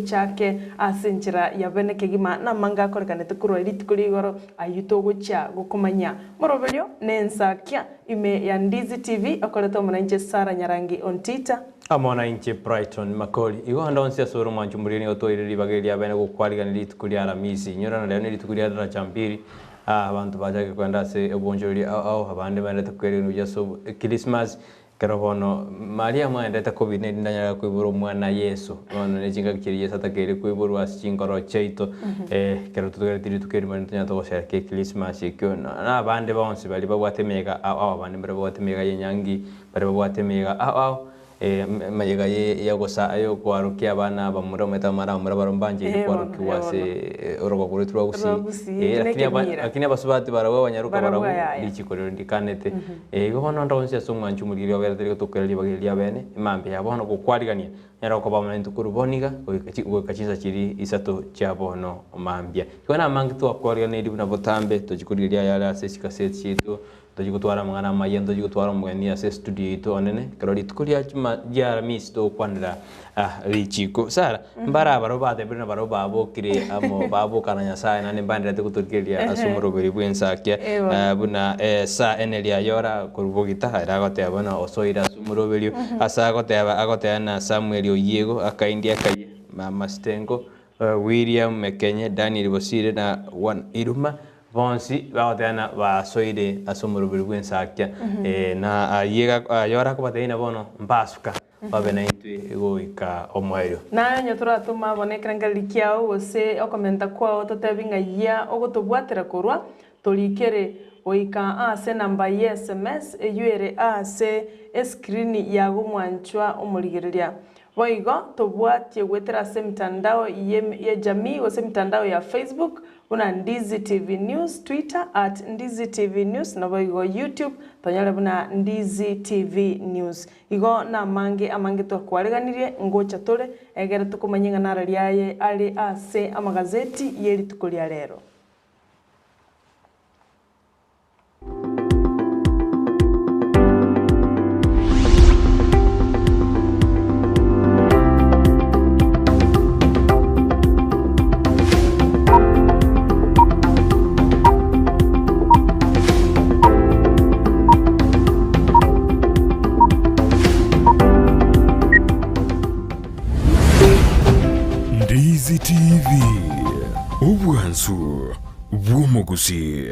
chake asenchira yabene kegima na manga korekanete kuro elitikuri goro ayuto gucha gukomanya morobelyo nensakia ime ya Ndizi TV akoleto mwananchi Sara Nyarangi ontita amona inche Brighton Makoli igo handa onsia soro manchumburini otoiriri bagelia bene gukwaliga nilitukuri aramisi nyora na nilitukuri ara champiri abantu bajake kwenda se obonjori au abande bane takwere nuja so Christmas kerabono Maria mwendeta COVID-19 ndanya kwiburu mwana Yesu ono nechinga kiri Yesu atakere kwiburu asichingoro cheito kero tutugere tukeri manya to sherke Christmas ikyo na abande bonse bali babwatemega au abande mbere babwatemega yenyangi bari babwatemega au mayega ye gosa ayo kwarukia abana bamura metamara mura barombanje kwarukiwa se oroba kuretura gusi lakini abasubati barawe banyaruka barawe lichikorero ndikanete igo hono ndonse somwanchu muriro bere tokereri bagelia bene imambe yabono gukwarigania nyara ko bamantu kuruboniga kachiza chiri isato chabono mambia kona mangi to akwarigania ndi na botambe tojikuriria yala sesikaseti chitu tojikutwara mwana mayendo tojikutwara mugania se studio ito onene karori tukuria chuma jara misto kwandira richiko Sara mbara barobade birina baroba abokire amo babo kananya sa nane bandira tukuturgelia asumuro beri bwensakia buna sa enelia yora kurubogita iragote abana osoira asumuro beri asagote agote na Samuel Oyego akaindia kaye mama Stengo William Mekenye Daniel Bosire na one Iruma bonsi baotana ba soide asomoro bilgwen sakya na yega yora ko bateina bono mbasuka babena intwe egoika omwayo na nyotura tuma bonekra ngalikiao ose okomenta kwao totebinga ya ogotobwatera korwa tolikere oika ase namba ya SMS eyuere ase screen ya gumwanchwa omurigereria boigo tobwatie gwetera se mitandao ya jamii ose mitandao ya Facebook una Ndizi TV News Twitter @Ndizi TV News na boigo YouTube tonyale buna Ndizi TV News igo na amange to kwareganirie ngocha tole egere tukumanyenga nara lyaye ali ase amagazeti yeri tukulia rero Ndizi TV Ubwansu Bwumugusi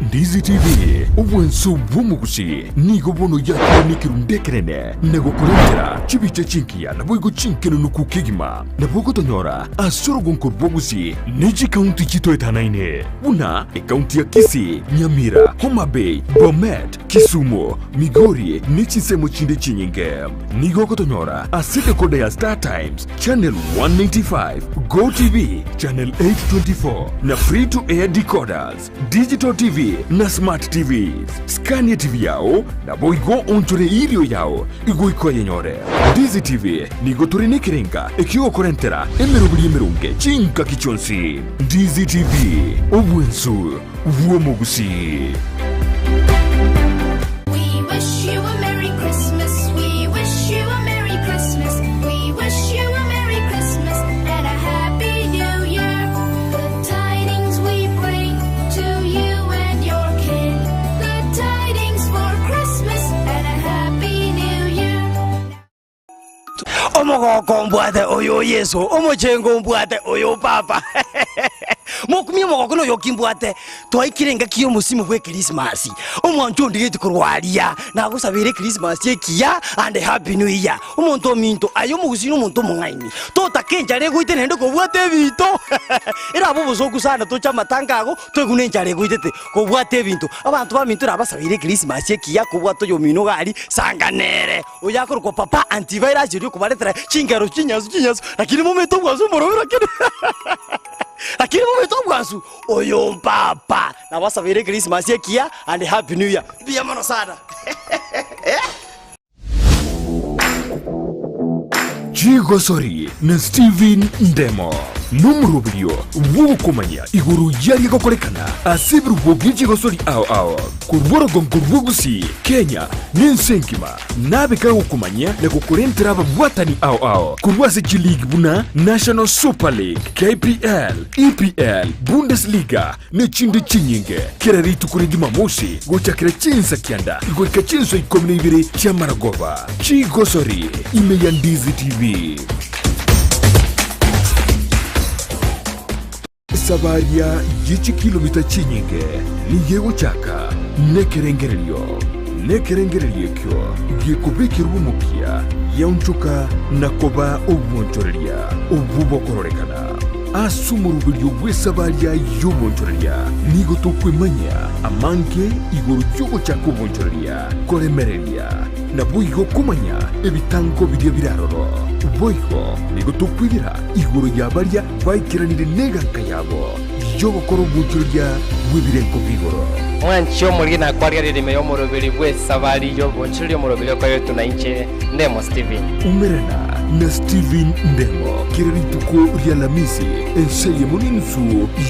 Ndizi TV Ubwansu Bwumugusi nigo bono yako nikirundekerene nego kurengera chibiche chinkia na boigo chinkeno nukukigima na bogo tonyora asoro gonko bwogusi neji kaunti chito etanaine una kaunti ya Kisii Nyamira Homa Bay Bomet Kisumu Migori nichisemo chinde chinyinge nigo kotonyora asite kode ya Star Times Channel 195 Go TV Channel 824 na free to air decoders Digital TV na Smart TVs Scania TV yao na boigo onchore ilio yao igo iko yenyore Ndizi TV nigo turine kirenga ekio korentera emerunge chinka kichonsi Ndizi TV Ubwensu Bwomugusi. Omogoko mbwate oyo Yesu omochengo mbwate oyo Papa mokumye mogoko no yokimbwate twakirenga kiyo musimu bwe Christmas omwancho ndigeti kurwalia na gusabire Christmas yekia and happy new year omonto minto ayo mugusino omonto mongaini totakenjare guite nende kobwate bito era bobo sokusana tocha matangago twegunenjare guitete kobwate bintu abantu baminto rabasabire Christmas yekia kobwato yo mino gari sanganere oyakorko papa antivirus yo kubaretera chingaro chinyasu lakini momento bwazo morobera kene lakini momento bwazo oyo Papa na basabire Christmas yekia and happy new year bia mono sana Chigo Sori na Steven Ndemo. n'umurubirio w'ubukomanya iguru yari gukorekana asibira ubwinshi gosori ao kurworogongo rw'ugusi Kenya n'insenkima nabika gukomanya na gukorentera ababwatani ao kurwase G-League buna National Super League KPL EPL Bundesliga n'ikindi kinyinge kirari tukuri Jumamosi gochakira chinsa kianda igorika chinso 12 cya Maragoba Chigosori Imeyandizi TV. Sabaria yichi kilomita chinyinge ni yego chaka nekerengererio kyo yekubikira ubumukia yaunchuka nakoba ubunchoreria ububokororekana asumurubirio bw'esabaria y'ubunchoreria nigo tukwimanya amanke igoro y'ugo chaka ubunchoreria koremereria na buigo kumanya ebitango biria biraroro boigo nigo tukwirira igoro yabaria baikiranire neganka yabo yogokora ubunchoreria bw'ebirenko bigoro mwancho mulina kwaria ririme yo murubiri bwe sabari yo bonchiri yo murubiri ko yetu na inche Ndemo Steven umerana na Steven Ndemo kirituko rya Lamisi enseye muninsu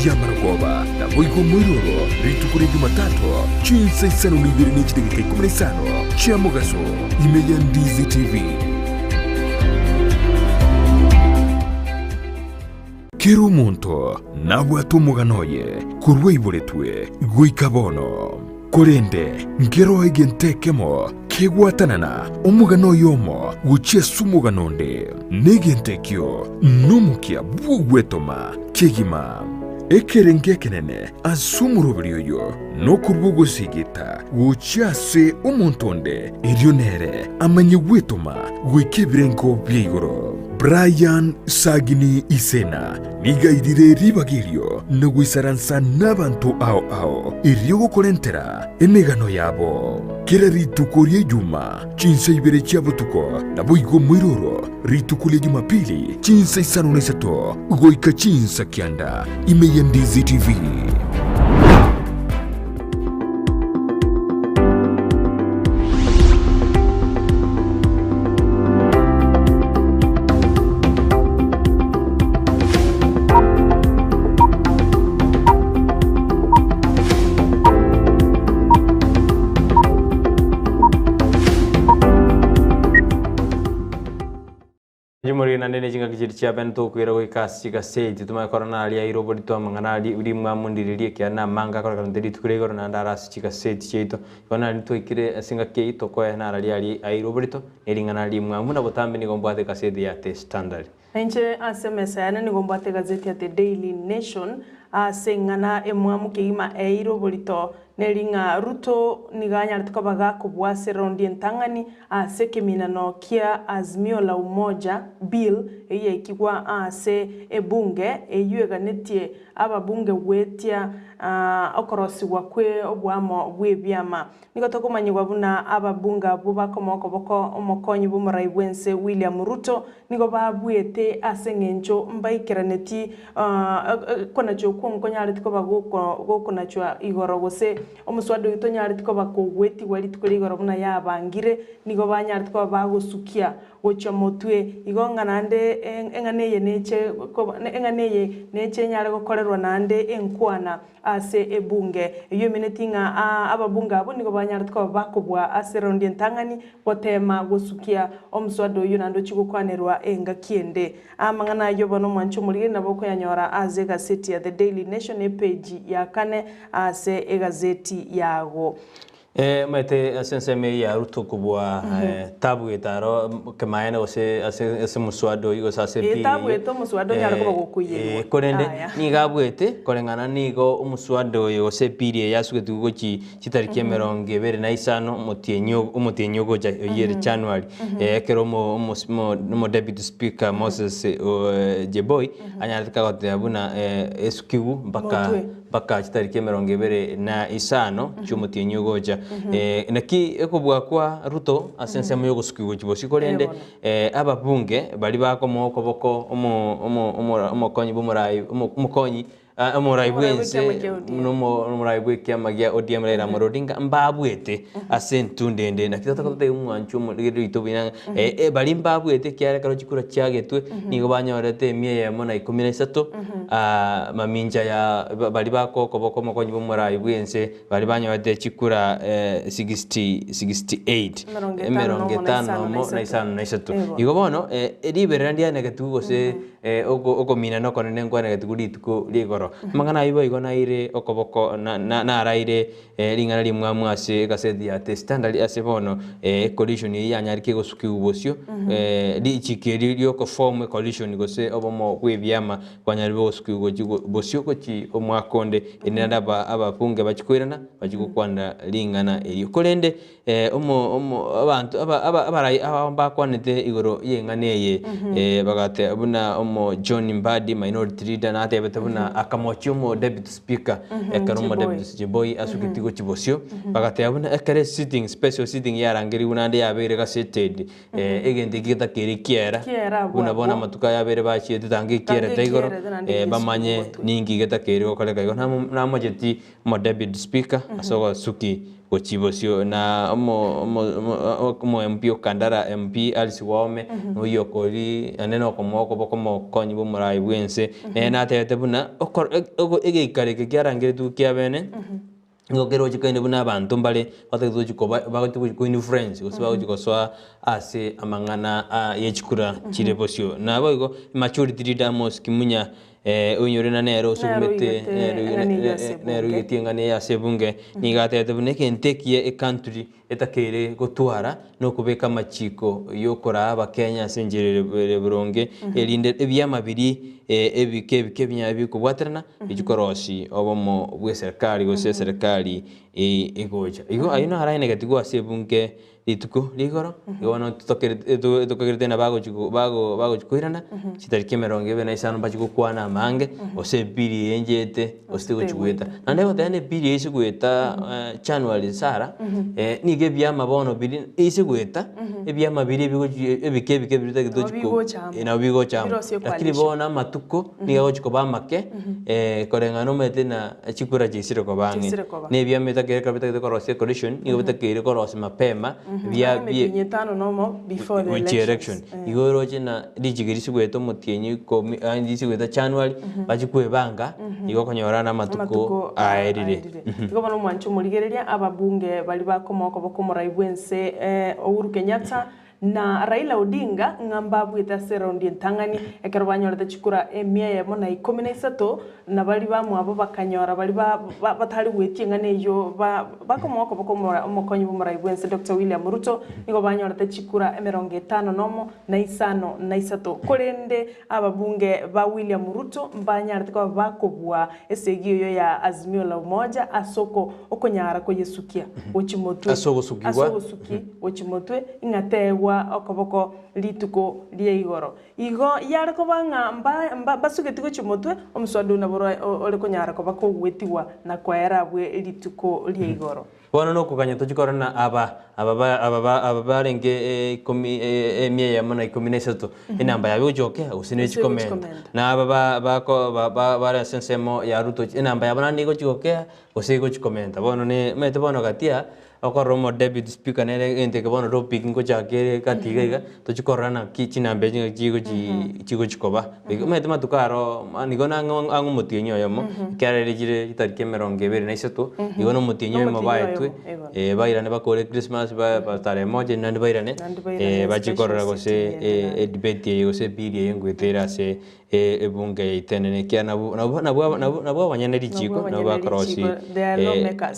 ya Maragoba na boigo mwiroro rituko rya Jumatatu chinsa isano nibiri n'ikidegeka 15 cya Mugaso Imeyandizi TV. Kero muntu nabwe atumuganoye kurweiburetwe gwikabono korende ngero egentekemo kegwatanana umugano yomo guchie sumuganonde negentekyo numukia bugwetoma kegima ekerenge kenene asumurubirio yo no kurbugusigita guchiase umuntonde irionere amanye gwetoma gwikebirenko byigoro Brian Sagini Isena nigairire ribagirio nugwisaransa n'abantu ao irio gukorentera emegano yabo kera ritukurie juma chinsa ibere cyabutuko nabuigo mwiroro ritukulie Jumapili chinsa isano nesato goika chinsa kianda Imeyandizi TV. Jumuri na nene jinga kichiri chia bento kuira go ikasi ka seiti tuma korona ali airo bodi to mangana ali uri mwamundiriri kia na manga kora ndiri tukure go na ndara chika seiti cheito kona ali to ikire singa keito ko na ali airo bodi to eringana ali mwamuna botambe ni gombate ka seiti ya te standard Enche asemesa yana ni gombate gazeti ya The Daily Nation asengana emwamu keima airo bodi to neringa Ruto niganya tukabaga kubwase rondi entangani aseke minano kia azimio la umoja bill eye ikigwa ase ebunge eyuega netie ababunge wetia okorosi wakwe obwamo bwebyama nikotoko manyigwa buna ababunga bubakomoko boko omokonyi bumurai bwense William Ruto nigo babwete asengencho mbaikiraneti kona cyo kwongonyari tukabago gokona cyo igoro gose omuswado wito nyari tukoba kogweti wali tukuri igoro buna yabangire nigo banyari tukoba bagosukia gocha motwe igonga nande enganeye neche nyari gokorerwa nande enkwana ase ebunge iyo minetinga ababunga abo nigo banyari tukoba bakobwa ase rondi entangani botema gosukia omuswado yo nando chigokwanerwa enga kiende amangana yo bono mwancho muri naboko yanyora aze gazeti ya The Daily Nation page ya kane ase egazeti yago mete senseme ya Ruto kubwa tabu etaro kemaena ose muswado igo sase bi tabu eto muswado nyara ko gokuye korende ni gabwete korengana nigo umuswado yo se piri yasuke tugochi chitariki 25 umutienyo goja yere January kero mo deputy speaker Moses Jeboy anyarika gote abuna esukigu mpaka chitariki 25 cyumutienyo goja naki ekobwa kwa Ruto asense mo yogusukigo chibosi korende ababunge bali bako moko boko umukonyi bumurai umukonyi Murai bwense murai bwe kiama gia ODM Raila Amolo Odinga mbabwete asentu ndende na kitata kote umwanchu muri itobina bali mbabwete kiara karo chikura chagetwe nigo banyorete emie yemo na 13 maminja ya bali bako koboko mokonyi murai bwense bali banyorete chikura 68 emerongeta mo na isano na isatu igo bono riberera ndia negative gose ogo mina no konene ngwa negative lituko ligoro mangana ibo igo na ire okoboko na araire ringana rimwe ase gasethi ya standard ase bono collision ya nyarike gosuki ubosio lichikeri lyoko form collision gose obomo kwebyama kwanyaribo gosuki ubosio kochi omwakonde enenda abapunge bachikwirana bachikukwanda ringana eri kolende abantu abarai abakwanete igoro yenganeye bagate buna John Mbadi minority leader na atebete buna akamochumo deputy speaker ekarumo deputy Jiboy asukitigo chibosio bagate buna ekare sitting special sitting yarangeri unande yabere gaseted egende gita kerikiera buna bona matuka yabere bachi etange kiera tegoro bamanye ningi gita keri koleka igo na mojeti mo deputy speaker asogo suki ochibosio na mo MP Kandara MP Alice Waume no yokori aneno komoko bokomo konyi bo murai bwense na tete buna egekare ke kyarangere tu kyabene ngokero chikene buna abantu mbale batatu chikoba bagatu ku influence usaba chikoswa ase amangana yechikura chirebosio na bogo maturity leader mos kimunya unyorena nero sumete nero yitingane ya sebunge nigatete buneke entekie e country etakere gotwara no kubeka machiko yokora abakenya senjerere buronge elinde ebyama biri ebike byabi kubwaterana ikorosi obomo bwe serikali gose serikali egoja igo ayino haraine gatigo asebunge ituko ligoro igono tutokere na bago chikuirana chitarike meronge bena isano bachikukwana mange ose biri enjete ostego chikueta nande gotene biri isigueta January sara nige byama bono biri isigueta ebyama biri ebike biri tagidochiko ina bigo chama lakini bona matuko niga chikoba make korengano mete na chikura chisire ko bangi ne byama takere kabita ko rose condition niga bitakere ko rose mapema via before the election igoro chena dijigirisi gweto mutienyi ko andisi gweta January bachikwe banga igo konyorana matuko aerire igo bano mwancho murigereria ababunge bali bakomoko bokomurai bwense Uhuru Kenyatta na Raila Odinga ngamba bwita serondi ntangani ekero banyorete chikura emia yemo na 13 na bali bamwe abo bakanyora bali batari gwetie ngane yo bakomoko bokomora omokonyi bomurai bwense Dr. William Ruto nigo banyorete chikura 50 nomo na isano na isato kolende ababunge ba William Ruto mbanyarete kwa bakobwa esegio yo ya Azimio la Umoja asoko okonyara ko Yesukia ochimotwe asoko suki ochimotwe ingatewa okoboko lituko lie igoro igo yare ko banga basugetigo chimotwe omswadu na boro ole konyara ko bakogwetiwa na kwaera bwe lituko lie igoro bono no kuganya tuchikorana aba barenge emie ya mona 13 inamba ya bijoke usine chikomenda na aba bara sensemo ya Ruto inamba ya bana nigo chikokea usigo chikomenda bono ne mete bono gatia okoromo deputy speaker nere ente ke bono topic ngo chakere katiga tuchikorana kichina mbeje chigo chikoba mete matukaro nigo nango mutienyo yamo kyarere jire itarike meronge bere na iseto igo no mutienyo mabaye bairane bakore Christmas batare moje nandi bairane bachikorora gose debate gose biri yengwetera se ebunge itenene kya nabo banyane richiko nabo bakrosi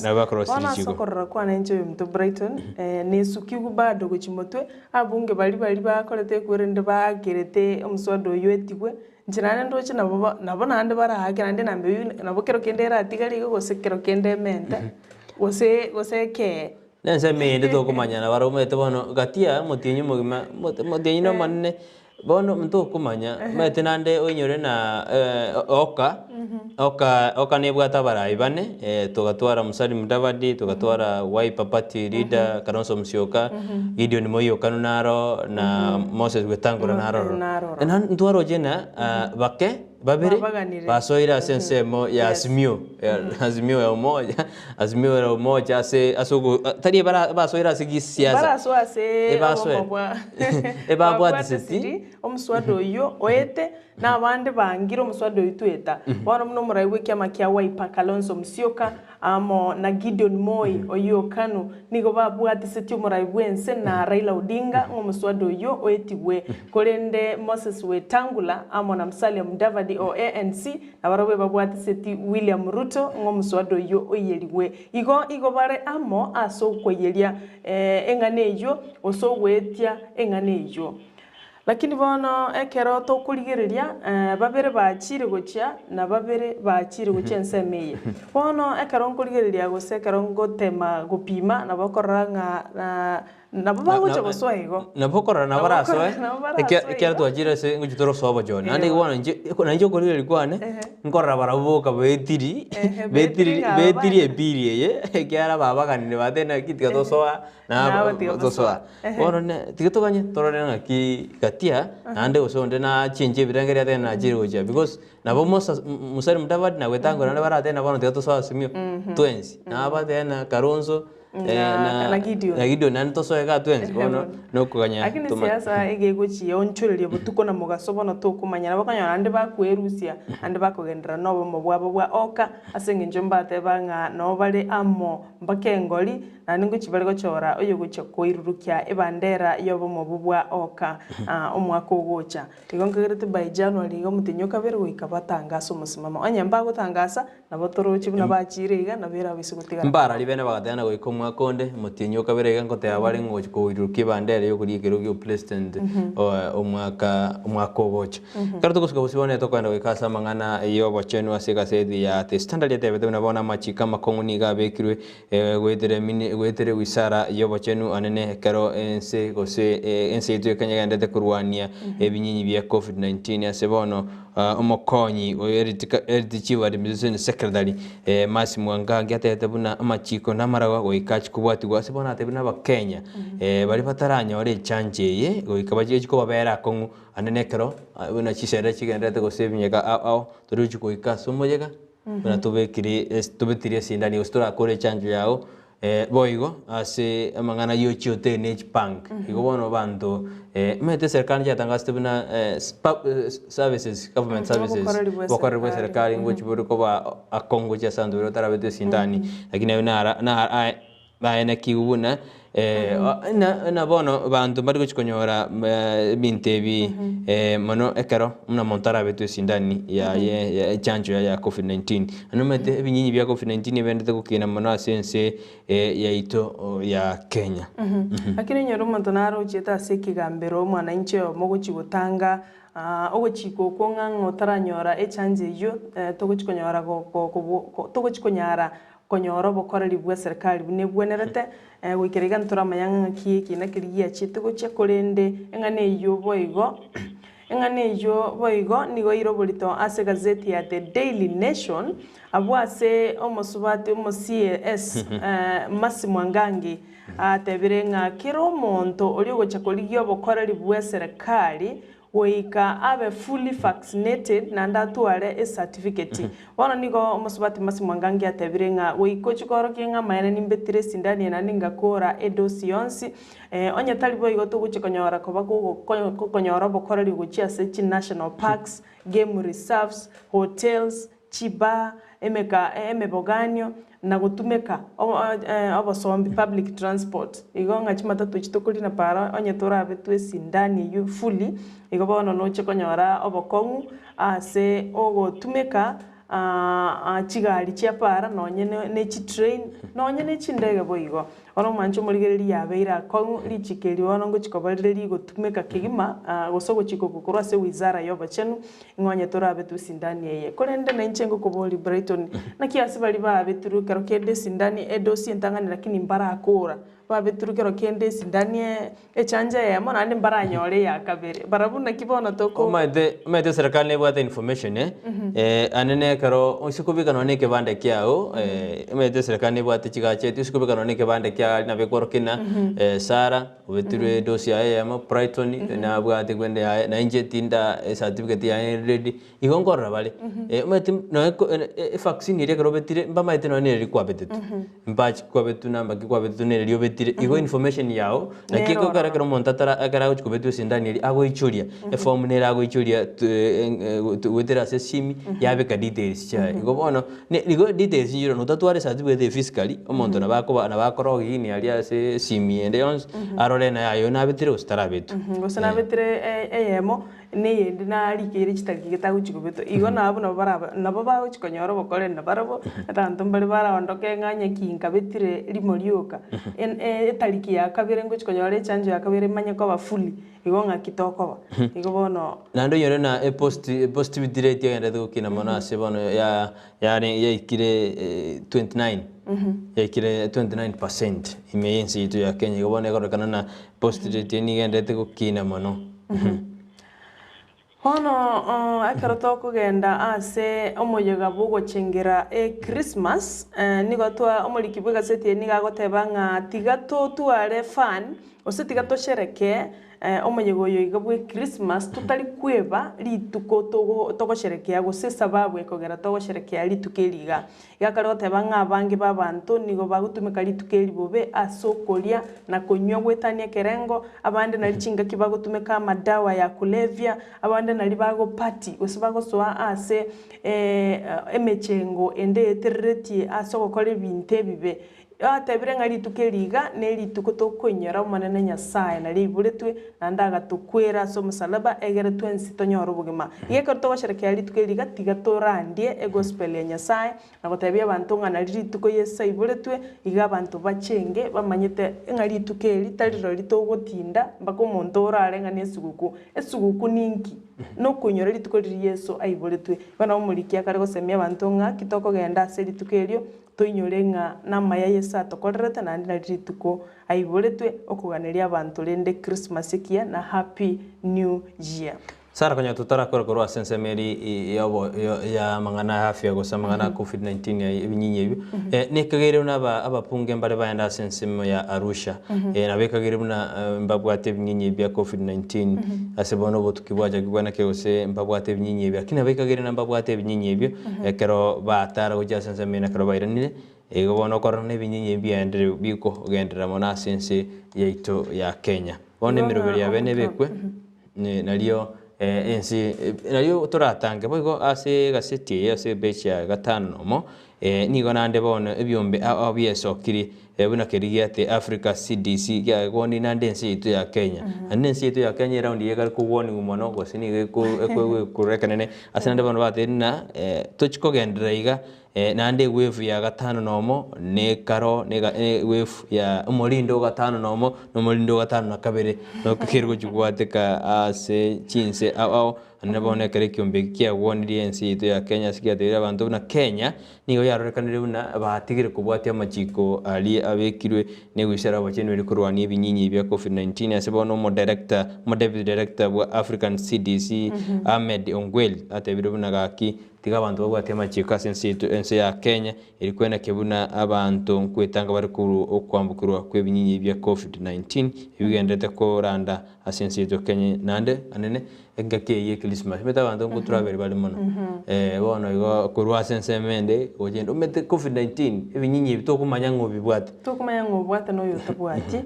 nabo bakrosi richiko sokorora kwana enjo mto Brighton nesukigu bado gochimotwe abunge bali bakorete kurende bagerete omuswado yoetigwe njirane ndoche nabo nande barahakira nde nambe nabo kero kendera atigari gose kero kende menta gose ke nense mende to kumanyana baromete bono gatia mutienyi mogima mutienyi no manne bono mto kumanya mete nande onyore na oka nebwata barai bane tugatwara Musali Mudavadi tugatwara Wiper Party leader Kalonzo Musyoka Gideon Moi Kanunaro na Moses Wetangula naro ntwaro jena bake babere Babaganire. basoira sensemo ya Azimio Azimio ya umoja Azimio ya umoja asugo tari basoira sigisiasa baraso ase ebabwa diseti omuswado yo oete n'abandi bangira omuswado yitweta bono muno muraiwe kyama kya Wiper Kalonzo Musyoka amo na Gideon Moi oyo kanu nigo babwati seti muraiwe ense na Raila Odinga omuswado yo oetibwe kolende Moses Wetangula amo na Musalia Mudavadi o ANC na barawe babwati seti William Ruto omuswado yo oyeliwe igo bare amo aso kweyelia engane yo oso wetia engane yo lakini bono ekero to kuligereria babere bachire gocha na babere bachire gocha nsemeye bono ekero kuligereria gose ekero ngotema gupima na bokoranga na babagocha boswaigo na bokora na baraso ekero twajira se ngujitoro sobo joni ande wona nje kuligereria kwane ngorra baraboka betiri ebiri ye ekera babaganire batena kitika tosoa na tosoa bono ne tikitoganye torore ngaki katia ande osonde na chinje birengeria tena jiri gocha because na bomo Musalia Mudavadi na Wetangula na barate na bono titosoa Azimio twensi na abate na Kalonzo na Gideon na ntosoega twensi bono nokuganya lakini siasa egegochi onchoreria butuko na mugaso bono tokumanya na bakanya ande bakwerusia ande bakogendera nobo mobwabo bwa oka asenge njombate banga no bale amo mbakengoli na ningochi bali gochora oyo gocha koirurukia ebandera yobo mobubwa oka omwako gocha igongerete by January go mutinyoka bere goikabatangaso musimama onyamba gutangasa na botorochi buna bachiriga na bera bisugutiga mbara libene bagatana goikomwa konde mutinyoka bere gangote abari ngochi koirurukia bandera yo kurigero gyo president omwako gocha karuto kusikabusibone tokwenda goikasa mangana yobo chenu asika sedi ya the standard ya tebe na bona machika makonguni ga bekirwe gwetere wisara yobo chenu anene kero ense gose ense itu kanya ndete kurwania ebinyinyi bya COVID-19 asebono omokonyi eritichiwa administration secretary Massimo Ngangi atete buna amachiko namaraga goikachi kubwati gwa asebono atebina bakenya bali bataranya ore chanjeye goikabaje chiko babera kongu anene kero buna chisere chigendete gose binyega ao toruchi goikaso mojega buna tubetirie sindani ostora kore chanjo yao boigo ase amangana yochiote nech bank igobono bantu mete serikali yatangaste bina services government services bokorwe serikali ngochi buruko ba akongo cha sandu tarabete sindani lakini na baena kiubuna na bono bantu bari gochikonyora bintebi mano ekero muna montara betu sindani ya chanjo ya COVID-19 anomete binyinyi bya COVID-19 bendete kukina mano asense ya ito ya Kenya lakini nyoro montonaro cheta sekigambero mwana inche omogochi gutanga ogochiko konga otaranyora echanje yo togochikonyora togochikonyara konyora bokoreri bwa serikali nebwenerete wikiriga nturamanya kiki na kirigia chitugo cha korende engane yo boigo nigo iroborito ase gazeti ya The Daily Nation abwase omosubati omo-CAS Massimo Ngangi atebirenga kiro monto oli gocha korigia bokoreri bwa serikali weika abe fully vaccinated na ndatware a certificate wana nigo omusubati Massimo Ngangi atebirenga weiko chikoro kinga maene nimbetire sindani na ningakora edosi yonsi onye talibo igo tuguchikonyora koba kukonyora bokoreri guchia sechi national parks game reserves hotels chiba emeboganyo na gutumeka obosombi public transport igonga chimatatu chitokuli na para onye torabe twesi ndani yu fully igobono no chikonyora obokongu ase ogotumeka chigari chia para nonye ne chi train nonye ne chindege boigo ono mancho murigereri yabeira kongu lichikeri ono ngochikobareri gotumeka kigima gosogo chiko kukurwa se wizara yoba chenu ingonye torabe tu sindani yeye kolende na inchengo kuboli Brighton na kiasi bali babe turu kero kede sindani edosi entangani lakini mbara akora babeturukero kende sindanie echanja yemo nandi mbaranyore ya kabere barabuna kibono toko maite serikali nebwate information anene karo usikubika none kibande kyao maite serikali nebwate chigache usikubika none kibande kya na bekorokina Sara ubetirwe dosia yemo Brighton na bwate kwende ya na inje tinda certificate ya ready igongora bale maite no vaccine ile karo betire mba maite none ri kwa betetu mba kwa betu namba kwa betu ne ri betire igo information yao na kiko kara montatara akara uchukubetu sindani ri ago ichuria form ne ago ichuria wetera se simi yabeka details cha igo bono ne igo details yiro no tatware certificate physically omonto na bakoro gini alia se simi ende ons arole na yayo na betire ustara betu gosana betire eyemo ne yendi na likiri chitaki gitagu chikubetu igo nabo no baraba nabo bawo chikonyoro bokore na barabo atanto mbali bara ondoke nganye kinga betire limorioka etariki ya kabere ngo chikonyoro chanjo ya kabere manye ko bafuli igo ngakitoko igo bono nando yoro na positivity rate ya ndego kina mona se bono ya ikire 29 ya ikire 29% imeyensi itu ya Kenya igo bono ekorokana na positivity rate ni gendete ko kina mono hono akaroto kugenda ase omoyoga bugochengera Christmas nigo twa omolikibuga gazeti niga goteba nga tigato tuare fan ose tigato shereke omoyogo yoiga bwe Christmas tutari kweba rituko togosherekea gose sababu ekogera togosherekea ritukeliga yakaro teba nga abange babantu nigo bagutumika ritukeli bobe asokolia na konywa gwetania kerengo abande na lichinga kibagutumika madawa ya kulevya abande na libago party osibago soa ase emechengo ende eterreti asogokole binte bibe atebire nga ritukeliga ne rituko tokonyera manene nyasaye na liburetwe nandaga tukwera so musalaba egere twensi tonyora bugima yeko togosherekea ritukeliga tiga torandie gospel ya nyasaye na gotebia abantu nga na rituko yesa iburetwe iga abantu bachenge bamanyete nga ritukeli tariro ritogotinda mbako muntu orare nga esuguku ninki no kunyora rituko riri Yesu aiburetwe bana umulikia kare gosemia abantu nga kitoko genda ase ritukelio toinyore nga nama ya Yesu atokorerete na ndi na rituko aiburetwe okuganeria abantu rende Christmas kia na happy new year Sara kanya tutara korwa sensemeri ya mangana afya gosa mangana COVID-19 ya binyinyi ebyo nekagere na abapunge mbale bayanda sensemo ya Arusha na bekagere na mbabwate binyinyi bya COVID-19 asebono botukibwaje gwana kegose mbabwate binyinyi ebyo kina bekagere na mbabwate binyinyi ebyo kero batara goja sensemeri na kero bayranire ego bono korone binyinyi byandire biko gendera mona sense yaito ya Kenya bone miroberi ya bene bekwe naliyo ensi naliyo toratange boigo ase gaseti ase becha gatano mo nigo nande bono ebyombe abyesokiri buna kerigia te Africa CDC ya goni nande ensi itu ya Kenya ensi itu ya Kenya round yegar ko woni umono gosini ko kurekanene ase nande bono baterina tochiko gendreiga nande wave ya gatano nomo ne karo ne wave ya umolindo gatano nomo no molindo gatano na kabere no kirgo jugwate ka ase chinse au anabone kare kyombe kia woni ensi itu ya Kenya sikia tera bantu na Kenya nigo yarorekanire una batigire kubwate amachiko ali abekirwe ne gwishara bakenwe kurwani ebinyinyi bya COVID-19 asebono mo deputy director wa African CDC Ahmed Ongwel atebire buna gaki tiga abantu bagwate amachiko ensi ya Kenya ilikwena kebuna abantu kwetanga bari okwambukirwa kwebinyinyi bya COVID-19 ibigendete ko randa asensi itu Kenya nande anene engakeye Christmas meta abantu ngo travel bali mono bono igo kurwa sensemende ogendo mete COVID-19 ebinyinyi bitokumanya ngo bibwate no yotabwati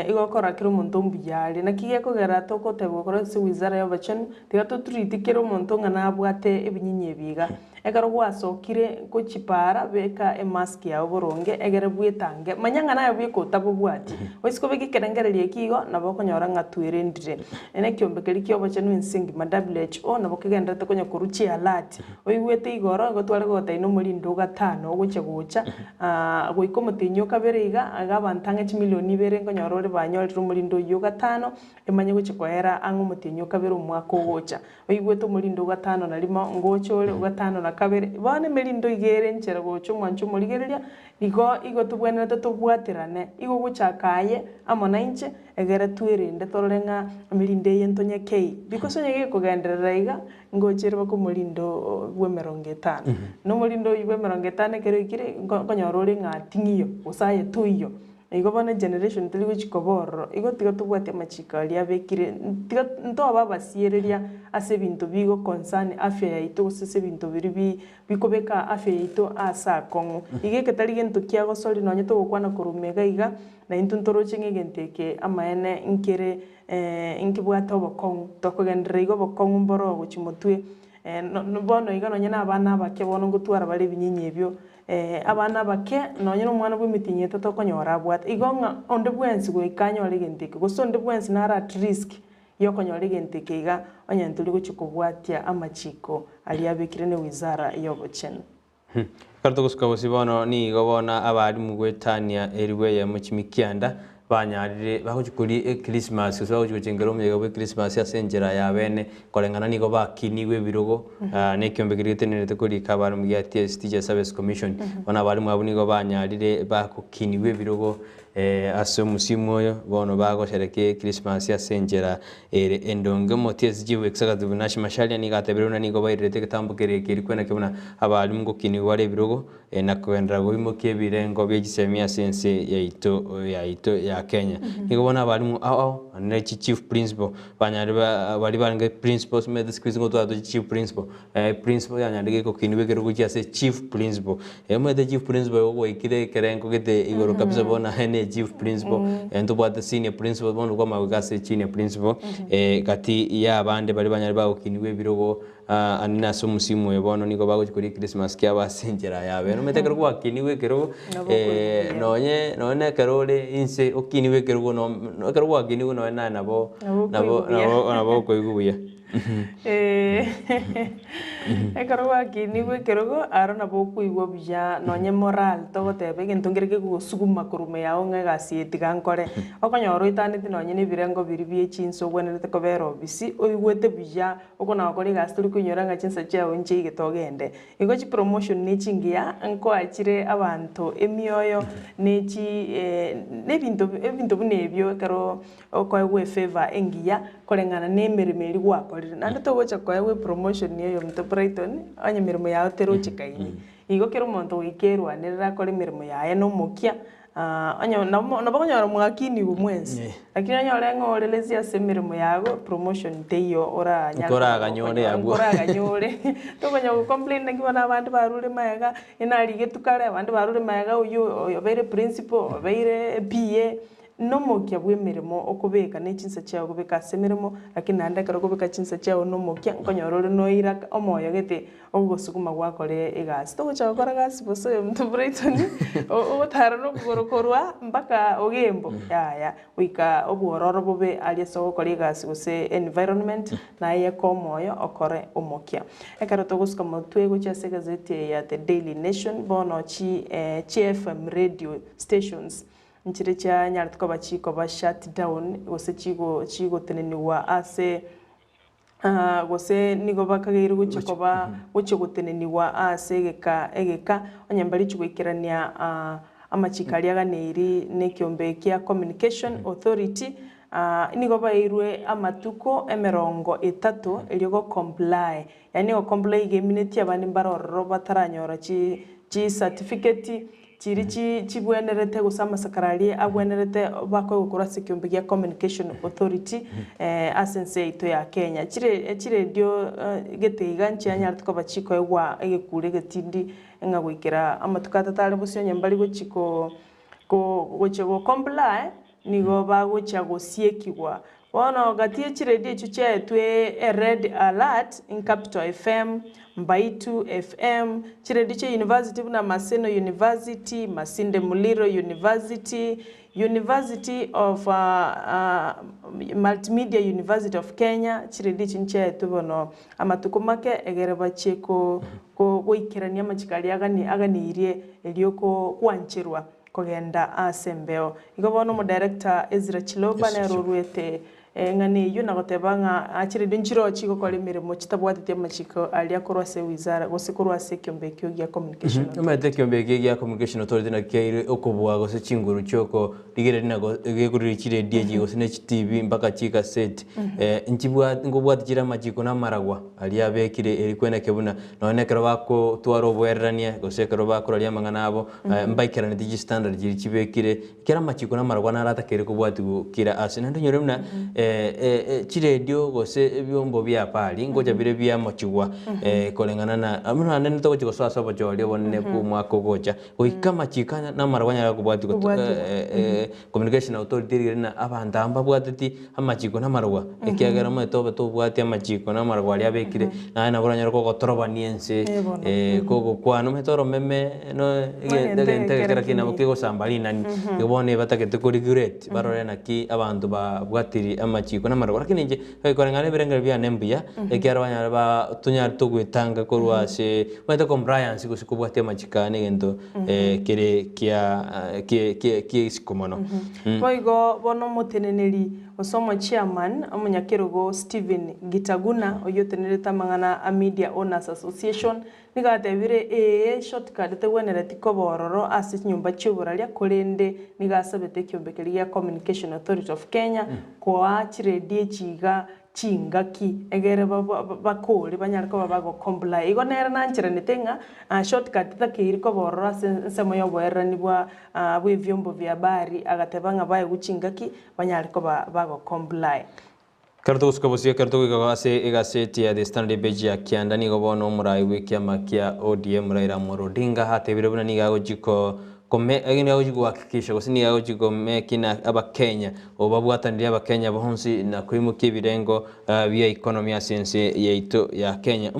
igo kora kiro muntu mbiyali na kiye kogera tokotebo kora se wizara ya bachanu tiga tuturitikero muntu ngana abwate ebinyinyi biga egaro gwasokire ko chipara beka mask ya boronge egere bwetange manyanga nayo bwiko tabubwati wisiko beki kerengererie kigo nabo konyora ngatwire ndire ene kyombekeri kyo bachanu insingi ma WHO nabo kigenda tokonya kuruchi alert oigwete igoro gotware gotaino murindo gatano goche gocha goiko mutinyo kabere iga agabantange 1 million ibere okonyora ore banyorire omorindo oyo gatano emanye gocha koera ang'o omotenyo kabere omwaka ogocha oigwete omorindo gatano na rimo ngocha ore gatano na kabere bono emerindo igere nchera gocha omwancho omorigereria igo tobwenerete tobwaterane igo gochaka aye amo na inche egere twerende torore ng'a emerindo eye ntonyekei because onye gekogenderera iga ngochere bako omorindo bwa 50 na omorindo oyo bwa 50 ekero ikire nkonyora ore ng'a ting'iyo osaye tuiyo igo bono generation teri gochika bororo igo tiga tobwate amachiko aria abekire tiga ntoba abasiereria ase ebinto bigo concern afya yaito gose ase ebinto biri bikobeka afya yaito ase akong'u iga eketari gento kiagosori nonye togokwana korumega iga na into ntoroche ng'egento eke amaene nkere nkibwate obokong'u tokogenderera iga obokong'u mboro gochi motwe bono iga nonye na abana abake bono ngotwara bare ebinyenyi ebio abana bake nonye na omwana bwa emitinyi etato okonyora abwate igo ng'a onde bwensi goika anyore egento eke gose onde bwensi nare at risk yokonyora egento eke iga onye ntori gochi kobwatia amachiko aria abekire ne wizara ya obocheno kare togosuka bosi bono nigo bona abarimu gwetania eriwe ya mochimikianda banyarire bagochikori Christmas so bagochikengera omuyega bwa Christmas ase enchera ya bene korengana nigo bakiniwe ebirogo nekiombe kiritenerete korika abarimu ya TST Teacher Service Commission bona abarimu abo nigo banyarire bakokiniwe ebirogo ase omusimu oyo bono bagoshereke Christmas ase enchera ere endonge mo TSG executive Nashi Masharia niga ateberona nigo bairete kitambo kereke rikwena kibona abarimu gokiniwe bare ebirogo na kwendera goimoke ebirengo byegisemia sense yaito ya Kenya nigo bona abarimu ne chief principal banyari bari bange principals me discussing go to chief principal principal yanyandike kokiniwe kerugo ase chief principal emo the chief principal go ikire kerengo gete igoro kabisa bona ne chief principal ento bwate senior principal bono kwa magase senior principal kati ya abande bari banyari bagokiniwe birogo anina so musimu e bono niko bagochikori Christmas kya basenjera yabe no metekero kwa kiniwe kero none kerole inse okiniwe kero no kero kwa kiniwe no na nabo koigubuya ekero wakiniwe kerogo aro nabo kuigwa buya nonye moral togotebe gento ngereke gusuguma kurume yao ng'egasi etigankore okonyoro itanete nonye ne birengo biri bie chinso gwenerete kobera obisi oigwete buya okona okori gasi turi kunyora ng'a chinsa chao nche igetogende igo chi promotion ne chingia nko achire abantu emioyo ne chi nebinto bunebyo kero okoegwe favor engia korengana ne emeremeri gwakorire nande togocha koegwe promotion niyo mto Brighton anya mirimo yao terochikaini igo kero omonto goikerwanirira akore emirimo yaye nomokia anya nabonyora mwakini bumwensi lakini anyora ng'orelezi ase emirimo yago promotion teiyo oraganyore yabwo oraganyore togonya gocomplain ngibona abandi barure maega enari getukare abandi barure maega oyo obere principal obere PA nomokia bwa emirimo okobeka ne chinsa chao okobeka ase emirimo lakini nande kero okobeka chinsa chao nomokia nkonyora ore noira omoyo gete ogosuguma gwakore egasi togocha gokora gasi bose mtu Brighton ogotara no kugorokorwa mpaka ogembo yaya oika obwororo bobe ali so gokora egasi gose environment na ye komoyo okore omokia ekero togosuka motwe gocha ase gazeti ya The Daily Nation bono chi FM radio stations nchire cha nyartuko bachiko ba shut down gose chigo teneniwa ase gose nigo bakageire guchiko ba guteneniwa ase egeka onyambari chigwikirania amachikari aganeri ne kiombe kia Communication Authority nigo bairwe amatuko 30 eliogo comply yani o comply gemineti abandi barororo bataranyora chi certificate chiri chibwenerete gusama sakarari abwenerete bako gukora sekiombe ya Communication Authority asense ito ya Kenya chire dio geteiga nchanya tuko bachiko egwa egekure getindi nga gwikira amatukata tale busyo nyambali gochiko go comply nigo bagocha gosiekigwa bono gatie chire dio chuche twe red alert in Capital FM Mbaitu FM chire dio University na Maseno University Masinde Muliro University of Multimedia University of Kenya chire dio chinche tubono amatuko make egere bacheko ko goikirania machikali agani irie elioko kwanchirwa kogenda asembeo igo bono mo director Ezra Chiloba na roruete ngani yu na gotebanga achire dinchiro chiko kole mirimo chitabwatete machiko alia korwase wizara gose korwase kyombekyo gya communication amate kyombekyo gya communication authority na kyaire okobwa gose chinguru choko digere dinago geguririchire DG gose ne TV mpaka chika set nchibwa ngobwatira machiko na maragwa alia bekire erikwena kebuna none kero bako twaro bwerrania gose kero bako alia mangana abo mbaikira ne DG standard jiri chibekire kera machiko na maragwa na rata kere kobwatu kira asina ndonyore mna chiredio gose byombo bya pali ngoja bire bya mochigwa kolengana na amuna nene to chiko sasa bajoli bonne ku mwako goja oikama chikana na marwanya ya kubwati communication authority na abanda amba bwatiti amachiko na marwa ekiagara mo to bwati amachiko na marwa ya bekire na boranya ko gotorobaniense ko kwano metoro meme no egentega kina bukego sambalina ni ibone batakete ko regulate barore na ki abantu ba bwatiri amachiko na marwa lakini nje korengana birenga bya nembia ekiarwanya ba tunya tugwitanga korwase weta compliance kusikubwate amachikane gento kere kia sikomono boigo bono muteneneri osomo chairman amunyakirogo Steven Gitaguna oyotenereta mangana a Media Owners Association nigatebire shortcut tewenera tikobororo ase nyumba chiburalia kolende nigasabete kyombekeri ya Communication Authority of Kenya kwa chiredie chiga chingaki egere bakole banyarko babago comply igo nera nanchira nitenga shortcut takiriko borora semo yoboerani bwa bwe vyombo vya habari agatebanga baye guchingaki banyarko babago comply karto uskabosia karto igase egaseti ya the standard page ya kiandani gobono murai wiki makia ODM Raila Amolo Odinga hatebire buna nigago jiko kome agini ago jigo hakikisha gosini ago jigo mekina aba Kenya obabwatanira aba Kenya bahonsi na kwimuka birengo via economy asense yeito ya Kenya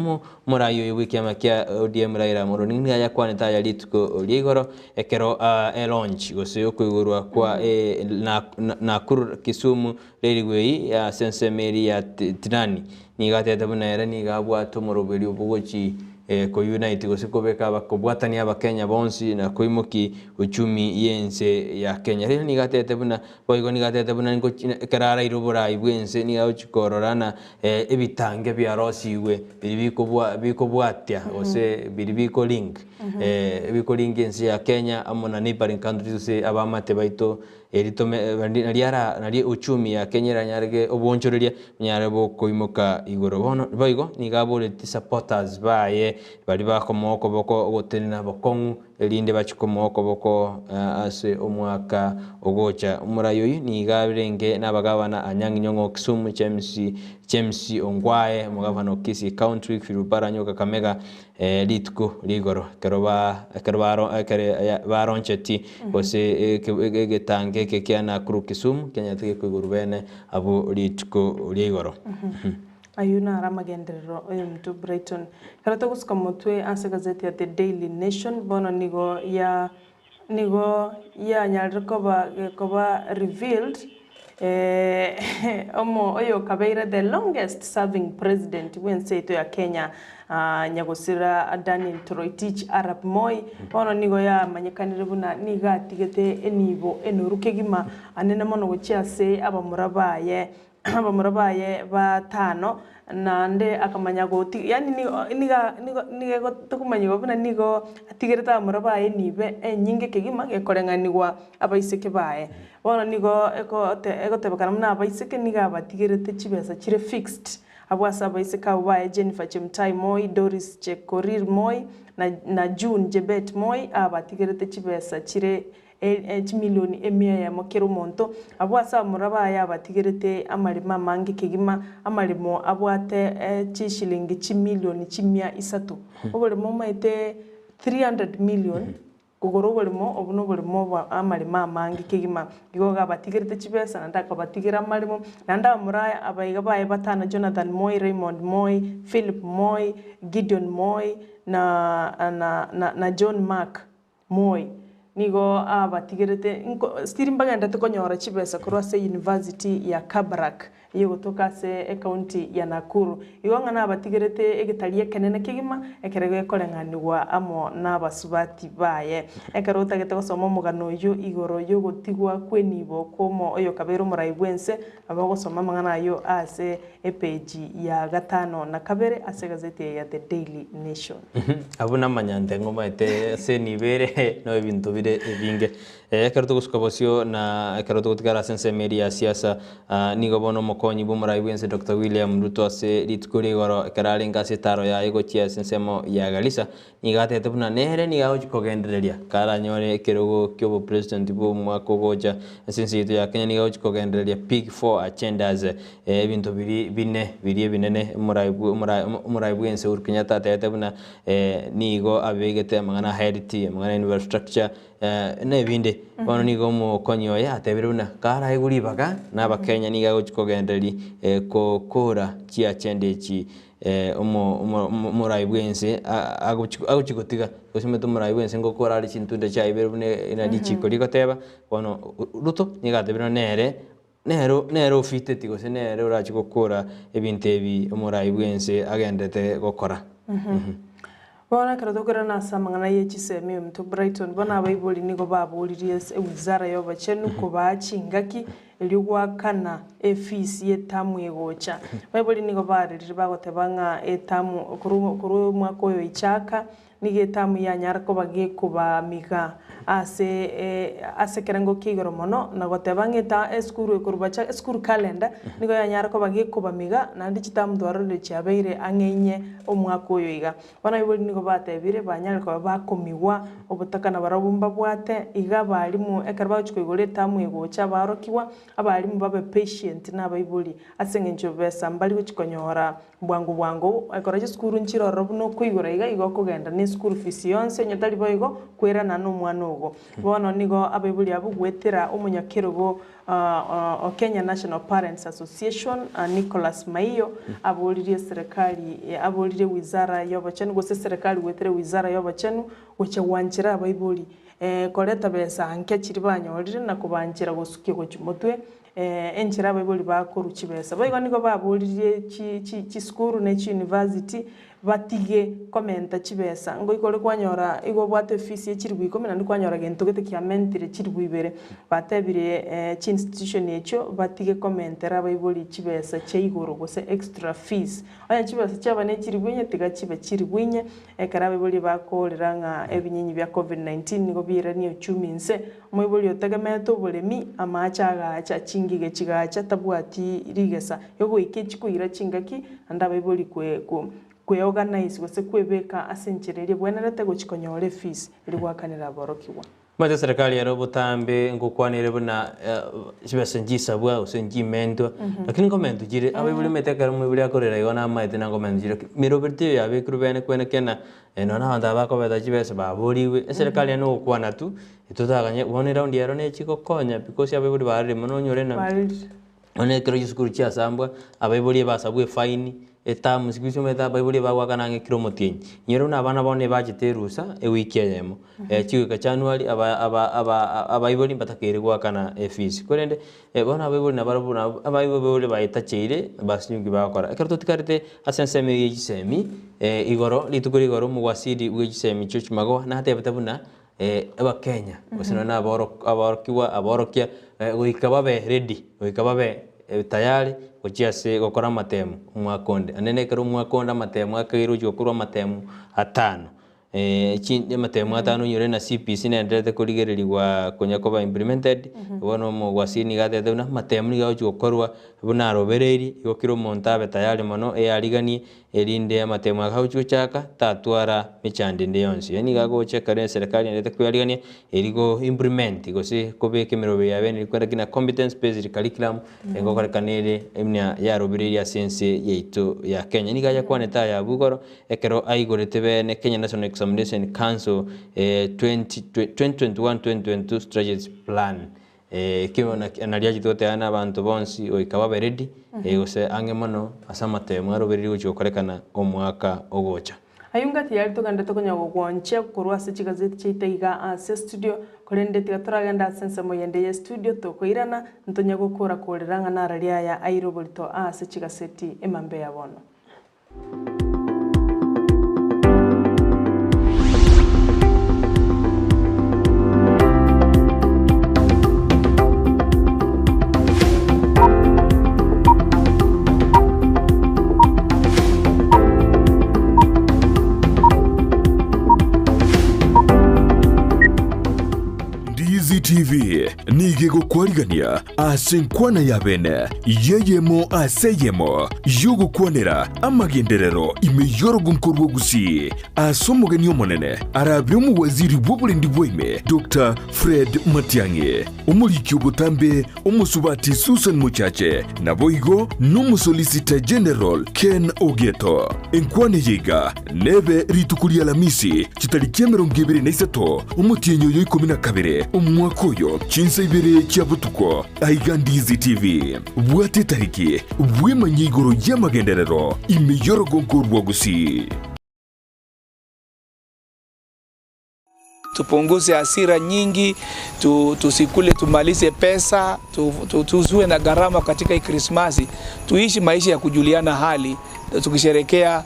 murayo wiki makia ODM Raila Amolo Odinga yakwaneta ya lituko ligoro ekero launch gose okugurwa kwa Nakuru Kisumu railway ya sense meri ya Tirani nigatete buna era nigabwato moroberi obugochi ko unite gose kobeka bakobwatania aba Kenya bonsi na koimuki uchumi yense ya Kenya rero nigatete buna boigo nigatete buna ngo karara irubura ibwense ni aho chikororana ebitange bya rosiwe bikobwatya gose biko link biko link yense ya Kenya amona neighboring countries se abamate baito eritome nari uchumi ya Kenya ranyarege obonchoreria nyarebo koimuka igoro bono boigo nigabole supporters baye bali bakomoko boko gotenina bokongu elinde bachikomoko boko ase omwaka ogocha umurayo nigabirenge nabagabana Anyangi Nyong'o Kisumu James Ongwae mugabano Kisii County Filupara Nyoka Kamega litko ligoro keroba baroncheti bose getange kekiana Kuru Kisumu Kenya tike kugurubene abo litko ligoro ayuna ramagenderero mtu Brighton karato gusuka mutwe ase gazeti ya The Daily Nation bono nigo ya nyariko koba revealed oyo kabeira the longest serving president wenseito ya Kenya nyagosira Daniel Toroitich Arap Moi bono nigo ya manyekanire buna niga tigete enibo enurukegima anene mono gochiase abamurabaye batano nande akamanya goti yani niga tukumanya buna nigo atigereta murabaye nibe nyinge kegima gekorenganirwa abaiseke baye bono nigo egotebekana muna abaiseke niga batigerete chibesa chire fixed abwasa abaiseke baye Jennifer Chemtai Moi Doris Chekorir Moi na June Jebet Moi abatigerete chibesa chire milioni emia ya mokero monto abwasa murabaya batigerete amarima mangi kigima amarimo abwate chishilingi chimilioni chimia isatu obolimo maite 300 million kugoro bolimo obuno bolimo amarima mangi kigima igoga batigerete chibesa ndaka batigira amarimo nanda muraya abayiga baye batana Jonathan Moi Raymond Moi Philip Moi Gideon Moi na John Mark Moi nigo batigerete stirimbaga ndate konyora chibesa kurwase University ya Kabarak yogotoka ase county ya Nakuru igo ng'ana abatigerete egitaria kenene kigima ekerego ekoreng'aniwa amo n'abasubati baye ekero otagete gosoma omogano oyo igoro yogotigwa kwenibo komo oyo kabere omorai bwense abagosoma amang'ana ayo ase epeji ya 5 na kabere ase gazeti ya The Daily Nation. Abuna manyante ngoma ete se nibere no ebintu bire ebinge ekero tugusuka bosio na ekero tugutigara sense media ya siasa nigo bono mokonyi bomorai bwense Dr. William Ruto ase litukuri goro ekeraringa ase taro ya igochia sensemo ya Garissa nigatete buna nere nigago chikogendereria karanyore ekerogo kyobo president bo mwako goja sense itu ya Kenya nigago chikogendereria Big 4 agendas ebintu bine binene morai bwense Uhuru Kenyatta tete buna nigo abegete amangana health amangana infrastructure nebinde bono nigo mokonyo ya tebiruna kara iguribaga n'abakenya nigago chikogendereri kokora chia chendechi omorai bwense aguchikotiga gosime to morai bwense ngokora ari chintunde cha ibirune ina dichiko ligoteba bono Ruto nigatebiruna nero fiteti gose nero urachikokora ebintu ebi omorai bwense agendete gokora. Bona karatokera na samangana yechisemi mtu Brighton bona abaiboli nigo baburirie wizara y'obachenu ko bachingaki eligwa kana efisi yetamu yegocha baiboli nigo barire bagotebanga etamu kuru mwako oyo ichaka nige etamu ya nyarako bagekuba miga ase kerengo kigoro mono na gotebanga eta eskuru ekurubacha eskuru calendar nigo ya nyarako bagekuba miga na ndichitamu dwarore chiabeire angenye omwako oyo iga bona baiboli nigo batebire banyarako bakomiwa obutakana barabumba bwate iga balimu ekarba chikoigore etamu yegocha barokiwa abalimu babe patient na baibuli asengencho besa mbali guchikonyora bwangu akora skuru nchiro robuno kuigura iga kugenda ni school fees yonse nyotari boigo kwera na n'umwana ugo bono nigo abaibuli abugwetera omunyakirugo Kenya National Parents Association Nicholas Maiyo aburirie serikali aburirie wizara y'obachenu gose serikali gwetere wizara y'obachenu weche wanchira abaibuli koleta besa anke chiri banyorire na kubanchira gosukie gochumotwe enchira abaibuli bakoruchi besa boigo nigo baburirie chi school ne chi university batige komenta chibesa ngo ikore kwanyora igo bwate fees yechiri bwikomena ndi kwanyora gento gete kia mentire chiri bwibere batebire chi institution yecho batige komentera abaibuli chibesa cheigoro gose extra fees aya chibesa chaba ne chiri bwinye tiga chibe chiri bwinye ekara abaibuli bakoreranga ebinyinyi bya COVID-19 nigo bire ni uchumi nse moibuli otegemeto bulemi amacha agacha chingige chigacha tabwati rigesa yogo ikechikuira chingaki anda abaibuli kweorganize gose kwebeka asenchererie bwenerete gochikonyore fees ligwakanira borokiwa mate serikali ya robotambe ngokwanire buna chibasenjisa bwa usenjimento lakini komento jire abibuli metekera mwibuli akorera igona maite na komento jire miroberte ya bekrubene kwene kena nona handa bakobeta chibese baburiwe serikali no kwana tu itotaganye ubone round yaro ne chikokonya because abibuli barire mono nyore na one kero yisukuru chia sambwa abibuli basabwe fine eta musikisho meta baibuli bagwakana ngekiro motienyi nyero na bana bone bagiterusa ewiki yemo chiweka January abaibuli batakere gwakana fees korende bona abaibuli na barabuna abaibuli baitacheire basinyugi bakora ekero totikarite asenseme yisemi igoro litukuri igoro mugwasiri w'yisemi church mago na hatebete buna abakenya osino na aborokia goikababe ready goikababe tayari gochiase gokora matemu mwakonde anene kero mwakonda matemu akairu jokurwa matemu 5 chinde matemu 5 nyore na CPC na ndete kurigererirwa konyakoba implemented bono mugwasini gatete na matemu ni gajokorwa buna robereri gokiro montabe tayari mono yarigani erinde matemu akaucho chaka tatwara michande ndeyonsi yani gagoche kare serikali ndete kuyarigani erigo implement gose kobeke mirobe yabene kwenda kina competence based curriculum engokore kanere emnya ya robereri ya sense yeito ya Kenya ni gaja kwaneta ya bugoro ekero aigorete bene Kenya National Examination Council 2021-2022 strategy plan kiona analiaji tote ana abantu bonsi oikaba beredi gose ange mono asama temu arobereri gochokorekana omwaka ogocha ayunga tiyari tugande tukunyago gwonche kurwa ase chigazeti chaitaiga ase studio korende tiga turagenda ase ensemo yende ya studio tokoirana ntonyago kora korera ng'a narari aya airoborito ase chigazeti emambe ya bono. TV nigego kwarigania asenkwana ya bene yeyemo aseyemo yogo kwanera amagenderero imeyorogo nkorwo gusi asomogeni omonene arabyo mu waziri w'oburendi bw'ime Dr. Fred Matiang'i omuliki obutambe omusubati Susan Muchache naboigo n'umusolicitor general Ken Ogeto enkwane yiga nebe ritukulia lamisi kitariki 23 omutienyo yo 12 omwakoyo chinsa ibere kya butuko aigandizi TV bwate tariki bwemanyigoro y'amagenderero imeyorogo nkorwa gusi. Tupunguze hasira nyingi, tusikule tumalize pesa, tuzue na gharama katika hii Krismasi, tuishi maisha ya kujuliana hali, tukisherekea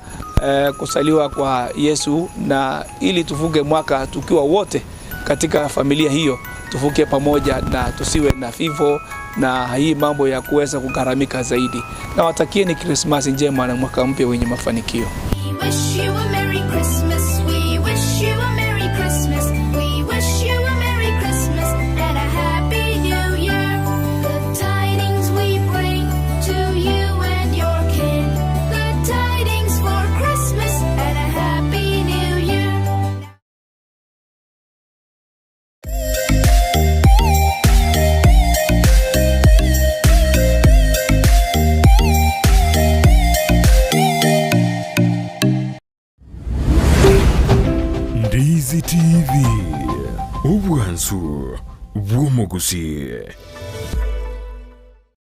kusaliwa kwa Yesu, na ili tufunge mwaka tukiwa wote katika familia hiyo, tuvuke pamoja na tusiwe na vifo na hii mambo ya kuweza kugharamika zaidi. Na watakieni Krismasi njema na mwaka mpya wenye mafanikio. Ndizi TV obwansu bw'omugusi.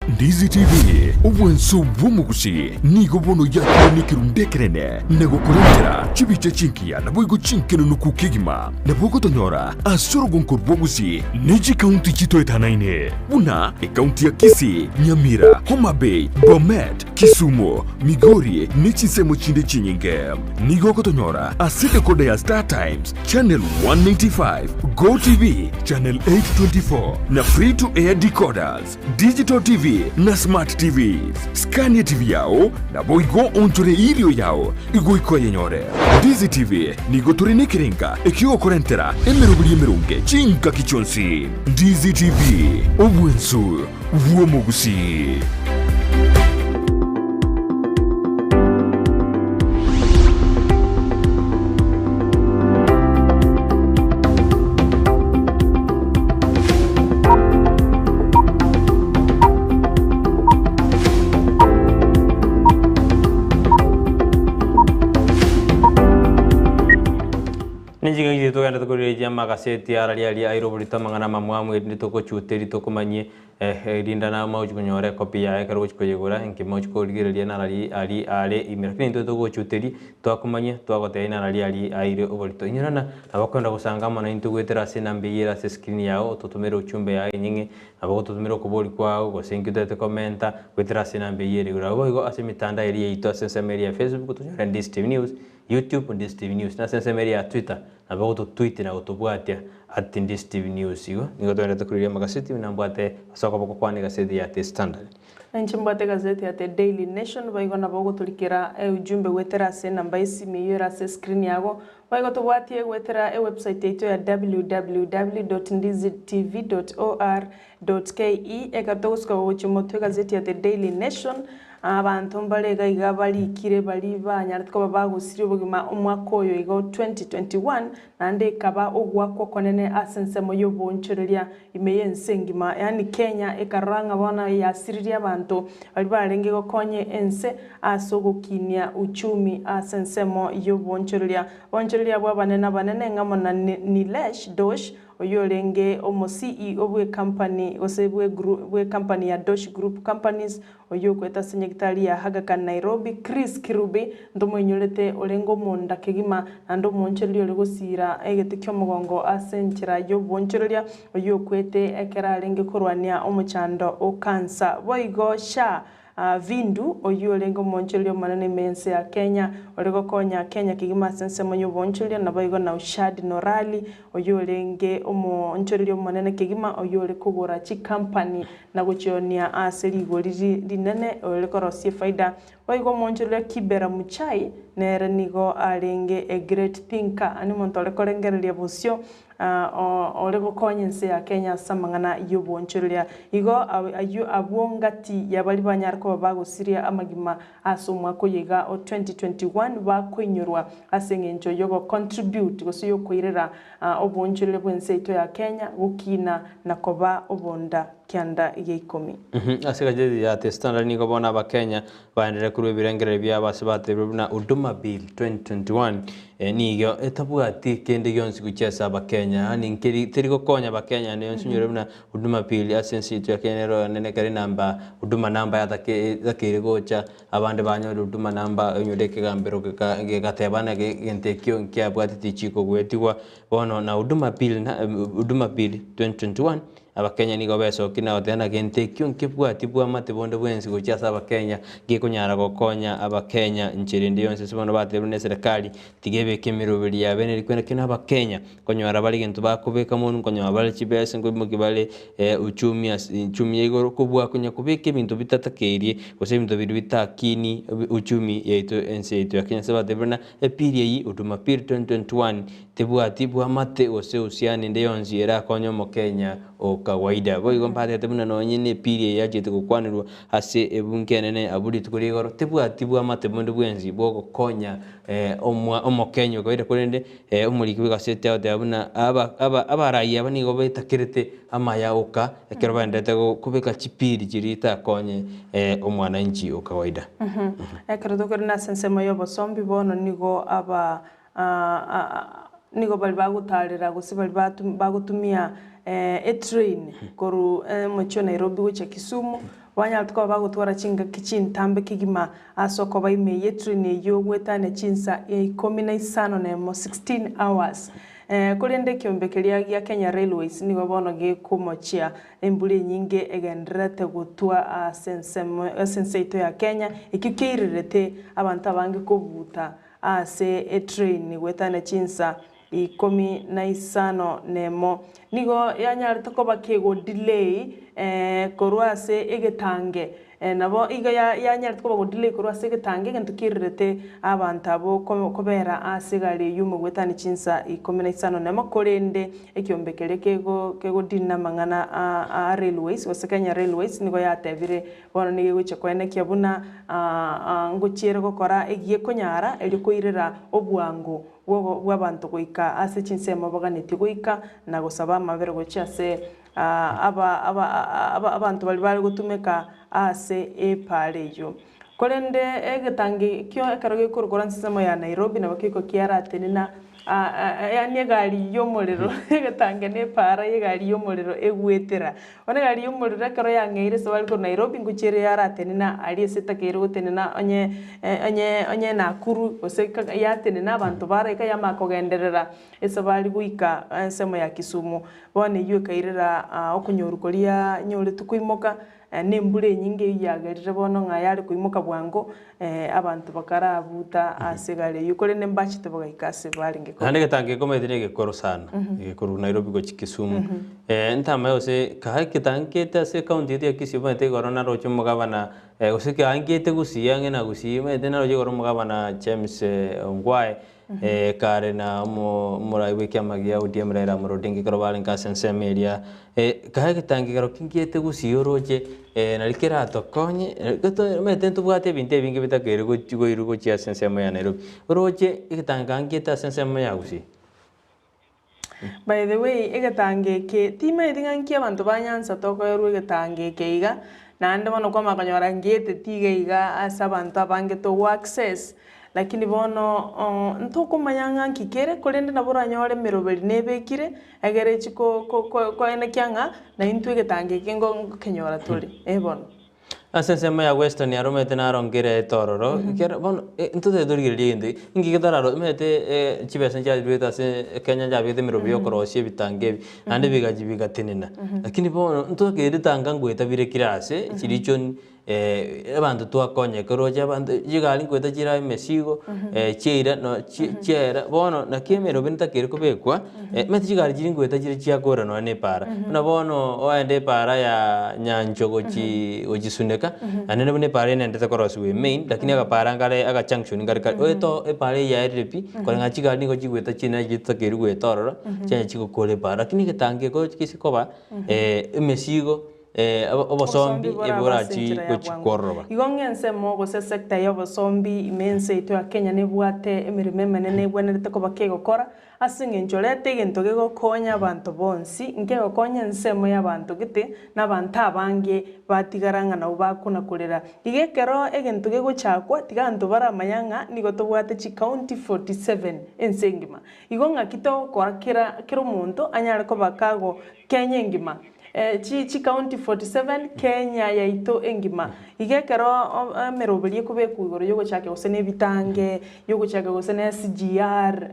Ndizi TV obwansu bw'omugusi nigo bono yakonikirundekerene nagokurentera chibicha chinkiya naboigo chinkeno nukukigima nabogotonyora asorogo nkorbogusi neji kaunti chitoetanaine buna kaunti ya Kisii, Nyamira, Homa Bay, Bomet, Kisumu, Migori nechisemo chinde chinyinge nigo gotonyora asete kode ya Star Times channel 195, Go TV channel 824 na free to air decoders, digital TV na smart TV. Scania TV yao na boigo onchore ilio yao igoiko yenyore. Ndizi TV nigo turine kirenga ekigo korentera emerunge chinka kichonsi. Ndizi TV obwensu bw'omugusi. Ninjinga ngide to ganda to reja magaseti arali airoburita mangana mamwamu edito ko chuteri to komanye rinda na mauju kunyore kopi ya ekaro chikoyegura enke mauju ko ligirelia na ali ale imerakini to ko chuteri to akomanye to agote na ali aire oborito nyirana abakonda gusangama na into gwetera sinambiyira se screen yao totumero uchumbe ya nyingi abo totumero kuboli kwao go senkite komenta gwetera sinambiyire gura boigo asemitanda eri ito sensemeri ya Facebook to nyora Ndizi TV News, YouTube Ndizi TV News na sensemeri ya Twitter na bago tweet na utobwatia at Ndizi TV News yo nigo to ndata kuriya magaseti na mbwate asoko bako kwani gaseti ya The Standard Nchimbwate gazeti ya The Daily Nation baigo na bogo tulikira ujumbe wetera se namba isi miyera se screen yago baigo tubwatie wetera website yetu ya www.ndizitv.or.ke ekatoguska wochimoto gazeti ya The Daily Nation abantu mbalega iga balikire bali banyaratiko bagusiri bugima umwaka oyo igo 2021 nande kaba ogwakwa konene asensemo yobonchereria imeye nsengima yani Kenya ekaranga bona yasiriria abantu bali barenge gokonye ense asogokinia uchumi asensemo yobonchereria bonchereria bwa banene ngamo na Nilesh Dosh oyolenge omo CEO bwe company ose bwe company ya Dosh Group Companies oyo kweta senyekitari ya Aga Khan Nairobi Chris Kirubi ndomo inyolete olengo monda kegima ando moncherio legosira egete kyomugongo asenchira yo boncheria oyo kwete ekera lenge korwania omuchando o cancer boigo sha Vindu oyo lengo moncherio manane mense ya Kenya olego konya Kenya kigima sense monyo boncherio na boigo na ushadi norali oyo lenge omoncherio manane kigima oyo le kugora chi company na guchionia aseli goriri dinene oleko rosie faida boigo moncherio kibera muchai nere nigo alenge a great thinker ani montole korengereria bosio olego konyense ya Kenya samangana yoboncheria igo ayu abwongati yabali banyarko bagusiria amagima asomwa koyiga o 2021 bakwenyorwa asengencho yogo contribute gosiyo koirera oboncheria bwense ito ya Kenya gukina nakoba obonda kianda yeikomi asika jezi ya testanda niko bona ba Kenya baendere kuru birengere bya basibate na Huduma Bill 2021 nigo etabwati kende yonsi kuchesa ba Kenya ani nkiri tiriko konya ba Kenya ne yonsi nyore na Huduma Bill asensi to Kenya ro nene kare namba Huduma namba yakire gocha abande banyo Huduma namba nyodeke gambero gatebana gentekyo nkyabwati tichiko gwetiwa bono na Huduma Bill 2021 abakenya nigo beso kina otena gente kyonke bwati bwa mate bonde bwensi gochasa abakenya gikunyara gokonya abakenya nchirinde yonse sibono baterune serikali tigebe kemirubiri ya bene likwena kina abakenya konyara bali gentu bakubeka muntu konyara bali chibese ngo mukibale uchumi yego kubwa kunya kubeke ibintu bitatakerie gose ibintu biri bitakini uchumi yeito ense yeito ya Kenya sabateruna epirie yi Huduma Bill 2021 tebwati bwa mate ose usiane ndeyonzi era konyo mo Kenya o kawaida boigo mpate tebuna no nyine pirie yaje tukwanirwa hase ebunkenene aburi tukurigoro tebwa mate bondo bwenzi bwo konya omo Kenya ko ire kurende umuriki bigasete aho abuna abarayi banigo betakirete amaya uka ekero bandete kubeka chipiri jirita konye omwananchi o kawaida ekero tokorina sensemo yo bosombi bono nigo aba nigo bali bagutarira gusi bali bagutumia train koru mocho Nairobi gocha Kisumu wanya tukaba bagutwara chinga kichintambe kigima asoko baime train yo gwetane chinsa 15 nemo 16 hours kurende kyombekeria gya Kenya Railways nigo bono gikumochia embuli nyinge egenderete gutwa senseito ya Kenya ikikirerete abantu abange kubuta ase train gwetane chinsa 15 nemo nigo yanyarita ko bakego delay korwase egetange nabo iga yanyarita ko bago delay korwase egetange gento kirrete abantu abo kobera asigale yumu gwetani chinsa 15 nemo korende ekyombekere kego dinna mangana a railways ose Kenya Railways nigo yatebire bono nigo gwiche kwene kyabuna ngochiere gokora egiye konyara eri koirera obwango bw'abantu goika ase chinsemo baganeti goika na gosaba amabere gochase abantu bali gutumeka ase eparejo korende egetangi kyo ekaroge kurugora nsemo ya Nairobi na bakiko kiaratenina yani gari yomorero egetange ne para yegari yomorero egwetera one gari yomorero karo yangeire so bali ko Nairobi nguchere yaratenina ali setakero gutenena onye nakuru oseka yatenena abantu bareka yamakogenderera eso bali guika nsemo ya Kisumu bone yuka irera okunyorukoria nyore tukwimoka nembure nyinge yagerire bono ngayari kuimuka bwango abantu bakarabuta asigale yukore nembachi tebagaikase baringe ko hande getange komedine gekoro sana gekoro Nairobi go Kisumu ntama yose ka getange tase county ya Kisumu ete gorona rocho mugabana usike angete gusiyange na gusiyime ete na rocho goro mugabana James Ongwae kare na muraiwe kyamagia udiemrera murodingi korobale nkasense media ka getange garo kingete gusiyoroje nalikera tokonye gato metentu bwate binte binge bitakere go irugo chia sense ya Nairobi roje getange angeta sense ya gusi. By the way egetange ke time edinganki abantu banyansa toko yeru egetange keiga nande bono kwa makanyora ngete tigeiga asa abantu abange to access lakini bono ntukumanyanga nkikere kolende na boranyore meroberi nebekire egere chiko ko ene kyanga na intwege tange kingo kenyora tuli bono asensema ya Western yaromete narongere tororo kera bono ntude dorigire inde ngigedararo mete chibesen cha dweta se Kenya ja bete merobio korosie bitange ande bigatinina lakini bono ntuge tanga ngweta bire kirase chirichon abantu twakonye koroja abantu jigali ngweta jira mesigo chira no chera bono na kemero binta kire kubekwa mete jigali jiri ngweta jiri chiakora no ne para na bono oende para ya nyanjo gojisuneka anene bune para ne ndeta korosi we main lakini akapara ngale aka junction ngari oeto pare ya ripi kwa ngachi gali ngo jigweta china jita kire gwetorora chanya chiko kole para lakini ketange ko kisikoba mesigo obosombi eburachi gochikorroba igongense mo go se sector y'obosombi imense ito ya Kenya nebwate emirime menene bwenerete ko bakegokora asinge njolete gento gegokonya abantu bonsi ngegokonya nsemo y'abantu gite n'abantu abange batigaranga na ubakuna kurera igekero egento gegochakwa tiganto baramayanga nigo tobwate chi county 47 ensengima igonga kito korakira kiro muntu anyare ko bakago Kenya ngima chi county 47 Kenya yaito engima igekero merobeli kubeku igoro yogo chake osene bitange yogo chake osene SGR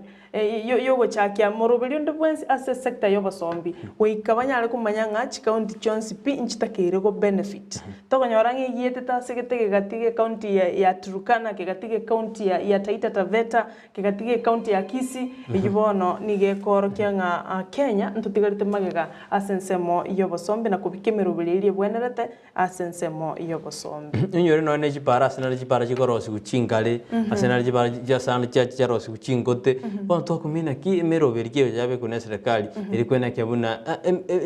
yogo chake morobeli ndobwensi ase sector y'obosombi weikabanyale kumanyanga chi county chonsi pi inchitakere go benefit tokonyorange yete tasegete gatige county ya Turkana kegatige county ya Taita Taveta kegatige county ya Kisii igibono nigekoro kyanga Kenya ntutigarite magega asensemo y'obosombi na kubikemero bulili bwenerete asensemo y'obosombi inyore none chipara asena chipara chikorosi kuchingale asena chipara jasana charosi kuchingote bonto kumina ki meroberi kiyo jabe kuna serikali ilikwena kyabuna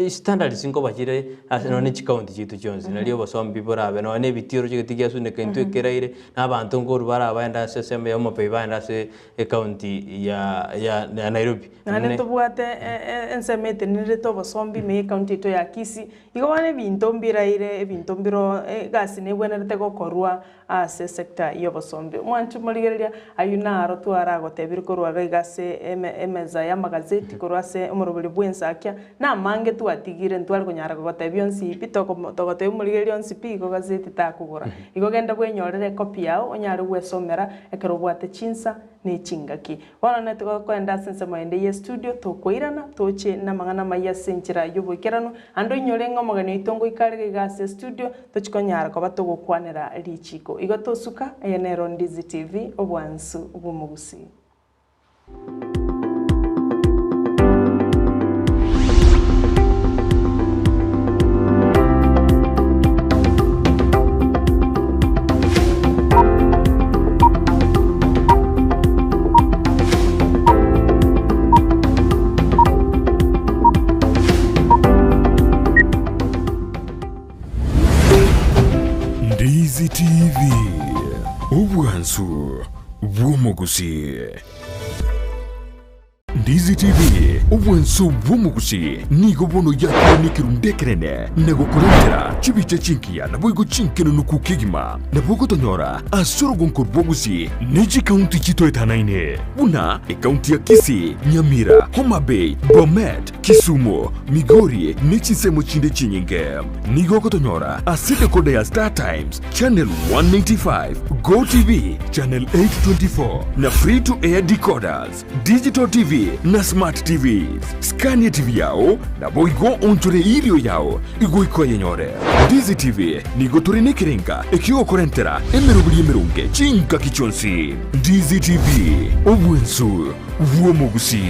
standard sinko bachire asena ne chikaunti chitu chonzi naliyo bosombi borabe none bitiro chigitigia sune kento keraire nabantu ngoro barabaenda seseme yo mope baenda se county ya Nairobi nane tobwate ensemete nireto bosombi me county to ya Kisii igobane binto mbiraire ebinto mbiro gasi ne bwenerete gokorwa ase sector y'obosombi mwantu murigereria ayuna aro twara gotebiri korwa gase emeza ya magazeti korwase umurubiri bwensakya na mange twatigire ntwari kunyara gotebyo nsi pitoko togote murigereria nsi piko gazeti takugura igogenda bwenyorere copy yao onyari gwesomera ekero bwate chinsa ne chingaki wana netiko kwenda sense moende ye studio tokoirana toche na mangana maya senchira yobokerano ando inyore ngomogano itongo ikarege gase studio tochikonyara ko batogokwanera lichiko igotosuka yenero Ndizi TV obwansu ubumugusi Ndizi TV obwansu bw'omugusi. Ndizi TV obwansu bw'omugusi nigo bono yakunikira ndekerene nagokurentera chibiche chinkia naboigo chinkeno nukukigima nabogotonyora asoro gonko bwogusi neji county chito etanaine buna county ya Kisii, Nyamira, Homa Bay, Bomet, Kisumu, Migori nechisemo chinde chinyinge nigo gotonyora asite kode ya Star Times channel 195 Go TV channel 824 na free to air decoders digital TV na smart TVs Scania TV yao na boigo ontore ilio yao igoiko yenyore Ndizi TV nigo turine kirenga ekio korentera emerunge chinka kichonsi Ndizi TV obwensu bw'omugusi.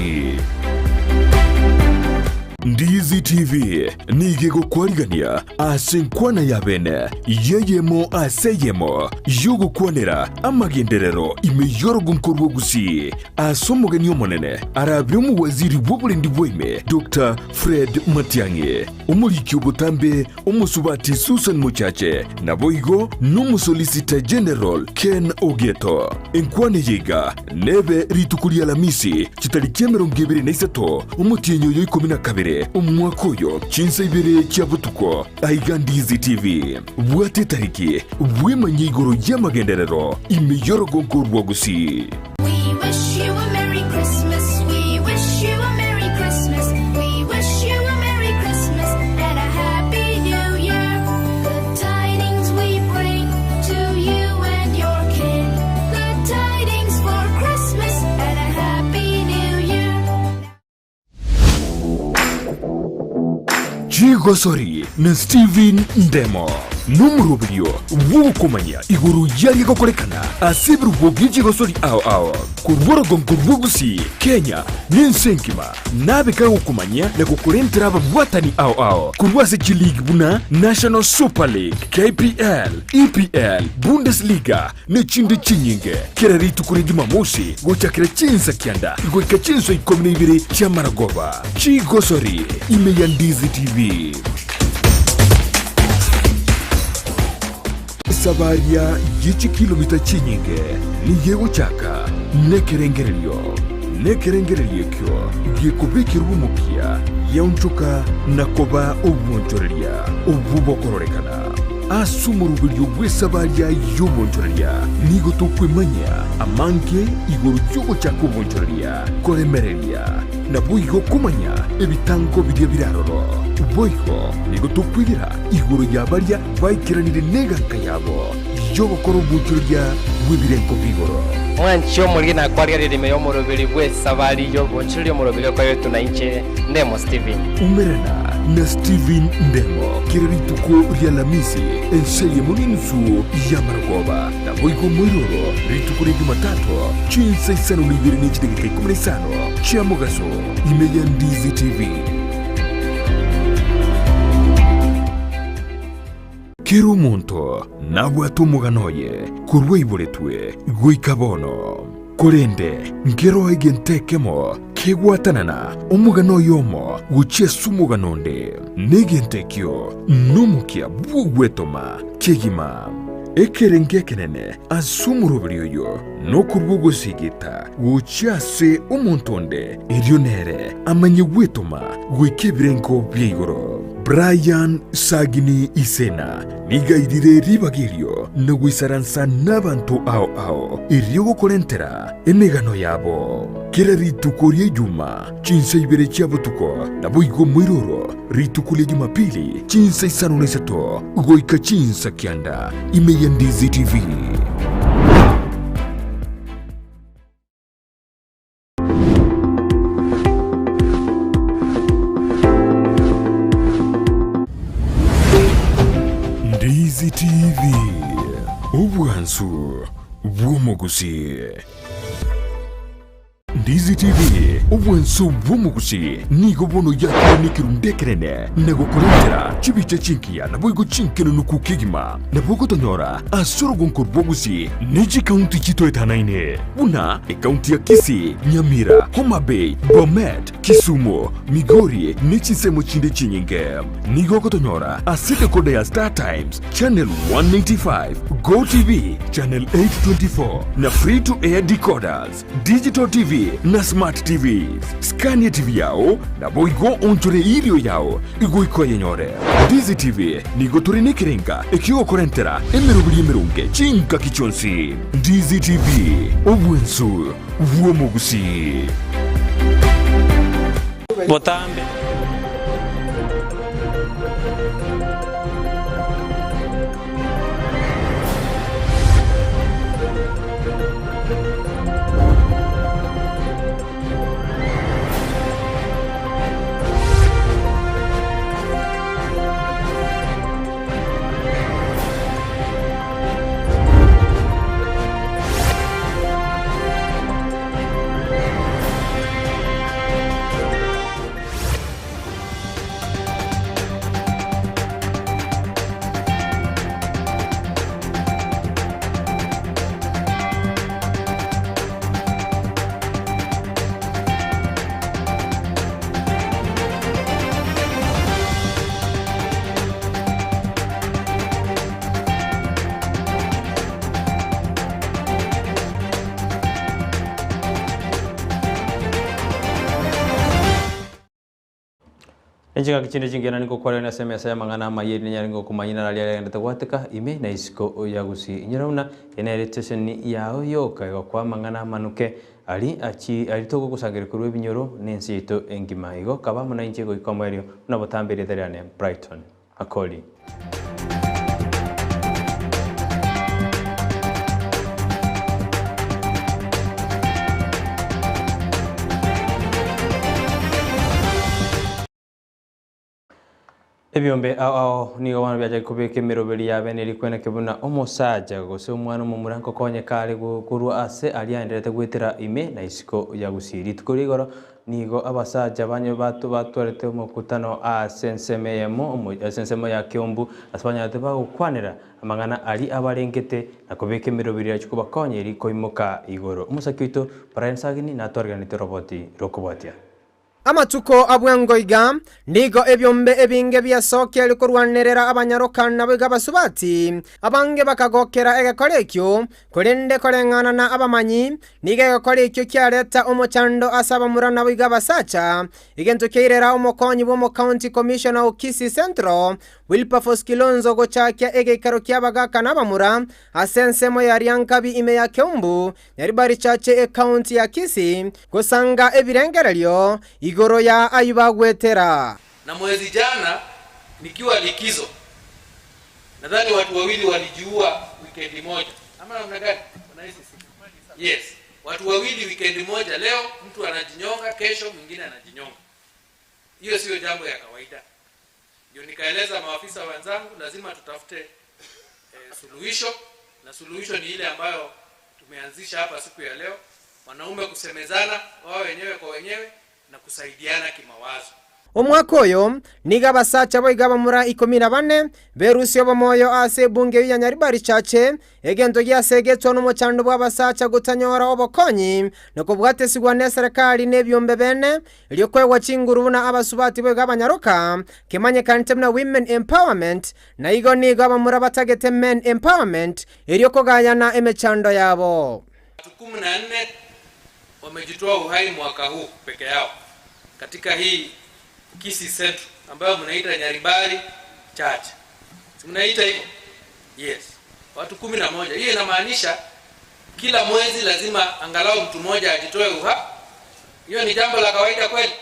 Ndizi TV nigego kwarigania asenkwana yabene yeyemo aseyemo yogo kwanera amagenderero imeyorogo nkorwo gusi asomogeni omonene arabyo mu waziri w'oburendi bw'ime Dr. Fred Matiang'i umuriki obutambe umusubati Susan Muchache naboigo n'umusolicitor general Ken Ogeto enkwane yiga nebe ritukulia lamisi kitalikia 23 umutienyo yo 12 mbere umwaka uyu chinsa ibere cyabutuko aiga Ndizi TV bwate tariki bwemanye igoro y'amagenderero imiyorogongo rwagusi. We wish you a Merry Christmas. We wish you a Merry Christmas. We wish you a Merry Christmas and a Happy New Year. Good tidings we bring to you and your kin. Good tidings for Christmas and a Happy New Year. Chigosori na Steven Ndemo numero video wukumanya iguru yari gakorekana asibru bw'igigosori aho kurworogongo rw'ugusi Kenya n'insenkima nabika ukumanya na kukurentera ababwatani aho kurwase G-League buna National Super League KPL EPL Bundesliga n'ikindi kinyinge kirari tukuri Jumamosi gochakira chinsa kyanda goika chinso 12 cy'amaragoba Chigosori imeya Ndizi TV. Sabaria yichi kilomita chinyinge ni yego chaka nekerengerelyo kyo yekubikira umupya yaunchuka nakoba ubunchoreria ububokororekana asumuru bilyo bwesabaria y'ubunchoreria nigo tukwimanya amanke igoro cyogo chako ubunchoreria koremereria nabuigo kumanya ebitango bidya biraroro boigo nigo tukwirira igoro yabaria baikiranire neganka yabo yobokoro ubunchoreria bwibirenko bigoro mwancho muri na kwaria ririme yo murubiri bwe sabari yo bonchiri yo murubiri kwa yo tunainche Ndemo Steven umerena na Steven Ndemo kirari tuko rya Lamisi enseye muninsu ya Maragoba na boigo mwiroro rituko rya Jumatatu chinsa isano nibiri n'ikidegeka 15 cya Mugaso imeya Ndizi TV. Kero muntu nawe atumuganoye kurwe iboretwe gwikabono kurende ngero egentekemo kegwatanana umugano yomo guchesu muganonde negentekyo numukia bugwetoma kegima ekerengekenene asumurubiriyo no kurbugosigita guchase umuntonde irionere amanye gwetoma gwekebirenko byigoro. Brian Sagini Isena nigairire ribagirio no gwisaransa n'abantu aho iryogo korentera emegano yabo kera ritukurie Juma chinsa ibere cyabutuko nabuigo mwiroro ritukulie Jumapili chinsa isano nesato goika chinsa kyanda imeya Ndizi TV. Ndizi TV ubwansu bw'umugusi. Ndizi TV ubwansu bw'umugusi nigo bono yakunikiru ndekerene nago kurentera chibiche chinkia naboigo chinkeno nukukigima nabogo tonyora asorogonko bwogusi niji kaunti chito etanaine buna kaunti ya Kisii, Nyamira, Homa Bay, Bomet, Kisumu, Migori nichisemo chinde chinyinge nigo kotonyora asite kode ya Star Times Channel 195 Go TV Channel 824 na free to air decoders Digital TV na Smart TV Scania TV yao na boigo onchore ilio yao igo iko yenyore. Ndizi TV nigo turinikirenga ekigo korentera emerunge chinka kichonsi. Ndizi TV obwensu bw'omugusi. Botambe Njinga kichinde chingena niko kwa na SMS ya mangana mayeri nyaringo kumanyina rali ya ndata wateka ime na isiko ya gusi nyirauna generation yao yoka kwa mangana manuke ali toko kusagire kurwe binyoro nensito engima igo kaba muna inchego ikomerio na botambire terane Brighton akoli Ebyombe ao nigo wana byaje kubeke miroberi yabe neri kwena kibuna omusaja gose umwana mu muranko konye kale kurwa ase ali enderete gwitira ime na isiko ya gusiri tukurigoro nigo abasaja banyo batwarete umukutano sensemo ya Kiombu asbanya teba ukwanira amangana ali abarengete na kubeke miroberi ya chikuba konye iri koimoka igoro umusakito Brian Sagini na twarganite roboti rokobatia amatuko abwengoiga nigo ebyombe ebinge byasoke likurwanerera abanyarokana biga basubati abange bakagokera egekorekyo kurende korengana na abamanyi nige egekorekyo kyareta omochando asaba murana biga basacha igento keirera omokonyi bo county commissioner Okisi Central Wilberforce Kilonzo gochakya egekaro kyabaga kanabamura asensemo yaryankabi ime ya Kiombu yaribari chache county ya Kisii gosanga ebirengerelyo igoro ya ayibagwetera. Na mwezi jana nikiwa likizo nadhani watu wawili walijiua wikendi moja ama namna gani? Yes, watu wawili wikendi moja, leo mtu anajinyonga, kesho mwingine anajinyonga. Hiyo sio jambo ya kawaida. Ndio nikaeleza maafisa wenzangu lazima tutafute suluhisho, na suluhisho ni ile ambayo tumeanzisha hapa siku ya leo, wanaume kusemezana wao wenyewe kwa wenyewe na kusaidiana kimawazo. Omwaka oyo niga basacha boiga bamura 14 berusyo bomoyo ase bunge ya Nyaribari chache egento gyasegetwa n'umucando bwa basacha gutanyora obokonyi no kubwatesigwa ne serikali nebyombe bene lyokwegwa chingurubuna abasubati boiga abanyaroka kemanye kante na women empowerment na igo niga bamura batagete men empowerment eryokogayana emechando yabo. 14 wamejitoa uhai mwaka huu peke yao katika hii Kisii Central ambayo mnaita Nyaribari Church. Si mnaita hivyo? Yes. Watu 11. Hiyo inamaanisha kila mwezi lazima angalau mtu mmoja ajitoe uhai. Hiyo ni jambo la kawaida kweli?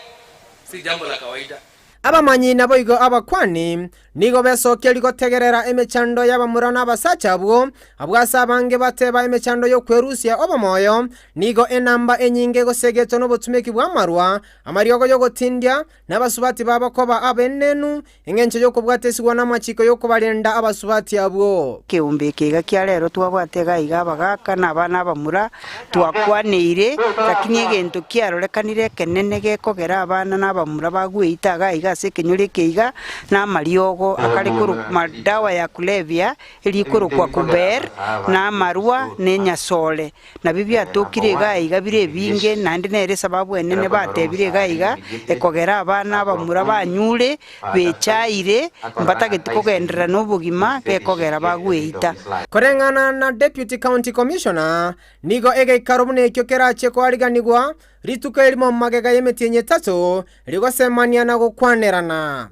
Si jambo la kawaida. Abamanyi nabo igo abakwani nigo besoke ligotegerera emechando y'abamurana basacha bwo abwasabange bateba emechando yo kwerusia obomoyo nigo enamba enyinge gosegeto no botumeki bwa marwa amaryogo yo gotindya n'abasubati babakoba abenenu engencho yo kubwatesigwa n'amachiko yo kubalenda abasubati abwo. Kiumbe kiga kya lero twabwatega iga bagaka n'abana bamura twakwanire lakini egento kyarorekanire kenene gekogera abana n'abamura bagwitaga iga sekenyure keiga na mariogo akarikuru madawa ya kulevya ilikuru kwa kuber na marua nenyasole na bibya tukirega iga bire binge nandi nere sababu enene batebire gaiga ekogera abana bamura banyure bechaire mbatage tukogendera n'obugima kekogera bagweita korengana na deputy county commissioner nigo egeikaro bune ekyo kerache kwariganigwa rituka elimo magega yemetinye tatu ligosemania na gukwanerana.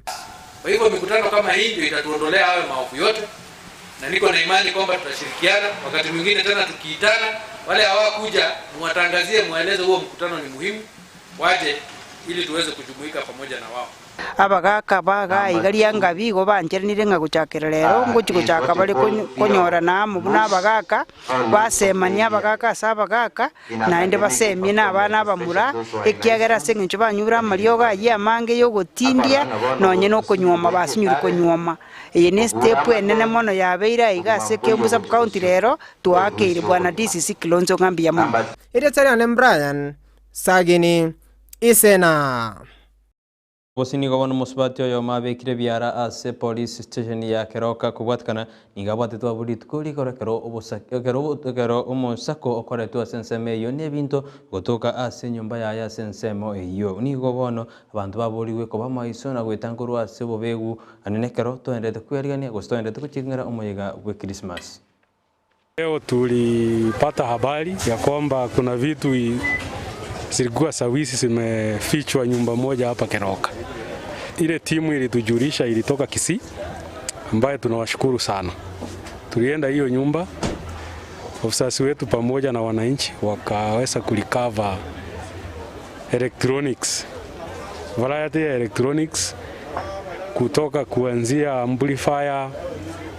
Kwa hivyo mikutano kama hii ndio itatuondolea hayo maovu yote, na niko na imani kwamba tutashirikiana. Wakati mwingine tena tukiitana, wale hawakuja muwatangazie, mueleze huo mkutano ni muhimu, waje ili tuweze kujumuika pamoja na wao. Abagaka baga igaria ngabigo banjernire nga guchakira lero nguchikuchaka bali konyora namu n'abagaka basemania abagaka sabagaka naende basemye n'abana bamura ekiagera sengincho banyura marioga yamange yo gotindia nonye no konyoma basinyuri konyoma eye ne step enene mono yabeira igase Kiombu sub county lero tuakire bwana DCC Kilonzo ngambi ya mama Ire Brian Sagini Isena. Bosini gobono musbati oyo mabekire byara ase police station ya Keroka kubwatkana nigabwatetwa bulit kuri korekero obosakero omusako okoretwa senseme yo nebinto gotoka ase nyumba ya sensemo eyo nigo bono abantu baburiwe ko bamaiso na gwetanguru ase bobegu anenekero toendete kwerigania gostoendete kuchingera omoyega bwe Christmas. Leo tulipata habari ya kwamba kuna vitu zilikuwa sawisi zimefichwa nyumba moja hapa Keroka. ile timu ilitujulisha ilitoka Kisii, ambaye tunawashukuru sana. Tulienda hiyo nyumba, ofisa wetu pamoja na wananchi wakaweza kulikava electronics, variety ya electronics, kutoka kuanzia amplifier,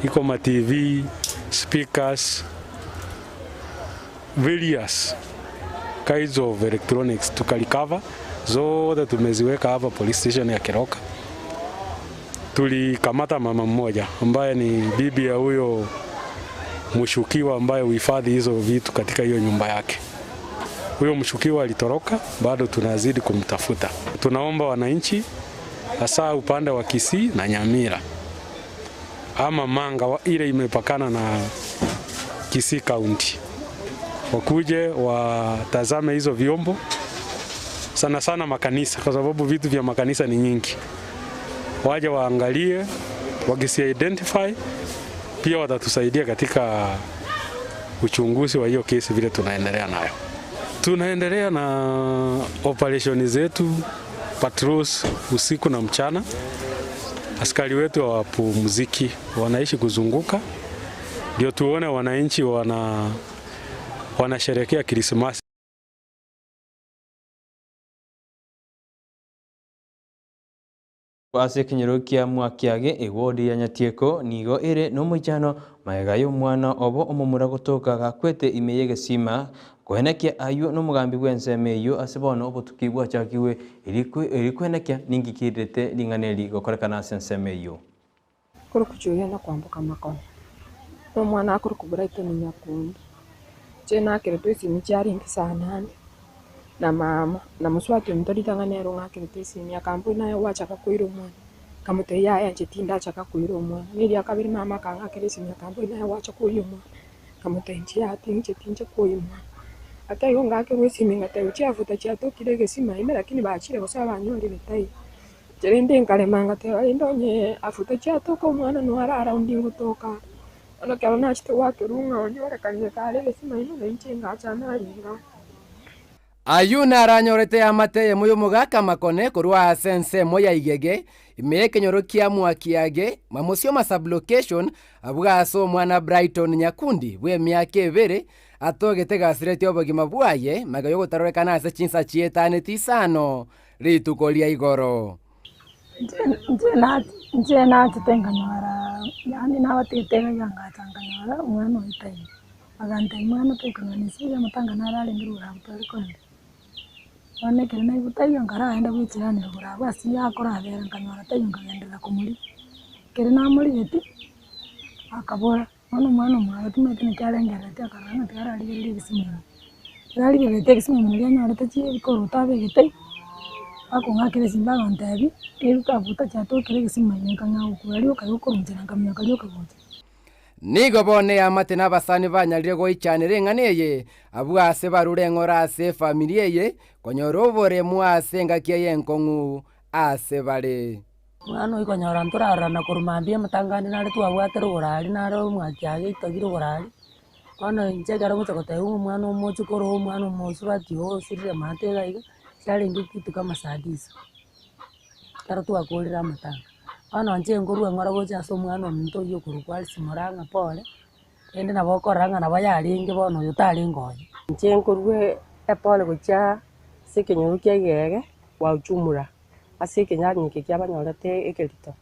iko ma TV, speakers, various kinds of electronics tukalikava zote, tumeziweka hapa police station ya Keroka. Tulikamata mama mmoja ambaye ni bibi ya huyo mshukiwa ambaye uhifadhi hizo vitu katika hiyo nyumba yake. Huyo mshukiwa alitoroka, bado tunazidi kumtafuta. Tunaomba wananchi, hasa upande wa Kisii na Nyamira ama Manga ile imepakana na Kisii County, wakuje watazame hizo vyombo, sana sana makanisa, kwa sababu vitu vya makanisa ni nyingi. Waje waangalie, wakisi identify, pia watatusaidia katika uchunguzi wa hiyo kesi vile tunaendelea nayo. Tunaendelea na operation zetu, patrols usiku na mchana. Askari wetu hawapumziki, wanaishi kuzunguka ndio tuone wananchi wanasherehekea Krismasi. Ase kinyoro kia mwakiage egodi ya Nyatieko nigo ere no mujano maega y'omwana obo omomura gotoka gakwete imeyege sima kwenekia ayo no mugambi gwenseme yo asebono obotukibwa chakiwe irikwenekia ningikirete linganeli gokorekana senseme yo kuri kuchuya na kwambuka makono no mwana akuru kuburaito ni Nyakundi chena kireto isimi cyari nkisana na mama na muswati mtorita nero ngakirete isimi akambu nayo wachaka kuiro mwana kamute yaya nchetinda chaka kuiro mwana nili akabiri mama kanga kirisi akambu nayo wacha kuiro mwana kamute nchia tinche kuiro mwana akayo ngake wesimi ngate uchiafuta chiato kirege sima ime lakini baachire gosaba nyori betai jerende ngale manga te ndonye afuta chiato ko mwana no arara undingo toka ono kero na chito wake runga onyore kanje kale sima ime nchenga chana linga ayuna aranyorete amateye muyo mugaka makone kurwa sense moya igege imeke nyorokia mwakiage mamusio ma sublocation abwaso mwana Brighton Nyakundi bwe myake ebere atogete gasireti obogima bwaye magayo gotaroreka ase chinsa chietane tisano ritukolia igoro njena tenganyara yani nawatitenga yanga tanganyara umwana oitai agante mwana tekananisiya mutanga narale ngirura butorikonde wane kirena ibutayo ngara enda bwitirane rugura basi yakora bera nkanyara tayo ngagendera kumuri kirena muri yeti akabora mwana mwana tumete ne cyarengerete akarana tyarali biri bisimana yari biri bisimana muri anyara tachi bikoro tabe gitai ako ngakire simba ntabi eruka buta chato kire bisimana nkanya ukuri ukayoko rumjana ngamya kalyoka bote nigo bone amate n'abasani banyarire goichanire nganeye abwase barurengora ase familia ye konyorobore mwase ngakie yenkongu ase bare mwana ikonyora nturara na kurumambia matangani nari twabwatero gorari naro mwakiage itogiro gorari ono njegara mutokote mwana omochukoro mwana omosubati osirire matega iga chalengi kitu kama sadisa karo twakorira amatanga ono nje ngorwa ngora gocha so mwana omuntu yo kurukwali simoranga pole ende na bokoranga na bayaringe bono yotari ngoye nje ngorwe epole gocha sekenyorukia gege wa uchumura asekenyanyike kyabanyorete ekerito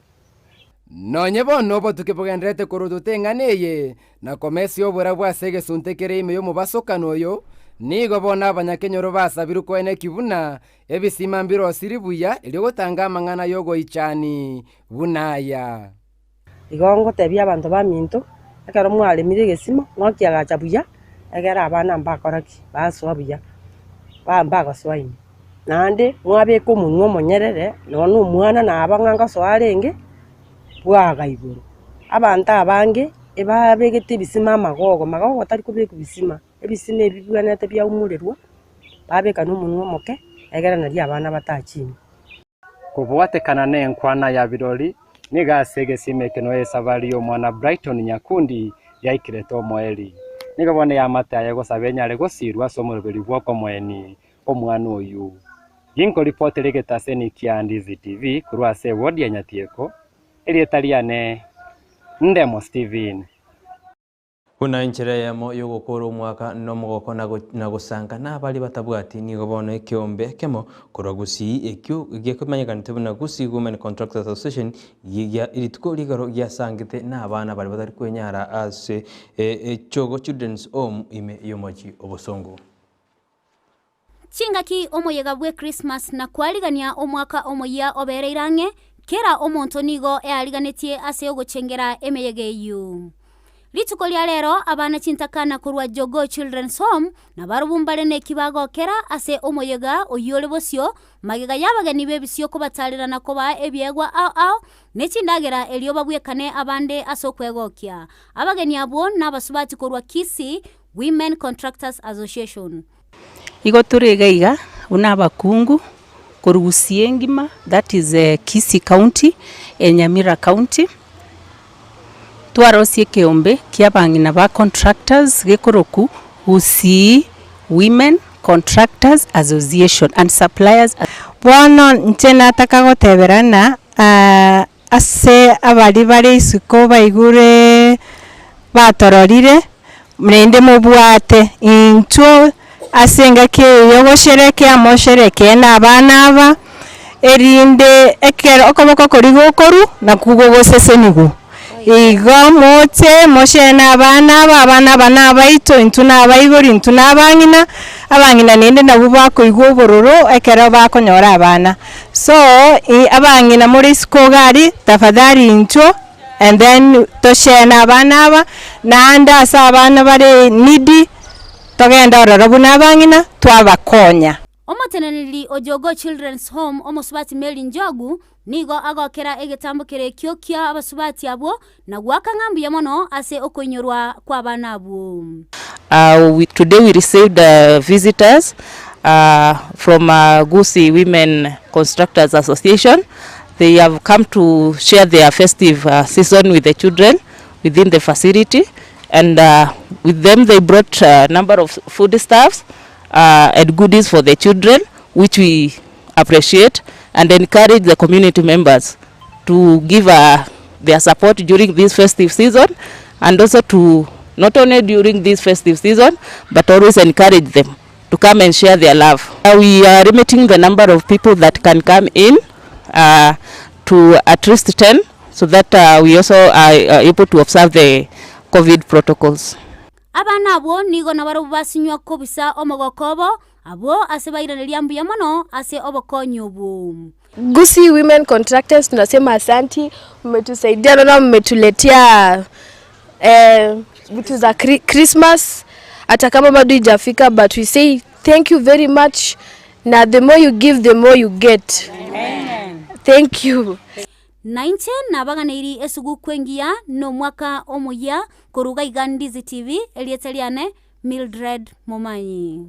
nonye bono botukibugendrete kurudutenganeye na komesi obura bwasege suntekere ime yo mubasokano yo nigo bona abanyakenyoro basabiru kwene kibuna ebisima mbiro siribuya iri gotanga amang'ana yo goichani bunaya igongo tebia abantu baminto akaro mwalemire gesima mwakiagacha buya egera abana mbakoraki baswa buya bamba swaini nande mwabe ko munwo monyerere none umwana na abanganga swarenge bwaga iguru abantu abange ebabegete bisima magogo tari kubeka bisima ebisine ebibwanete bya umurerwa babeka n'umunwa moke egera nari abana batachini kubwatekana n'enkwana ya birori nigasege simeke no esabari yo mwana Brighton Nyakundi yaikireto moeli nigabone yamata yego sabenya lego sirwa somurubiri bwoko mweni omwana oyu Ginko ripoti rigitaseni kia Ndizi TV kurwa se wodi ya Nyatieko ilietaliane Ndemo Steven. Kuna njira yamo yogokoro mwaka no mogoko na gusanga n'abali batabwati nigo bono ekiombe kemo kuragusi ekyo gyekomanyekanite buna gusi Women Contractors Association ya irituko ligaro gyasangite n'abana bali batari kwenyara ase echogo Children's Home ime yomoji obosongo. Chingaki omoyega bwe Christmas na kwaligania omwaka omoya obereirange kera omonto nigo ealiganetie ase ogochengera emeyegeyu. Rituko lya lero abana chintakana kurwa Jogo Children's Home na barubumbale nekibago kera ase omoyega oyole bosyo magega yabageni bebisyo kubatalira na koba ebyegwa ao nechindagera elio babwekane abande asokwegokia abageni abo n'abasubati kurwa Kisi Women Contractors Association. Igo turegaiga unabakungu Korugusiengima, that is Kisi County, Nyamira County. Tuarosie keombe kiabangina ba contractors gekoroku Usi Women Contractors Association and Suppliers. Bono ntena takagoteberana ase abali bari isuko baigure batororire mrende mubwate into asenga ke yogoshereke amoshereke n'abana aba erinde ekero okoboko kori gokoru na kugogosesenigu igo mote moshe n'abana abana baito into n'abaigori into n'abangina abangina nende nabo bakoigwa obororo ekero bakonyora abana so abangina muri skogari tafadhali into and then toshe n'abana aba nanda asa abana bare needy togenda ororo bunabangina twabakonya. Omotenanili Ojogo Children's Home omosubati Meli Njogu nigo agokera egetambukire kyokia abasubati abo na gwaka ngambu ya mono ase okonyorwa kwa bana abo. Today we received visitors from Gusi Women Constructors Association. They have come to share their festive season with the children within the facility. And with them they brought a number of foodstuffs and goodies for the children, which we appreciate and encourage the community members to give their support during this festive season, and also to not only during this festive season but always encourage them to come and share their love. We are limiting the number of people that can come in to at least 10, so that we also are able to observe the COVID protocols. Abana abo nigo nabaro basinywa kobisa omogokobo abo ase bairaneria mbuya mono ase obokonyobo. Gusi Women Contractors tunasema asanti, mmetusaidia na mmetuletea vitu za Christmas hata kama bado haijafika, but we say thank you very much, na the more you give the more you get. Amen. Thank you. 19 nabaganiri esugu kwengia no mwaka omoya koruga Ndizi TV elieteliane Mildred Momanyi.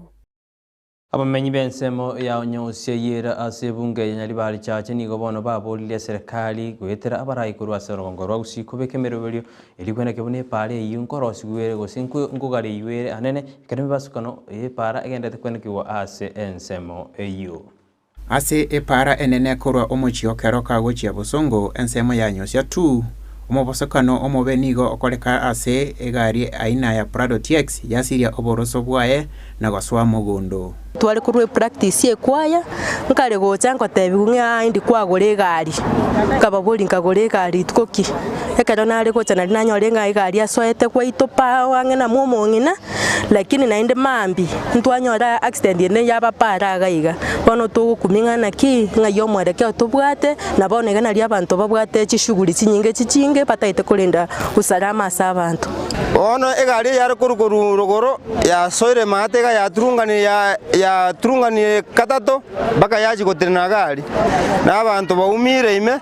Abamenyi bensemo ya onyosie yera ase bunge yanyali bali chache nigo bono babolile serikali gwetera abarayi kurwa serongo rwusi kubekemerobelyo elikwena kebone pale yinkorosi gwere gosinku ngugari yiwere anene kademe basukano para agenda tekwena kiwa ase ensemo eyo. Ase epara enene korwa omochio keroka gochia bosongo ensemo ya nyosia tu omobosokano omobenigo okoleka ase egari aina ya Prado TX yasiria oboroso bwaye na gwaswa mugondo twali kurwe practice ekwaya nkale gocha ngotebi ng'a indi kwagore gari kababuli nkagore gari tkoki ekero nale gocha nali nanyore ng'a gari asoete kwa itopa wange na momongina lakini nainde mambi ntwanyora accident ene yaba para gaiga bono tugukuminga naki ng'ayo mwereke tubwate na bonega nali abantu babwate chishuguri chinyinge pataite kulinda usalama sa abantu ono egari yari kuruguru rogoro ya soire matega ya turungani katato baka yaji goterina gari na abantu baumire ime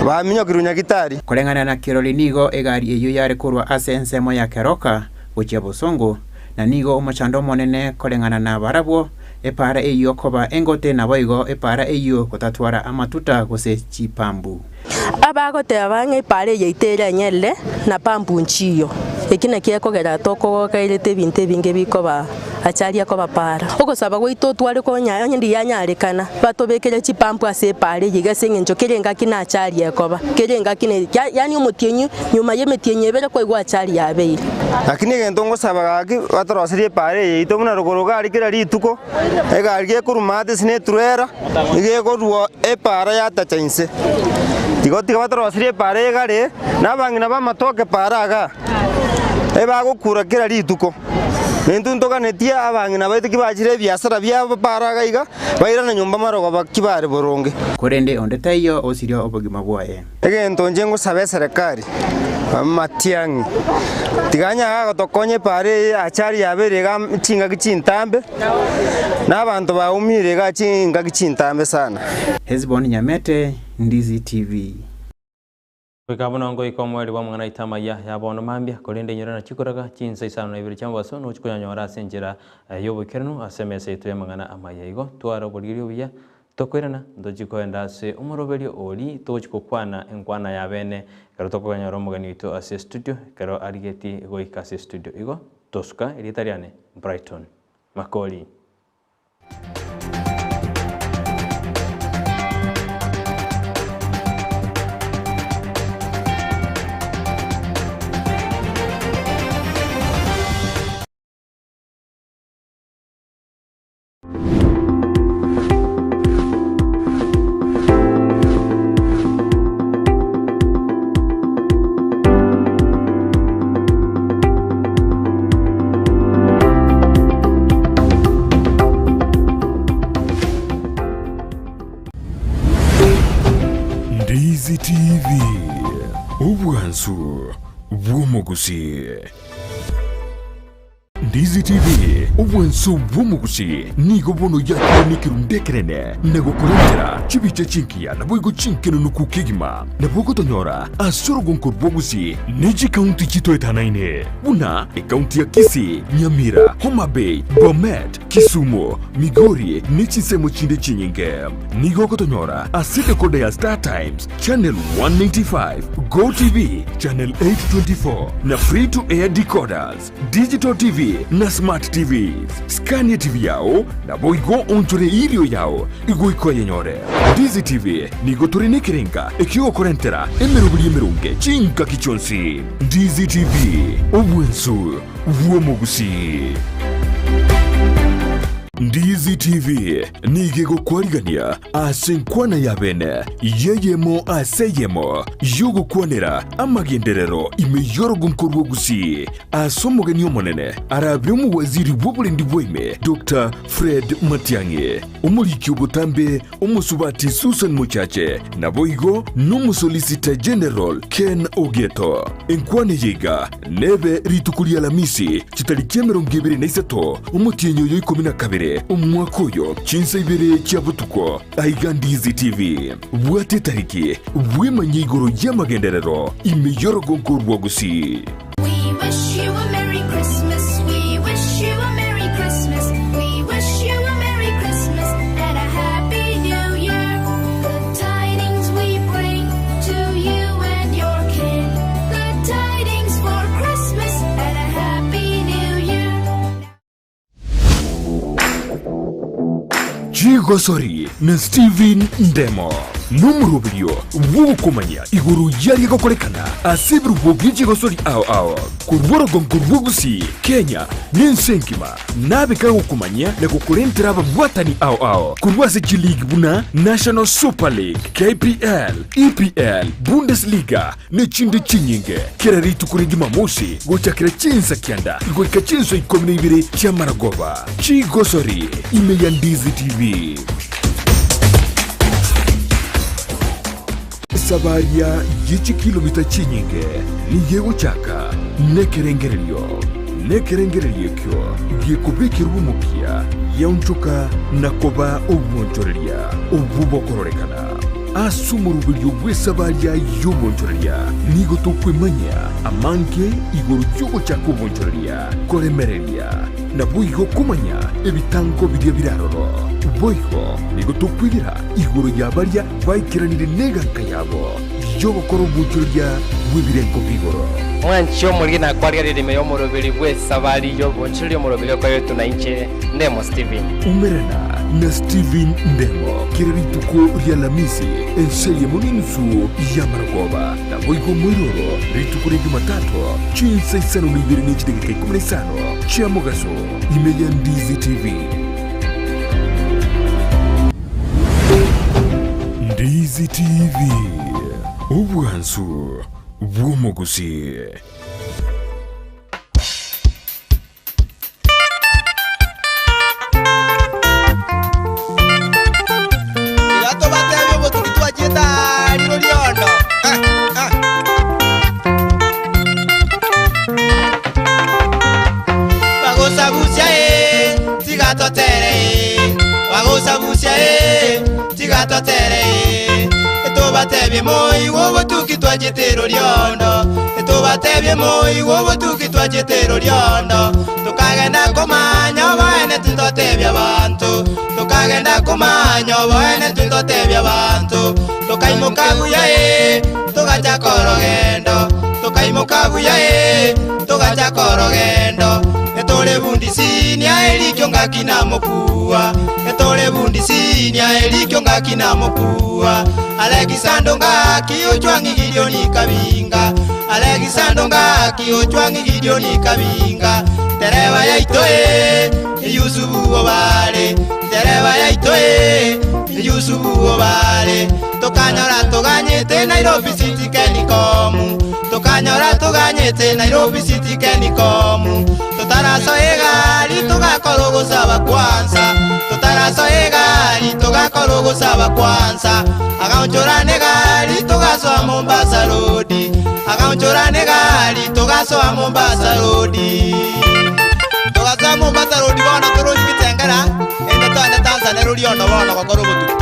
baminyo kirunya gitari kulengana na kiroli nigo egari eyo yari kurwa ase ensemo ya keroka gochia bosongo na nigo omachando monene kulengana na barabwo epara eyo koba engote na boigo epara eyo kotatwara amatuta gose chipambu abagote abange pare yeitera nyelle na pambu nchiyo ekina kiekogera toko kairete binte binge bikoba achari akobapara ogosaba goito tware konya ndi yanyarekana batobekere chipampu ase pare yigase ngenjo kerenga kina achari akoba kerenga kine yani umutienyu nyuma yemetienye bere ko igwa achari yabeire lakini gento ngosaba gaki batorosirie pare yito muna rogoroga arikira rituko egarige kurumate sine turera ige korwo epara yatachainse tigotiga batorosirie pare gare nabangina bamatoke paraga ebagokura kira rituko Nentu ntokanetia abangina baite kibachire biasara bya paraga iga bairana nyumba marogo bakibare boronge korende ondetayo osirio obogima bwaye egento njengo sabe serikali matiangi tiganya gotokonye pare achari yabere ga chinga gichintambe n'abantu baumire ga chinga gichintambe sana Hezbon Nyamete, Ndizi TV. Kwikabona ngo ikomweli wa mwana itama ya bono mambia kolende nyora chikoraga chinsa isano na ibiri cyangwa so no chikonyanyora senjera yobokerano asemese itu yamangana amayigo twara bolirio bya tokwirana ndojikoenda se umoroberio oli tochikokwana enkwana ya bene karo tokonyora mugani itu ase studio karo arigeti goika ase studio igo tosuka elitariane Brighton Makoli. Ndizi TV, ubwansu bw'umugusi. Ndizi TV, ubwansu bw'umugusi nigo bono yakiranikiru ndekerene nego kurengera chibice chinkia na boigo chinkeno nukukigima na bogo tonyora asoro gonko bogusi neji kaunti chito etanaine buna kaunti ya Kisii, Nyamira, Homa Bay, Bomet, Kisumu, Migori nechisemo chinde chinyinge nigo kotonyora asite kode ya Star Times channel 195 Go TV channel 824 na free to air decoders digital TV na smart TVs Scania TV yao na boigo onchore irio yao igo iko yenyore Ndizi TV nigo turine kirenga ekio korentera emerunge chinka kichonsi Ndizi TV obwensu uomogusi. Ndizi TV nigego kwarigania asenkwana ya bene yeyemo aseyemo yogo kwanera amagenderero imeyorogo nkorwo gusi asomogeni omonene arabire mu waziri w'oburendi bw'ime Dr. Fred Matiang'i umuliki obutambe umusubati Susan Muchache na boigo n'umusolicitor general Ken Ogeto enkwane yiga nebe ritukulia lamisi kitalikia 23 umutienyo yo 12 umwaka uyo chinsa ibere cyabutuko aiga Ndizi TV bwate tariki bwemanye igoro y'amagenderero imeyorogo nkorwa gusi. We wish you a Merry Christmas. We wish you a Merry Christmas. We wish you a Merry Christmas and a Happy New Year. Good tidings we bring to you and your kin. Good tidings for Christmas and a Happy New Year. Chigosori na Steven Ndemo numurubio wukumanya iguru yari gakorekana asibru bogi chigosori ao kurworogo nkurwugusi Kenya ninsenkima nabika gukumanya na gukurentera abagwatani ao kurwase League buna National Super League KPL EPL Bundesliga nechinde chinyinge kirari tukurigi mamusi gochakira chinsa kianda goika chinso 12 cha Maragoba Chigosori imeya Ndizi TV. Sabaria yichi kilomita chinyinge nigego chaka nekerengerelio kyo yekubekirwa umupia yaunchuka nakoba obwonchoreria obubokororekana asumurubulyo bwesabaria yobwonchoreria nigo tokwemanya amanke igoro cyogo chako obwonchoreria koremereria na buigo kumanya ebitango bidia biraroro boigo nigo tokwirira igoro yabaria baikiranire neganka yabo yobokoro obwonchoreria wibirenko bigoro mwancho muri na kwaria ririme yo murobiri bwe sabari yo bonchiri yo murobiri ko yo tunaiche Ndemo Steven umerana na Steven Ndemo kirituko rya Lamisi enseli muninsu ya Maragoba na boigo mwiroro rituko rya Jumatatu chinsa isano nibiri n'ikidegeka 15 cha Mugaso imeya Ndizi TV. Ndizi TV ubwansu bw'umuguzi. Batebye moi wobo tukitwa jetero lyondo batebye moi wobo tukitwa jetero lyondo tukagenda kumanya bene tutotebye abantu tukagenda kumanya bene tutotebye abantu tukaimuka buya tugacha korogendo tukaimuka buya tugacha korogendo etole bundisini aelikyo ngakina mokua etole bundisini aelikyo ngakina mokua Alexander ngaki ochwangi Gideoni kabinga Alexander ngaki ochwangi Gideoni kabinga Tereva ya itoe Yusufu obale Tereva ya itoe Yusufu obale Tokanyora toganyete Nairobi City Kenikomu Tokanyora toganyete Nairobi City Kenikomu Totaraso egali togakorogo saba kwanza Totaraso egali togakorogo saba kwanza Akaunchorane gali togaso a Mombasa Road Akaunchorane gali togaso a Mombasa Road Togaso a Mombasa Road wana turoji kitengera Enda tuande Tanzania Road yondo wana kwa korobotu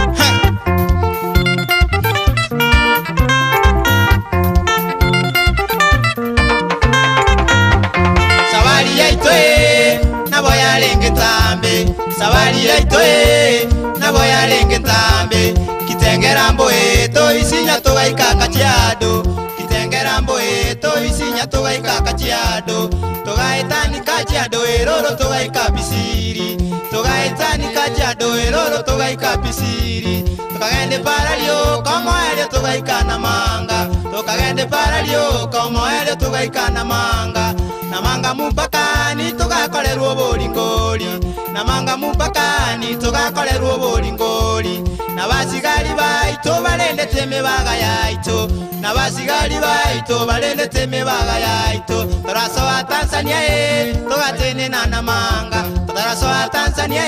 Sabari ya itoe Naboya lenge tambe Sabari ya itoe Naboya lenge tambe Kitengerambo eto isinya toga ikaka chiado Kitengerambo eto isinya toga ikaka chiado Toga etani kachiado eroro toga ikabisiri Toga etani kachiado eroro toga ikabisiri Toga gende paralio como elio toga ikana manga Toga gende paralio como elio toga ikana manga Namanga mupakani toga kole ruobo lingoli Namanga mupakani toga kole ruobo lingoli Nabasigari baito balende teme baga yaito Nabasigari baito balende teme baga yaito Toraso wa Tanzania toga tene na namanga Toraso wa Tanzania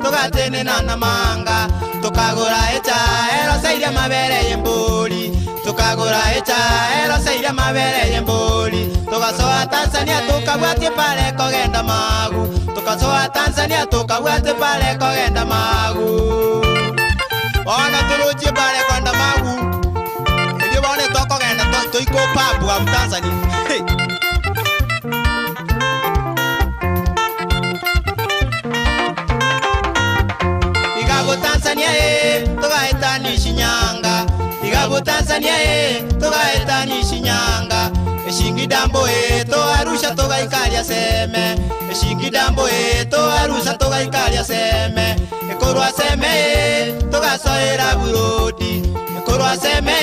toga tene na namanga Tokagora eta ero saidia mabere yemboli Tokagora eta ero saidia mabere yemboli Togaso wa Tanzania tokabwate pale kogenda magu Togaso wa Tanzania tokabwate pale kogenda magu Wana turuji pale kwenda magu Ili wane toko genda toiko pabu wa Tanzania Igabo Tanzania toga etani Shinyanga Igabo Tanzania toga etani Shinyanga Eshingidambo to Arusha toga ikalia seme Eshingidambo to Arusha toga ikalia seme Ekorwa seme toga soera burodi Ekorwa seme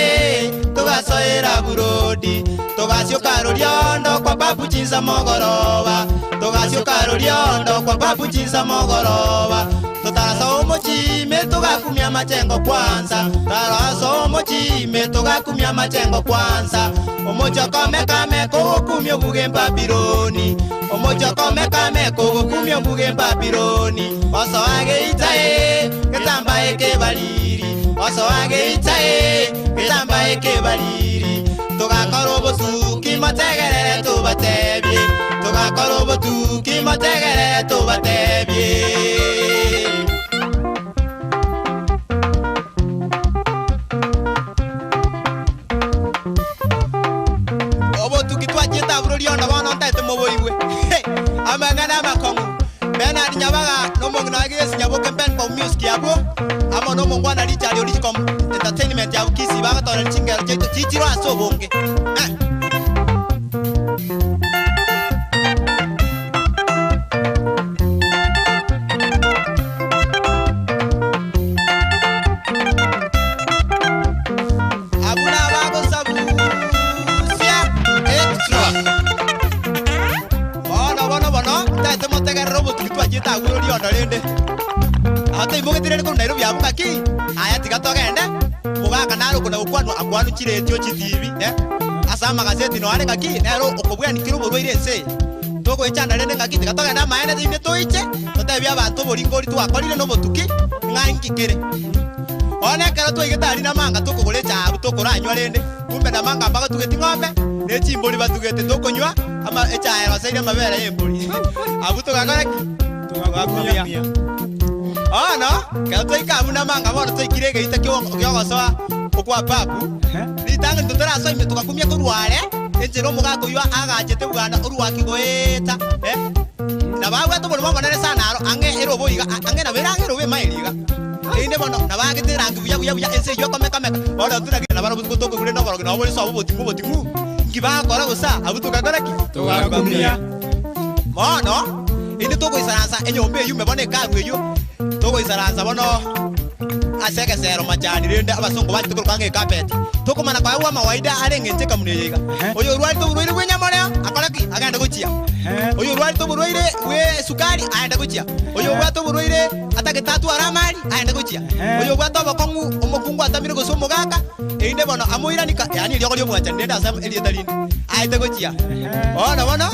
toga soera burodi Toga sio karoliondo kwa babu chinza mogoroba Toga sio karoliondo kwa babu chinza mogoroba Totaraso mochime toga kumia machengo kwanza Taraso mochime toga kumia machengo kwanza Omocho kome kame kogo kumio buge Babyloni Omocho kome kame kogo kumio buge Babyloni Oso age itae ketamba eke baliri Oso age itae ketamba eke baliri Toga korobo suki mategerere tubatebye Toga korobo tuki mategerere tubatebye Obo tukitwa jeta burolionda wana ntete moboiwe Amangana makongu Bena dinyabaga no mongna agesi nyaboke pen kwa music yabo Amo no mongwana licha ali kom entertainment ya bukisi bagatora chingero chichiro asobonge ata iboge tirere ko Nairobi abuka ki aya tigatogende mugaka naro kuna akwanu chiretio chitivi asama gazeti no are kaki nero okobwa nikiro borwire nse toko echanda rende ngaki tigatogenda maene thinde toiche totabia abantu boringori twakorire no botuki ng'ankikere one kero twaigitari na manga tukugure charu tukuranywa rende kumbe na manga mbaga tugeti ng'ombe ne chimbori batugete tukonywa ama echaero saire mabere yembori abuto gakora ki tugakumia no kero twaikabu na manga bono twaikirege ita kyogosoa okwa papu ritanga tutaraso ime tugakumia kurware enjero mugako ywa agachete bwana urwaki goeta na bagwa to bono bonere sana aro ange erobo iga ange na berange robe mairiga inde bono na bagite rangi buya ense yo kome bono turagira na baro buto kugure no baro na bori so botimu ngibakora gusa abutukagora ki tugakumia mono inde to goisaransa enyombe yume bone karu eyo to goisaransa bono aseke sero majani rende abasongo bati tukurukange carpet tukumana kwa wa mawaida arengente kamuneyega oyo rwali to burwire gwenya more akoraki aganda guchia oyo rwali to burwire we sukari aenda guchia oyo wa to burwire atake tatu aramari aenda guchia oyo wa to bokongu omokungu atamire gosomo gaka inde bono amoiranika yani lyo lyo mwacha ndenda asam eliyetalinde aenda guchia bona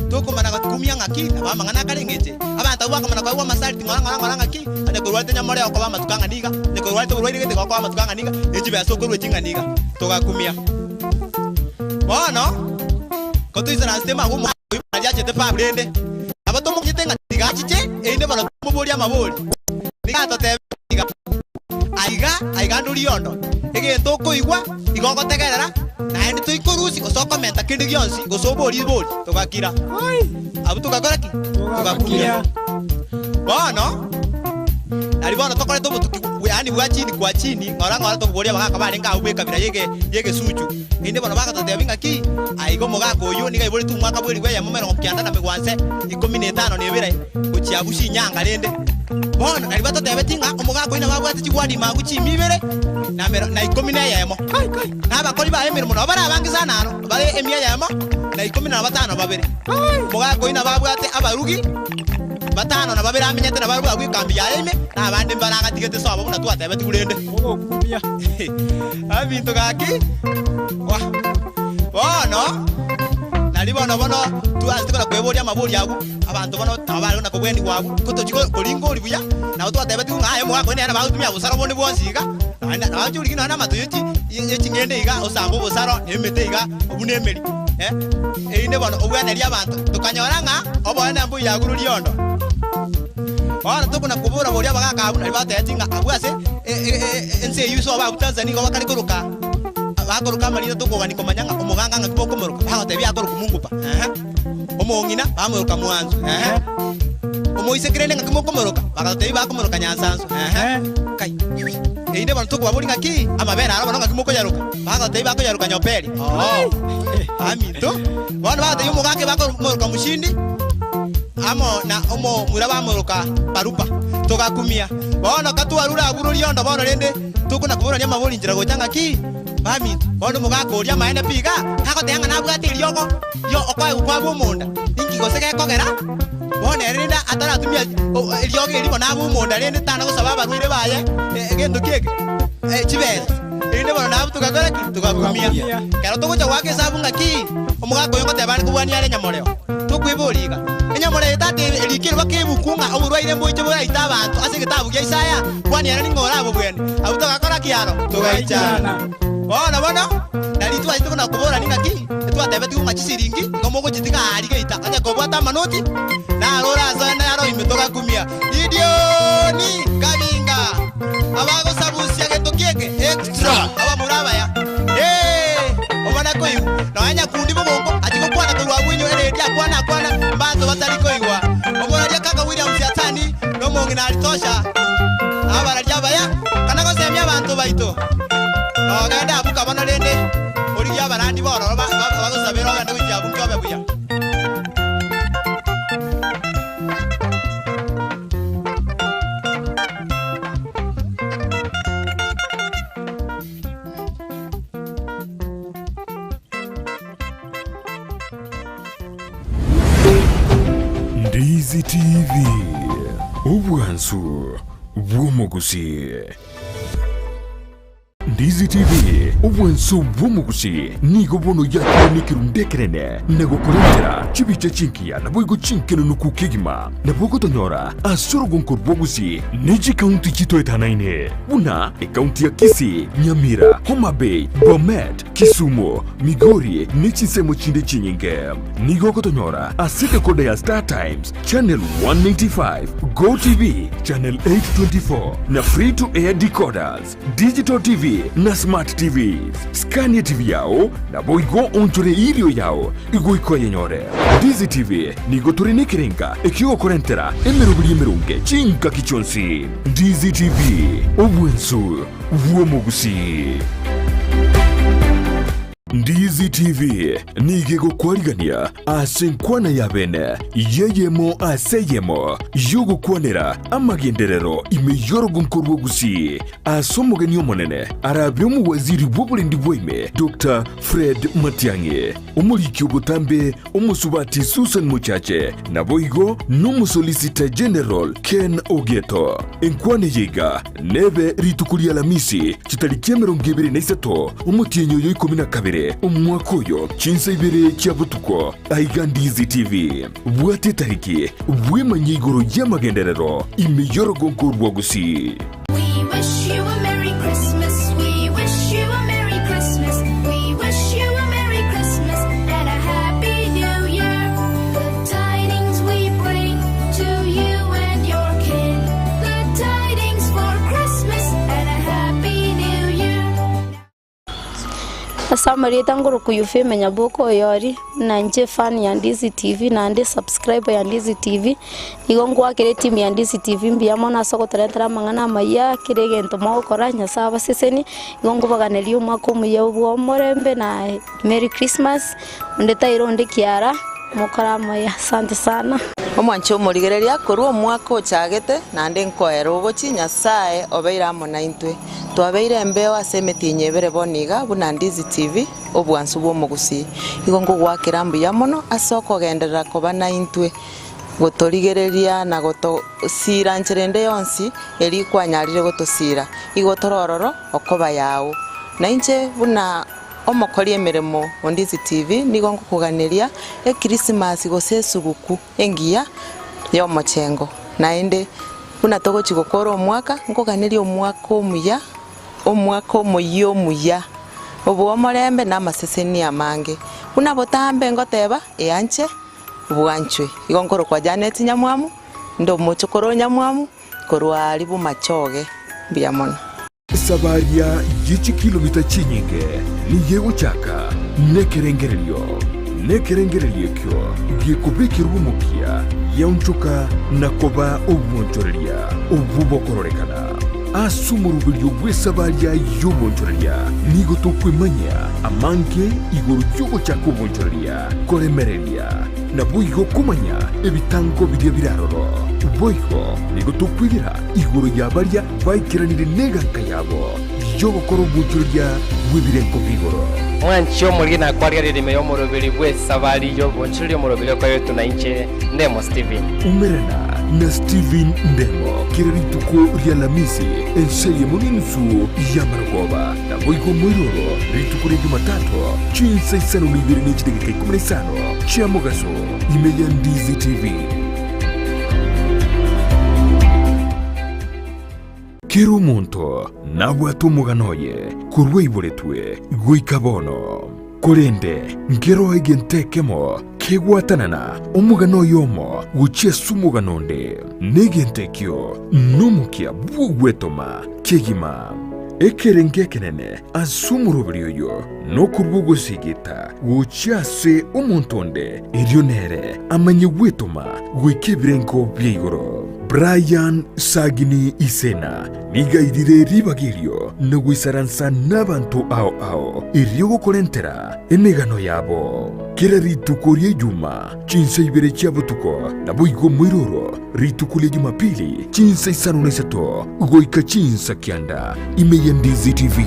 tukumana kumia ngaki bamangana karengete abantu bakamana kwa wa masalti ngara ngaki ane kurwate nyamore okaba matukanga niga ne kurwate burwire gete kwa matukanga niga ejibe asokoro chinga niga tugakumia bono kotuizana sistema gumu ya chete fabrende abato mukitenga tigachiche inde bono muboria mabori niga totega aiga nduriondo egento koigwa igogotegerera na ende tuikurusi gosokomenta kindi gionsi gosobori tugakira abuto gakora ki tugakumia bono alibono tokore to butuki yani bwa chini kwa chini ngora to kuboria bagaka barenga ubeka bira yege suchu inde bono baka totebinga ki aigo mogako uyu niga ibori tu mwaka bweri gwe ya mumero ngokianda na migwanse 15 nebire uchiabushi nyanga rende bono alibato tebetinga omogako ina babwate chigwadi maguchi mibere na 10 yemo na bakori ba emir muno bara abangiza nano bare emia yemo na 15 babere mogako ina babwate abarugi batano na babera amenyete na baruga kwikambi ya ime na abandi mbaraga tigete so abo natu atebe tiburende kumia abintu gaki wa bono nalibono bono tuazikora kweboria mabori yagu abantu bono tabari na kobwendi wagu kutochiko kolingori buya na utu atebe tu ngaye mu akone na bagutumya busaro bondi bonsiga na bajuri kino na matoyoti yechingende iga osambo busaro nemete iga obunemeri ine bono obwana lia abantu tukanyoranga obwana mbu yaguru liondo ora tukuna kubura boria bagaka abu nalibate yatinga abwase ense yuso aba Tanzania kwa kali kuruka bakoruka marino tukogani komanyanga omuganga ngakiboko muruka ha tebi akoruka mungupa omongina bamuruka mwanzo omoise kirene ngakimoko muruka bakatebi bakomuruka nyansanso kai inde bantu kwa bolinga ki amabera araba ngakimoko yaruka bakatebi bakoyaruka nyopeli amito bana bate yumugake bakomuruka mushindi amo na omo muraba muruka parupa tugakumia bona katwarura aguru liondo bona rende tukuna kubura nyama boli njira gochanga ki mami bona mugako uria maene piga hako teanga na bwate lyogo yo okwa bumunda ingi goseke kogera bona renda atara tumia lyogo iri na bumunda rende tana gosaba barwire baye egendo keke chibeza rende bona nabu tukagora ki tugakumia kero tugocha wake sabunga ki omugako yongo tebani kubwania ale nyamoreo tukwiburiga enyamore tate elikirwa kebukunga oburwaire mboite bora itabantu ase gitabu gya Isaya kwani ara ningora abo bwene abuto gakora kiaro tugaichana bona nalitu aito na kubora ninga ki twatebe tukunga chisiringi ngomogo chitinga ari geita anya kobwata manoti na rora zana yaro imetoka kumia idioni kaminga abago sabusia geto kieke extra aba muraba ya obana koyu na anya kundi bogongo atiko kwana ko rwabwinyo ere dia kwana mbanzo bataliko iwa obora dia kaka William Siatani no mongi na alitosha abara dia baya kana ko semia abantu ito ogenda abuka bono rende ori ya barandi boro bagusabira ogenda gwijia bunjobe buya Ndizi TV ubwansu bw'omugusi. Ndizi TV ubwansu bw'omugusi nigo bono yakinikira ndekerene nagokorera chibiche chinkia naboigo chinkeno nukukigima nabogotonyora asoro gonkor bogusi neji kaunti chito etanaine buna kaunti ya Kisii, Nyamira, Homa Bay, Bomet, Kisumu, Migori nechisemo chinde chinyinge nigo gotonyora asike kode ya Star Times channel 195, Go TV channel 824 na free to air decoders, digital TV na smart TVs. Scania TV yao na boigo onchore ilio yao igoiko yenyore. Ndizi TV nigo turine kirenga ekio korentera emerubili merunge chinka kichonsi. Ndizi TV obwensu vuomugusi. Ndizi TV nigego kwarigania asenkwana yabene yeyemo aseyemo yogo kwanera amagenderero imeyorogo nkorwo gusi asomogeni omonene arabyo mu waziri w'oburendi bw'ime Dr. Fred Matiang'i umuliki obutambe umusubati Susan Muchache naboigo n'umusolicitor general Ken Ogeto enkwane yiga nebe ritukuli alamisi kitalikia 23 umutienyo yo 12 umwaka uyo chinsa ibere kya butuko aiga Ndizi TV bwate tariki bwemanye igoro y'amagenderero imeyorogo nkorwa gusi. We wish you a Merry Christmas. We wish you a Merry Christmas. We wish you a Merry Christmas and a Happy New Year. Good tidings we bring to you and your kin. Good tidings for Christmas and a Happy New Year. Asamari tanguru kuyufe menyaboko yori na nje fan ya Ndizi TV na ande subscriber ya Ndizi TV igongwa kire team ya Ndizi TV mbia mona soko taretara mangana maya kirege ntomo koranya saba seseni igongo baganelio mwako muya ubwo morembe na Merry Christmas ndeta ironde kiara mukara maya asante sana omwancho murigereria korwa omwaka ochagete nande nkoero obochi Nyasaye obeira mo naintwe twabeire mbeo asemeti nyebere boniga buna Ndizi TV obwansu bw'omugusi igongo gwakira mbuya mono asoko genderera koba naintwe gotorigereria na gotosira ncherende yonsi eri kwanyarire gotosira igotorororo okoba yawo nainche buna omokori emeremo Ndizi TV nigongo kuganiria Christmas gosesuguku engia yo mochengo naende buna togo chigokora omwaka ngoganiria omwaka omuya omuya obo omorembe na maseseni amange buna botambe ngoteba eanche bwanchwe igonkoro kwa Janet Nyamwamu ndo mochokoro Nyamwamu korwa alibu machoge biamono Sabaria yichi kilomita chinyinge ni yego chaka nekerengererio kyo gikubikirwa mukia yaunchuka nakoba obwonchoreria obubokororekana asumurubilyo bw'esabaria y'obwonchoreria nigo tokwemanya amanke igoro y'ogo chaka obwonchoreria koremereria nabwo igo kumanya ebitango biria biraroro boigo nigo tokwirira igoro y'abaria baikiranire neganka yabo y'ogokora obwonchoreria bw'ebirenko bigoro mwancho mulina kwarira meyo morobiri bw'esabari y'obwonchoreria morobiri kwa yetu na inche Ndemo Steven umerana na Steven Ndemo kirarituko rya lamisi enseye muninusu ya maragoba na boigo moiroro rituko rya Jumatatu chinsa isano nibiri n'ikidegeka 15 chia mugaso imeya Ndizi TV kero monto nabwatu muganoye kurwe iboretwe guikabono kurende ngero egentekemo kegwatanana omugano yomo guchesu muganonde negentekyo numukia bugwetoma kegima ekerenge kenene asumurubirio yo no kurbugusigita guchase omontonde irionere amanye gwetoma gwikibirenko byigoro Brian Sagini Isena nigaidire ribagirio na gwisaransa n'abantu ao irio gukorentera emigano yabo kira rituko ria juma chinsa ibere cia butuko na buigo mwiroro rituko ria jumapili chinsa isano na isato goika chinsa kianda imeya Ndizi TV.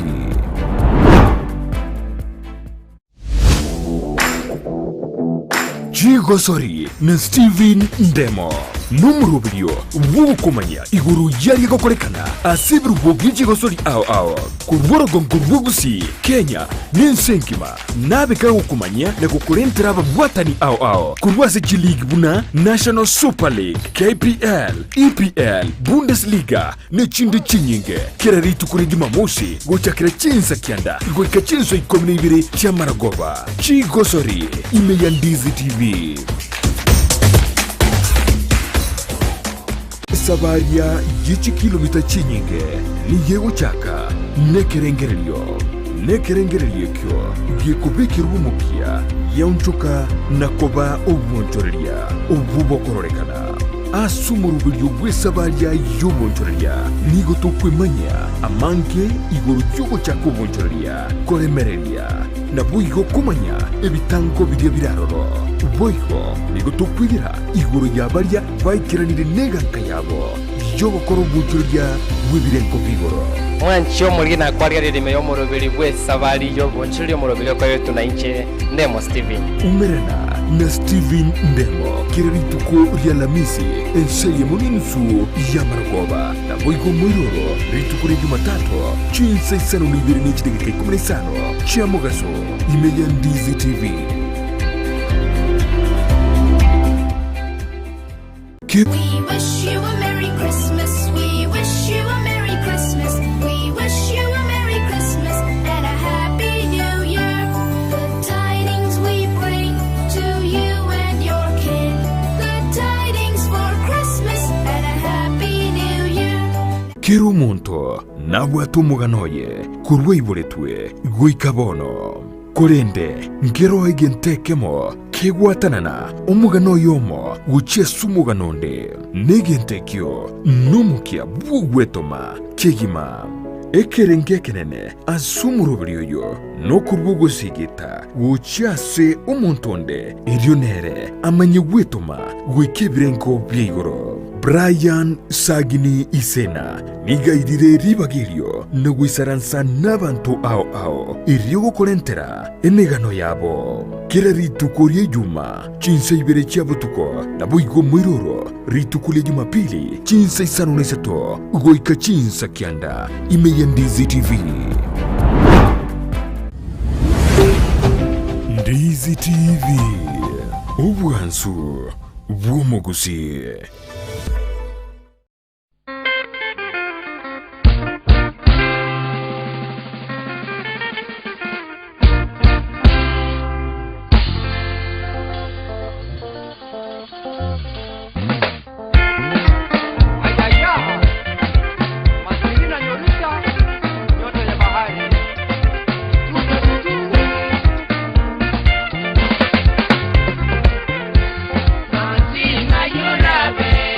Chigosori na Steven Ndemo numurubiryo wukumanya iguru yari gokorekana asibru bogi Chigosori ao kurworogongo rwugusi Kenya ninsenkima nabeka gukumanya na gukorentera abagwatani ao kurwase G-League buna National Super League KPL EPL Bundesliga n'ikindi kinyinge kiraritu kuri Jumamosi gochakira chinsa kianda goika chinso 12 cya Maragoba. Chigosori imeya Ndizi TV. Sabaria yichi kilomita chinyinge ni yego chaka nekerengerelyo kyo yekubekirwa umupia yaunchuka nakoba obwonchoreria obubokororekana asumurubiryo bw'esabaria y'obwonchoreria nigo tokwemanya amanke iguru cy'ugo chako obwonchoreria koremereria nabwo igo kumanya ebitango birya biraroro boiho nigo tokwigira iguru yabaria bayikiranire neganka yabo yobokoro obwonchoreria bw'ebirenko bigoro mwancho muri na kwaria ririme yo murubiri bw'esabari y'obwonchoreria murubiri ko yetu na inche Ndemo Steven umerena na Steven Ndemo kirarituko rya Lamisi enseye muninsu ya Maragoba na boigo mwiroro rituko rya Jumatatu chinsa isano n'ibiri n'ikidegeka 15 cya Mugaso imeya Ndizi TV. We wish you a Merry Christmas. We wish you a Merry Christmas. We wish you a Merry Christmas and a Happy New Year. Good tidings we bring to you and your kin. Good tidings for Christmas and a Happy New Year. Kero monto nabwatu muganoye kurwe iboretwe guikabono korende ngero egentekemo kegwatanana umugano yomo guchesu muganonde negentekyo numukia bugwetoma kegima ekerenge kenene asumurubiryo no kurbugo sigita guchase umontonde irionere amanye gwetoma gwekebirenko byigoro. Brian Sagini Isena nigaidire ribagirio na gwisaransa n'abantu ao irio gukorentera emigano yabo kira rituko ria juma chinsa ibere cia butuko na buigo mwiroro rituko ria Jumapili chinsa isano na isato goika chinsa kianda imeya Ndizi TV. Ndizi TV obwansu bw'omugusi. Ayúdame.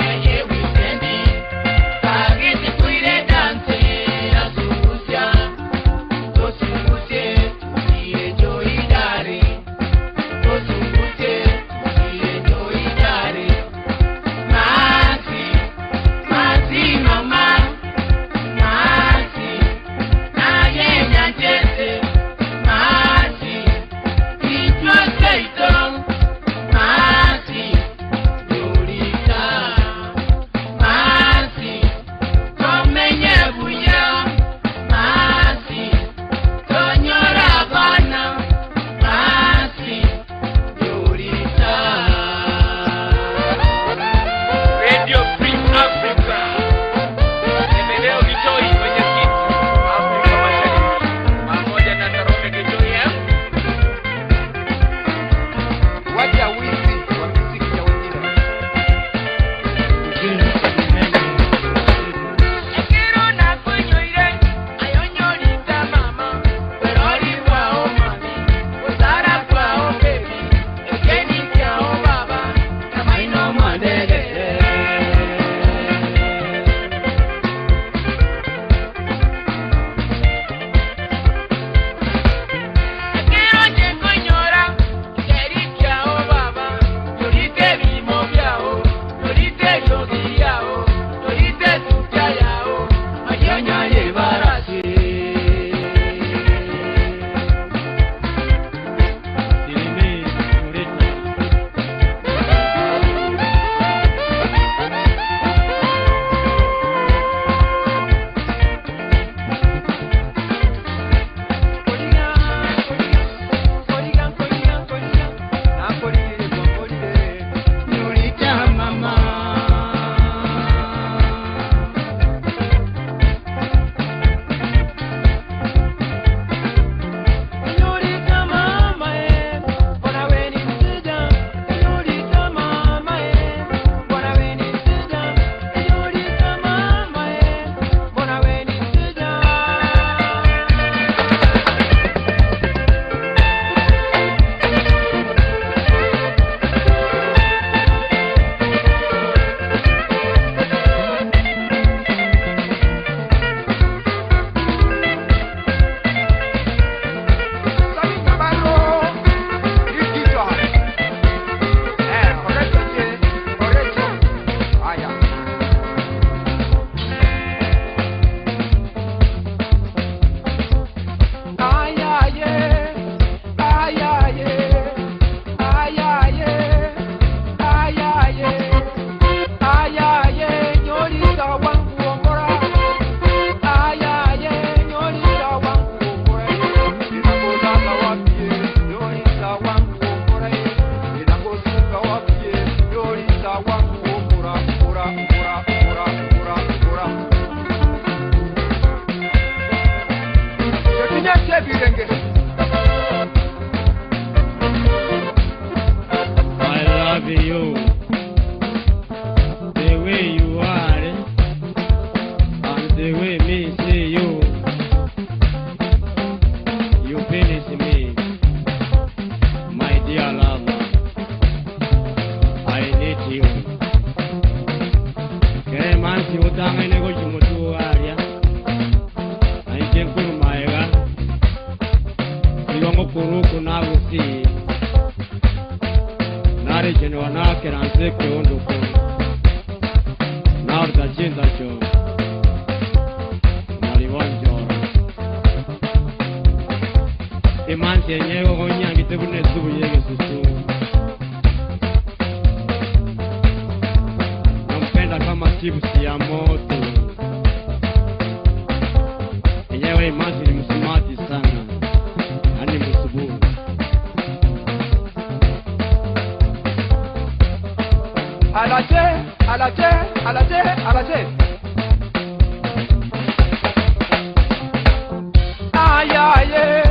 se kiondo na orda jinda jo maliwanjo imanche nyego gonyangi tebune subu yege susu nampenda kama chips ya moto enyewe imanche ni msumati sana ani msubu alaje ayaye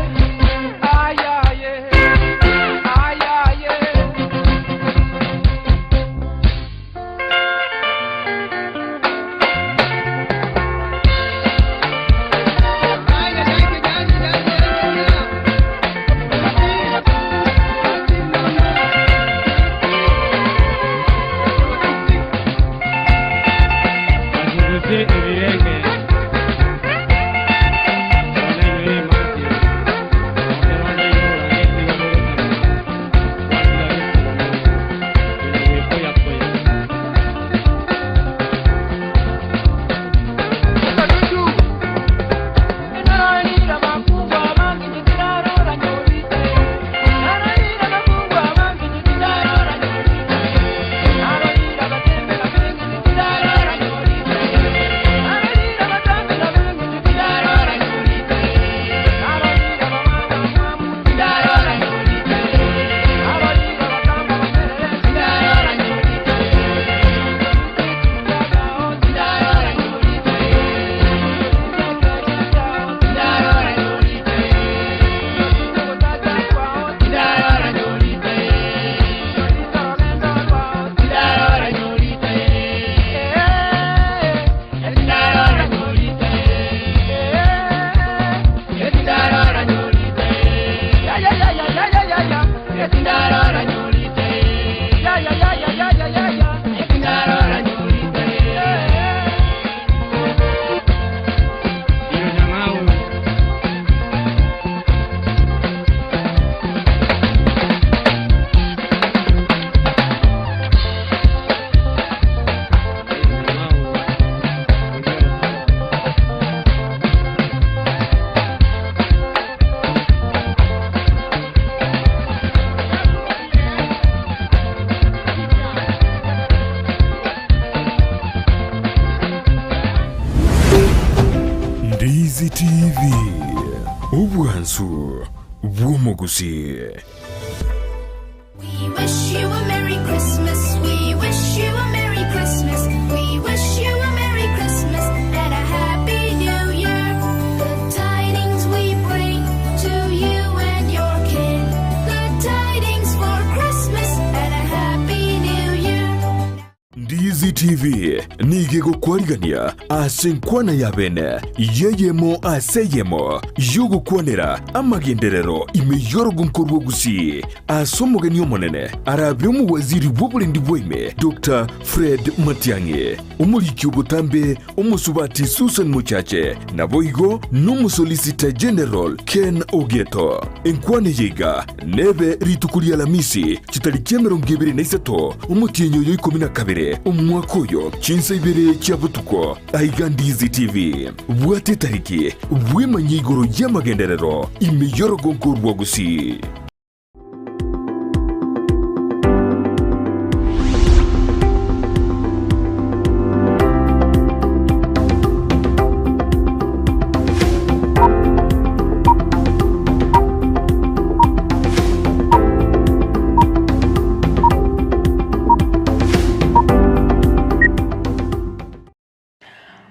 Ndizi TV Obwansu Bwomogusi. We wish you a Merry Christmas. We wish you a Merry Christmas. We wish you a Merry Christmas and a Happy New Year. Good tidings we bring to you and your kin. Good tidings for Christmas and a Happy New Year. Ndizi TV nigego kwarigania asenkwana yabene yeyemo aseyemo yogo kwanera amagenderero imeyorogo nkorwo gusi asomogeni omonene arabyo mu waziri w'obulendi bw'ime Dr. Fred Matiang'i umuliki obutambe omusubati Susan Muchache naboigo n'umusolicitor general Ken Ogeto enkwane yiga nebe ritukulia lamisi kitariki 23 umutienyo yo 12 umwaka oyo chinsa ibere cyabutuko aiga Ndizi TV bwate tariki bwemanyigoro y'amagenderero imeyorogo nkorwo gusi.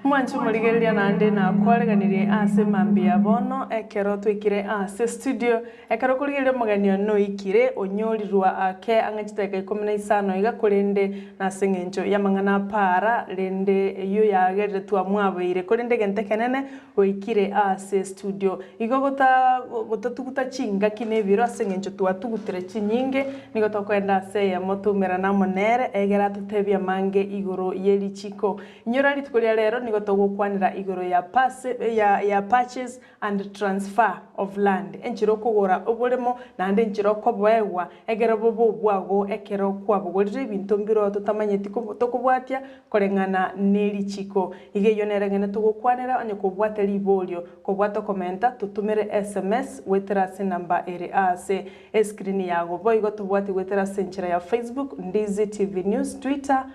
Mwanchu murigeria nande na kwareganirie ase mambia bono ekero twikire ase studio ekero kurigeria muganio no ikire onyorirwa ake angachiteka 15 iga kurinde na sengencho ya mangana para rende iyo yagerere twa mwabeire kurinde gente kenene oikire ase studio igo gotatuguta chinga kinebiro asengencho twatugutire chinyinge nigo tokwenda ase ya motumera na monere egera tutebia mange igoro yeri chiko nyora litukuria rero nigo togukwanira igoro ya purchase and transfer of land enchiro kugura oburimo nande enchiro kobwegwa egere bobo bwago ekero kwabugurire ibintu mbiro tutamanyeti tokubwatia korengana neri chiko igeyo nerengene togukwanira onye kubwata libolio kubwata komenta tutumire SMS weterase namba ere ase screen yago boigo tubwati weterase enchira ya Facebook Ndizi TV News Twitter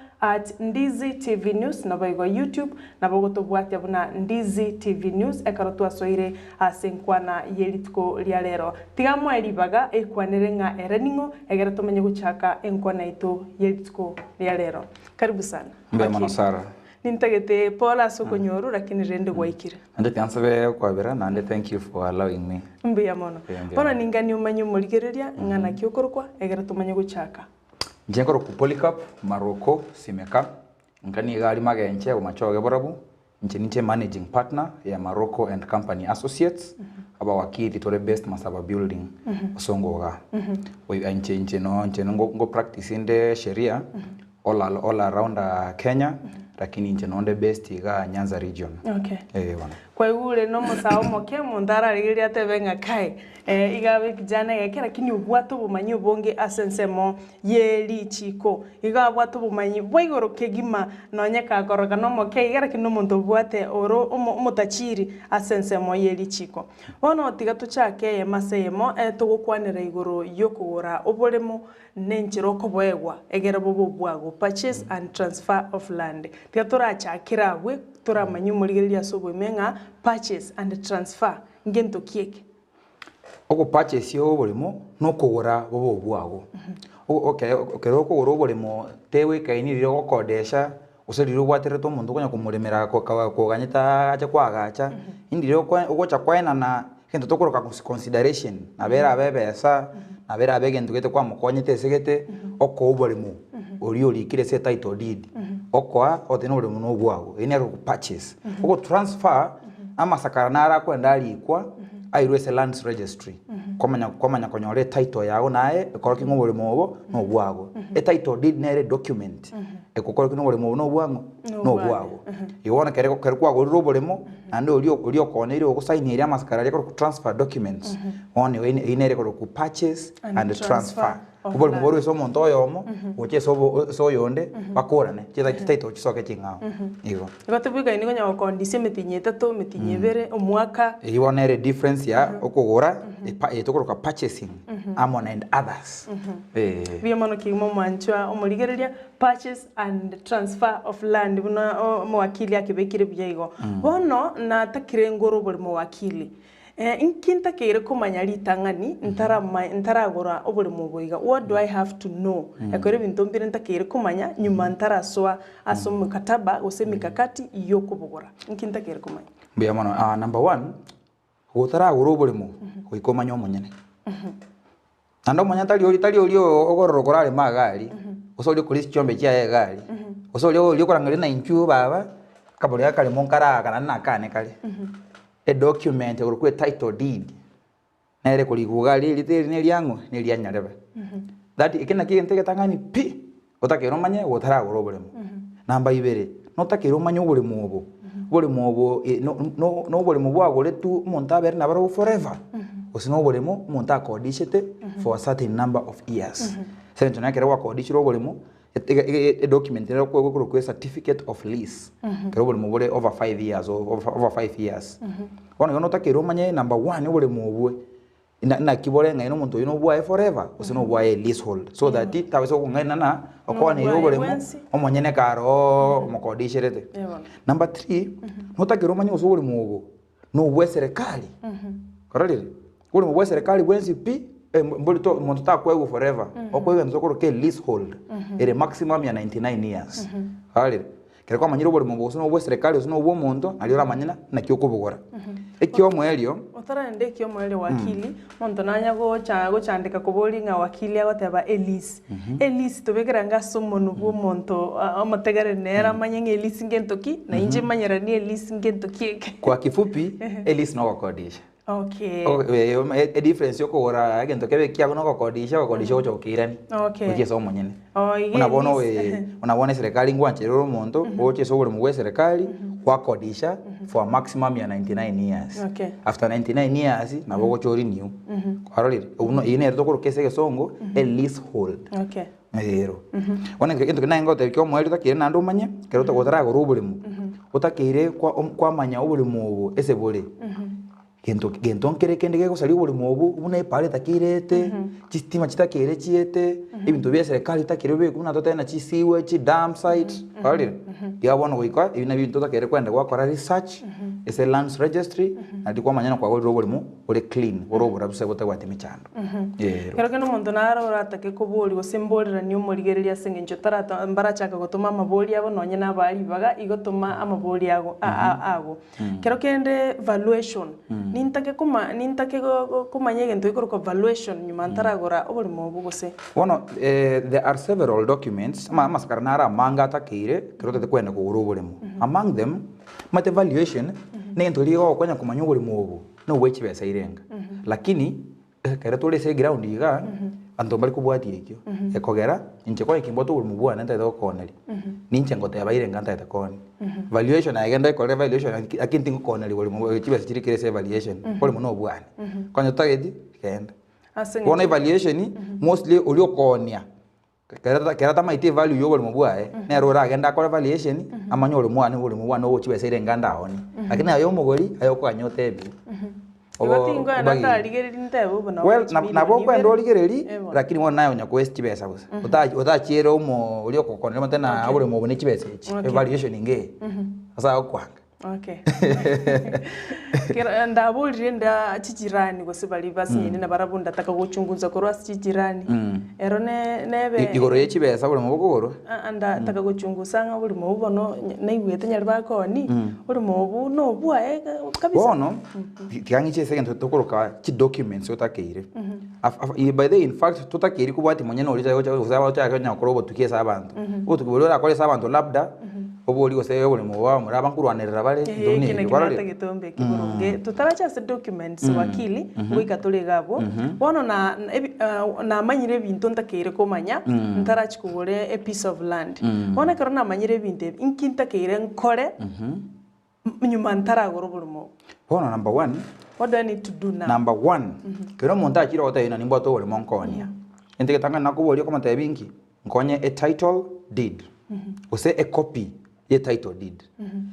@Ndizi TV News na boigo YouTube na bogo tubwati abuna Ndizi TV News ekarotu asoire asenkwana yelitko lialero tigamo elibaga ekwanere nga ereningo egera tumenye guchaka enkwana ito yelitko lialero karibu sana mbe manasara nintagete Paula sokonyoru lakini rende gwaikira ande tansabe kwabera nande thank you for allowing me mbe yamono bona ningani umanyo muligereria ngana kyokorwa egera tumenye guchaka Jengoro ku Polycarp Maroko Simeka ngani gali magenche umachoge borabu nche managing partner ya Maroko and Company Associates aba wakili tore best masaba building osongoga we nche ngo practice inde sheria all around Kenya lakini nche nonde best iga Nyanza region bwana kwa yule no musao moke mundara rigiria tebenga kai igabe kijana yake lakini ubwato bumanyi ubonge asensemo yeli chiko igabwato bumanyi boigoro kegima nonyeka koroga no moke igara kino muntu bwate oro umutachiri asensemo yeli chiko bono tiga tuchake maseyemo tugukwanira igoro yokugura oboremo nenchiro kobwegwa egera bobo bwago purchase and transfer of land tiga turachakira we turamanyi muligeria sobo menga purchase and transfer ngento kieke oko purchase yo bolimo no kugura bobo bwago okay kugura bolimo tewe kainirire gokodesha useriro gwatereto mundu konya kumuremera ko ganyita acha kwagacha indire ugocha kwaena na kento tokoroka consideration nabera abebesa nabera abegento gete kwa mukonyite segete oko bolimo ori kire se title deed okwa otenore muno bwago ene ro purchase oko transfer ama sakaranara kwenda alikwa airwese lands registry komanya konyore title yago nae ekoroki ngobole mobo no bwago title deed nere document ekokoroki ngobole mobo no bwango no bwago iwona kere kwa go robolemo ande olio konere okusainira amasakarari ko transfer documents one inere ko ku purchase and transfer ubole muboro so monto yomo uche so yonde bakorane cheza title chisoke chingao igo batubika ni gonya bakondise metinye 3 metinye 2 omwaka iwona difference ya okugura etokoroka purchasing amon and others biamono kimo manchwa omurigereria purchase and transfer of land buna mwakili akibekire byaigo bono na takire ngoro buri mwakili inkinta kere kumanya litangani ntaragora obuli muboiga what do I have to know ekore bintu mbire ntakere kumanya nyuma ntaraswa asomu kataba osemikakati yokubugura inkinta kere kumanya mbiya mono number 1 utaragora obuli mu kuikomanya omunyene ando munya tali oli ogororokora ali magari osoli kuri chombe kya gari osoli korangale na inchu baba kabuli akali monkara kana nakane kale a document or a title deed nere kuliguga lili ne lyango ne lyanyarebe that ikena kigente tangani pi otakero manye wotara gorobolemo namba 2 notakero manye obolemo no obolemo bwago letu monta ber na baro forever osino obolemo monta kodishete for a certain number of years sento nakere wa kodishiro obolemo a document there ko certificate of lease kero bole mobole over 5 years over 5 years ono yono takero manye number 1 bole mobwe na kibole ngai no muntu yino bwa forever usino bwa leasehold so that it taweso kungaina na okwa ne bole omonyene karo mokodishirete number 3 no takero manye uso bole mobwo no bwa serikali korali bole mobwa serikali bwenzi pi mboli to muntu takwego forever okwego nzokoro ke leasehold ere maximum ya 99 years hale kere kwa manyiro boli mumbo sono bwe serikali sono bwo muntu aliora manyina na kyokubugora ekyo mwelio otara nde kyo mwele wakili muntu nanya go chandika kuboli nga wakili agoteba elise tobekera nga somono bwo muntu amategare nera manyenge elise ngentoki na inje manyera ni elise ngentoki kwa kifupi elise no kodisha Okay. A difference yoko ora agento kebe kia kuno kokodisha ochokirani. Okay. Uche so monyene. Igeni. Unabona serikali ngwancherero monto oche so buli serikali kwa kodisha for a maximum ya 99 years. Okay. After 99 years nabo chori new. Kwarolire uno ine rito kese kesongo a leasehold. Okay. Ero. Ona ngento kana ngote kyo mweli takire nando manye kero to gotara go rubulimo. Utakire kwa manya ubulimo ubu ese bole. Gento nkere kende gego sali ubulimo ubu una pale takirete chistima chitakire chiete ibintu bya serikali takire be kuna totena chisiwe chi dam site. Kwarolire ya bono goikwa ibina bintu takire kwenda kwa kora research ese lands registry ndikwa manyana kwa godo ubulimo ule clean orobura buse bote gwate michando. Kero keno muntu naro ratake kubuli gosimbolera ni umurigereria sengencho tarata mbarachaka gutuma amaboli abo nonye nabali baga igotuma amaboli ago ago. Kero kende valuation nintake kumanya gento ikoro valuation nyuma ntaragora ubulimo bugose. Bueno, there are several documents maskarnara manga takire kero tete kwenda kugura ubulimo. Among them mate valuation nento ligo kwanya kumanya ubulimo obu no wechi besa irenga. Lakini kera tole se ground iga anto bali kubwati ekyo ekogera inche kwa ikimboto uri mubwa nanta edo koneli ninche ngote abaire nganta eta koni valuation agenda ikore valuation akinti koneli uri mubwa chiba sichirikire se valuation uri muno bwana kwanya tagedi kenda bona valuation mostly uri okonia kera tama ite value yo uri mubwa ne rora agenda akore valuation amanyo uri mubwa no chiba se nganda oni lakini ayo mugori ayo kwa nyote bi well nabo kwenda oligereri lakini wona nayo nyakwest chibesa gusa utachiere umo ulio kokonera tena abule mu bone chibesa echi evaluation inge asa okwanga. Okay. Kera ndabulire nda chichirani gose bali basinyene na barabunda taka guchunguza korwa chichirani ero nebe igoro yechibesa bule mu bogoro anda taka guchunguza nga buli mu bono naigwete nyari bakoni buli mu bu no bua kabisa bono tiangiche second tokoroka chi documents otakeire by the in fact totakeire kubati monyene olija uzaba utaka nyakorobo tukiesa abantu utukibolora akolesa abantu labda oboli gose buli mu wa muraba nkurwanirira bale ndoni kwarale gitombe kiburunge tutaracha se documents wakili gwika tuligabo bono na manyire bintu ntakire komanya ntarachi kugure a piece of land bono karona manyire bintu inkintakire nkore nyuma ntaragoro bulimo bono number 1 what do I need to do now number 1 kero monta chiro otayina nimbo to bulimo nkonya entike tanga nakuboli koma tabinki nkonye a title deed ose a copy ye title deed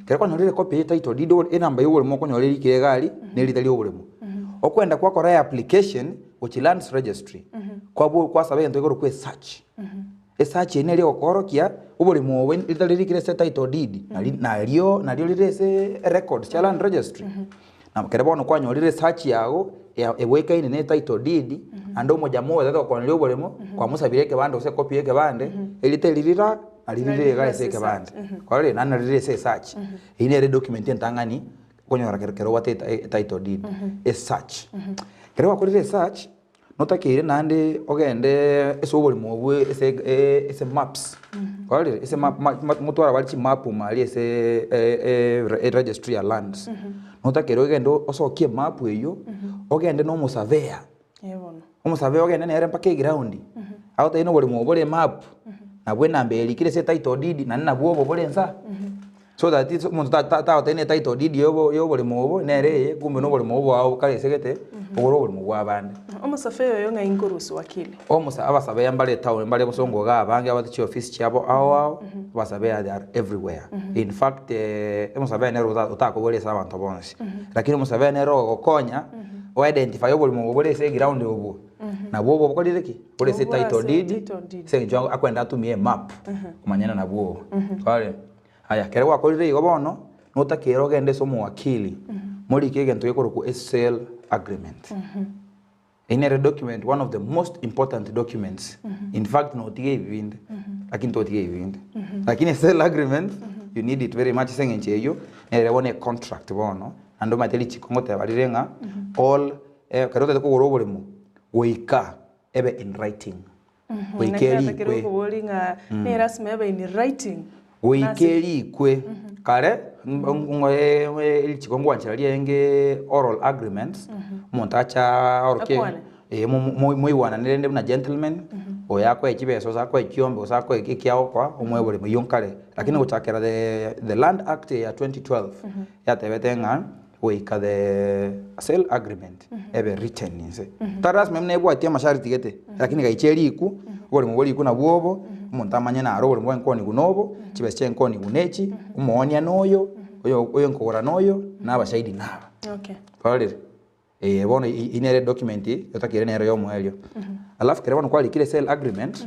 kera kwa nyorere copy ye title deed e namba yo bulimo konyorere ikire gali nelitali obulimo okwenda kwa kora application which lands registry kwa sabe ento igoro kwe search e search ene lyo korokia obulimo we litali ikire se title deed nalyo lirese records cha land registry na kera bono kwa nyorere search yago eweka ine ne title deed ando moja moja tata kwa nyorere obulimo kwa musabireke bande ose copy yeke bande elitelirira alirire gaise ke bande kwale nana rire se search ine re document entangani konyora kero wate title deed e search kero wakorire search notakire nande ogende esoboli mobwe ese maps kwale ese map mutwara bali map mali ese registry ya lands notakire ogende osokie map eyo ogende no musurveyor umusurveyor ogende nere mpaka ground auta ino boli mobole map nabwe nambeli kile se title deed na nabwo bobolenza so that it's umuntu ta tene title deed yo bole mobo nere kumbe no bole mobo aho kale segete ogoro bole mobo abande omusafeyo yo nga inkurusu wakili omusa abasabe yambale town mbale musongo ga abange abati office chabo aho basabe they are everywhere in fact omusabe nero utakobolesa abantu bonse lakini omusabe nero okonya o identify bole mobo bole se ground obo na bwo bwo kolireki bole se title deed se njo akwenda atumie map kumanyana na bwo kale aya kere wakolire igo bono notakero gende somo wakili muri kege ntoyekoro ku sale agreement in a document one of the most important documents in fact no tige ibinde lakini to tige ibinde lakini sale agreement you need it very much sengenche yo nere one contract bono ando mateli chikongote balirenga all karote ko gorobulimo weika ebe in writing weikeli kwe ne rasmi ebe in writing weikeli kwe kare ngoe ilichikongo anchiralia enge oral agreements montacha orke moiwana nende na gentleman oyako echibeso sako echiombe sako ekiao kwa omwebole muyonkale lakini guchakera the land act ya 2012 yatebetenga weika the sale agreement ebe written inse taras memne bwatia masharti gete lakini gaicheri iku bole muboli iku na bwobo montamanya na aro bole mwenkoni gunobo chibese enkoni gunechi umonia noyo oyo nkogora noyo nabashahidi naba Okay. Pale bono inere document yotakire nero yo mwelio alafu kere bono kwali kile sale agreement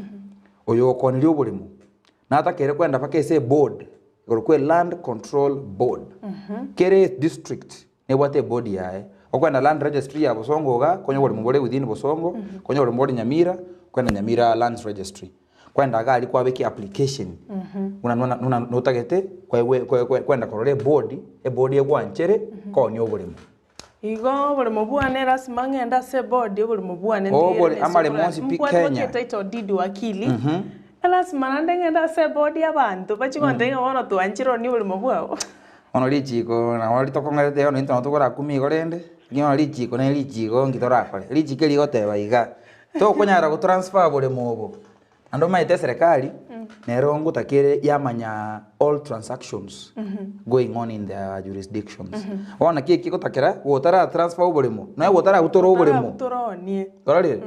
oyo konilio obulimo natakere kwenda paka ese board gorokwe land control board kere district ne wate board yae okwenda land registry ya Bosongo ga konyo bole mubole within Bosongo konyo bole mubole Nyamira kwenda Nyamira lands registry kwenda gali kwa beki application una notagete kwenda korore board board yegwanchere konyo obulimo Igo bole mubwane rasima ngenda se board bole mubwane bole amale monsi pi Kenya title deed wakili rasima nande ngenda se board y'abantu bachikonde ngono tuanchiro ni bole mubwao ono lichiko na wali tokongerete ono into tokora kumi gorende ngino lichiko ne lichiko ngitora pale lichike ligoteba iga to kunyara go transfer bole mobo ando maite serikali nero ngutakire yamanya all transactions going on in their jurisdictions ona kiki gotakira gotara transfer bolemo na gotara utoro bolemo utoro ni gorale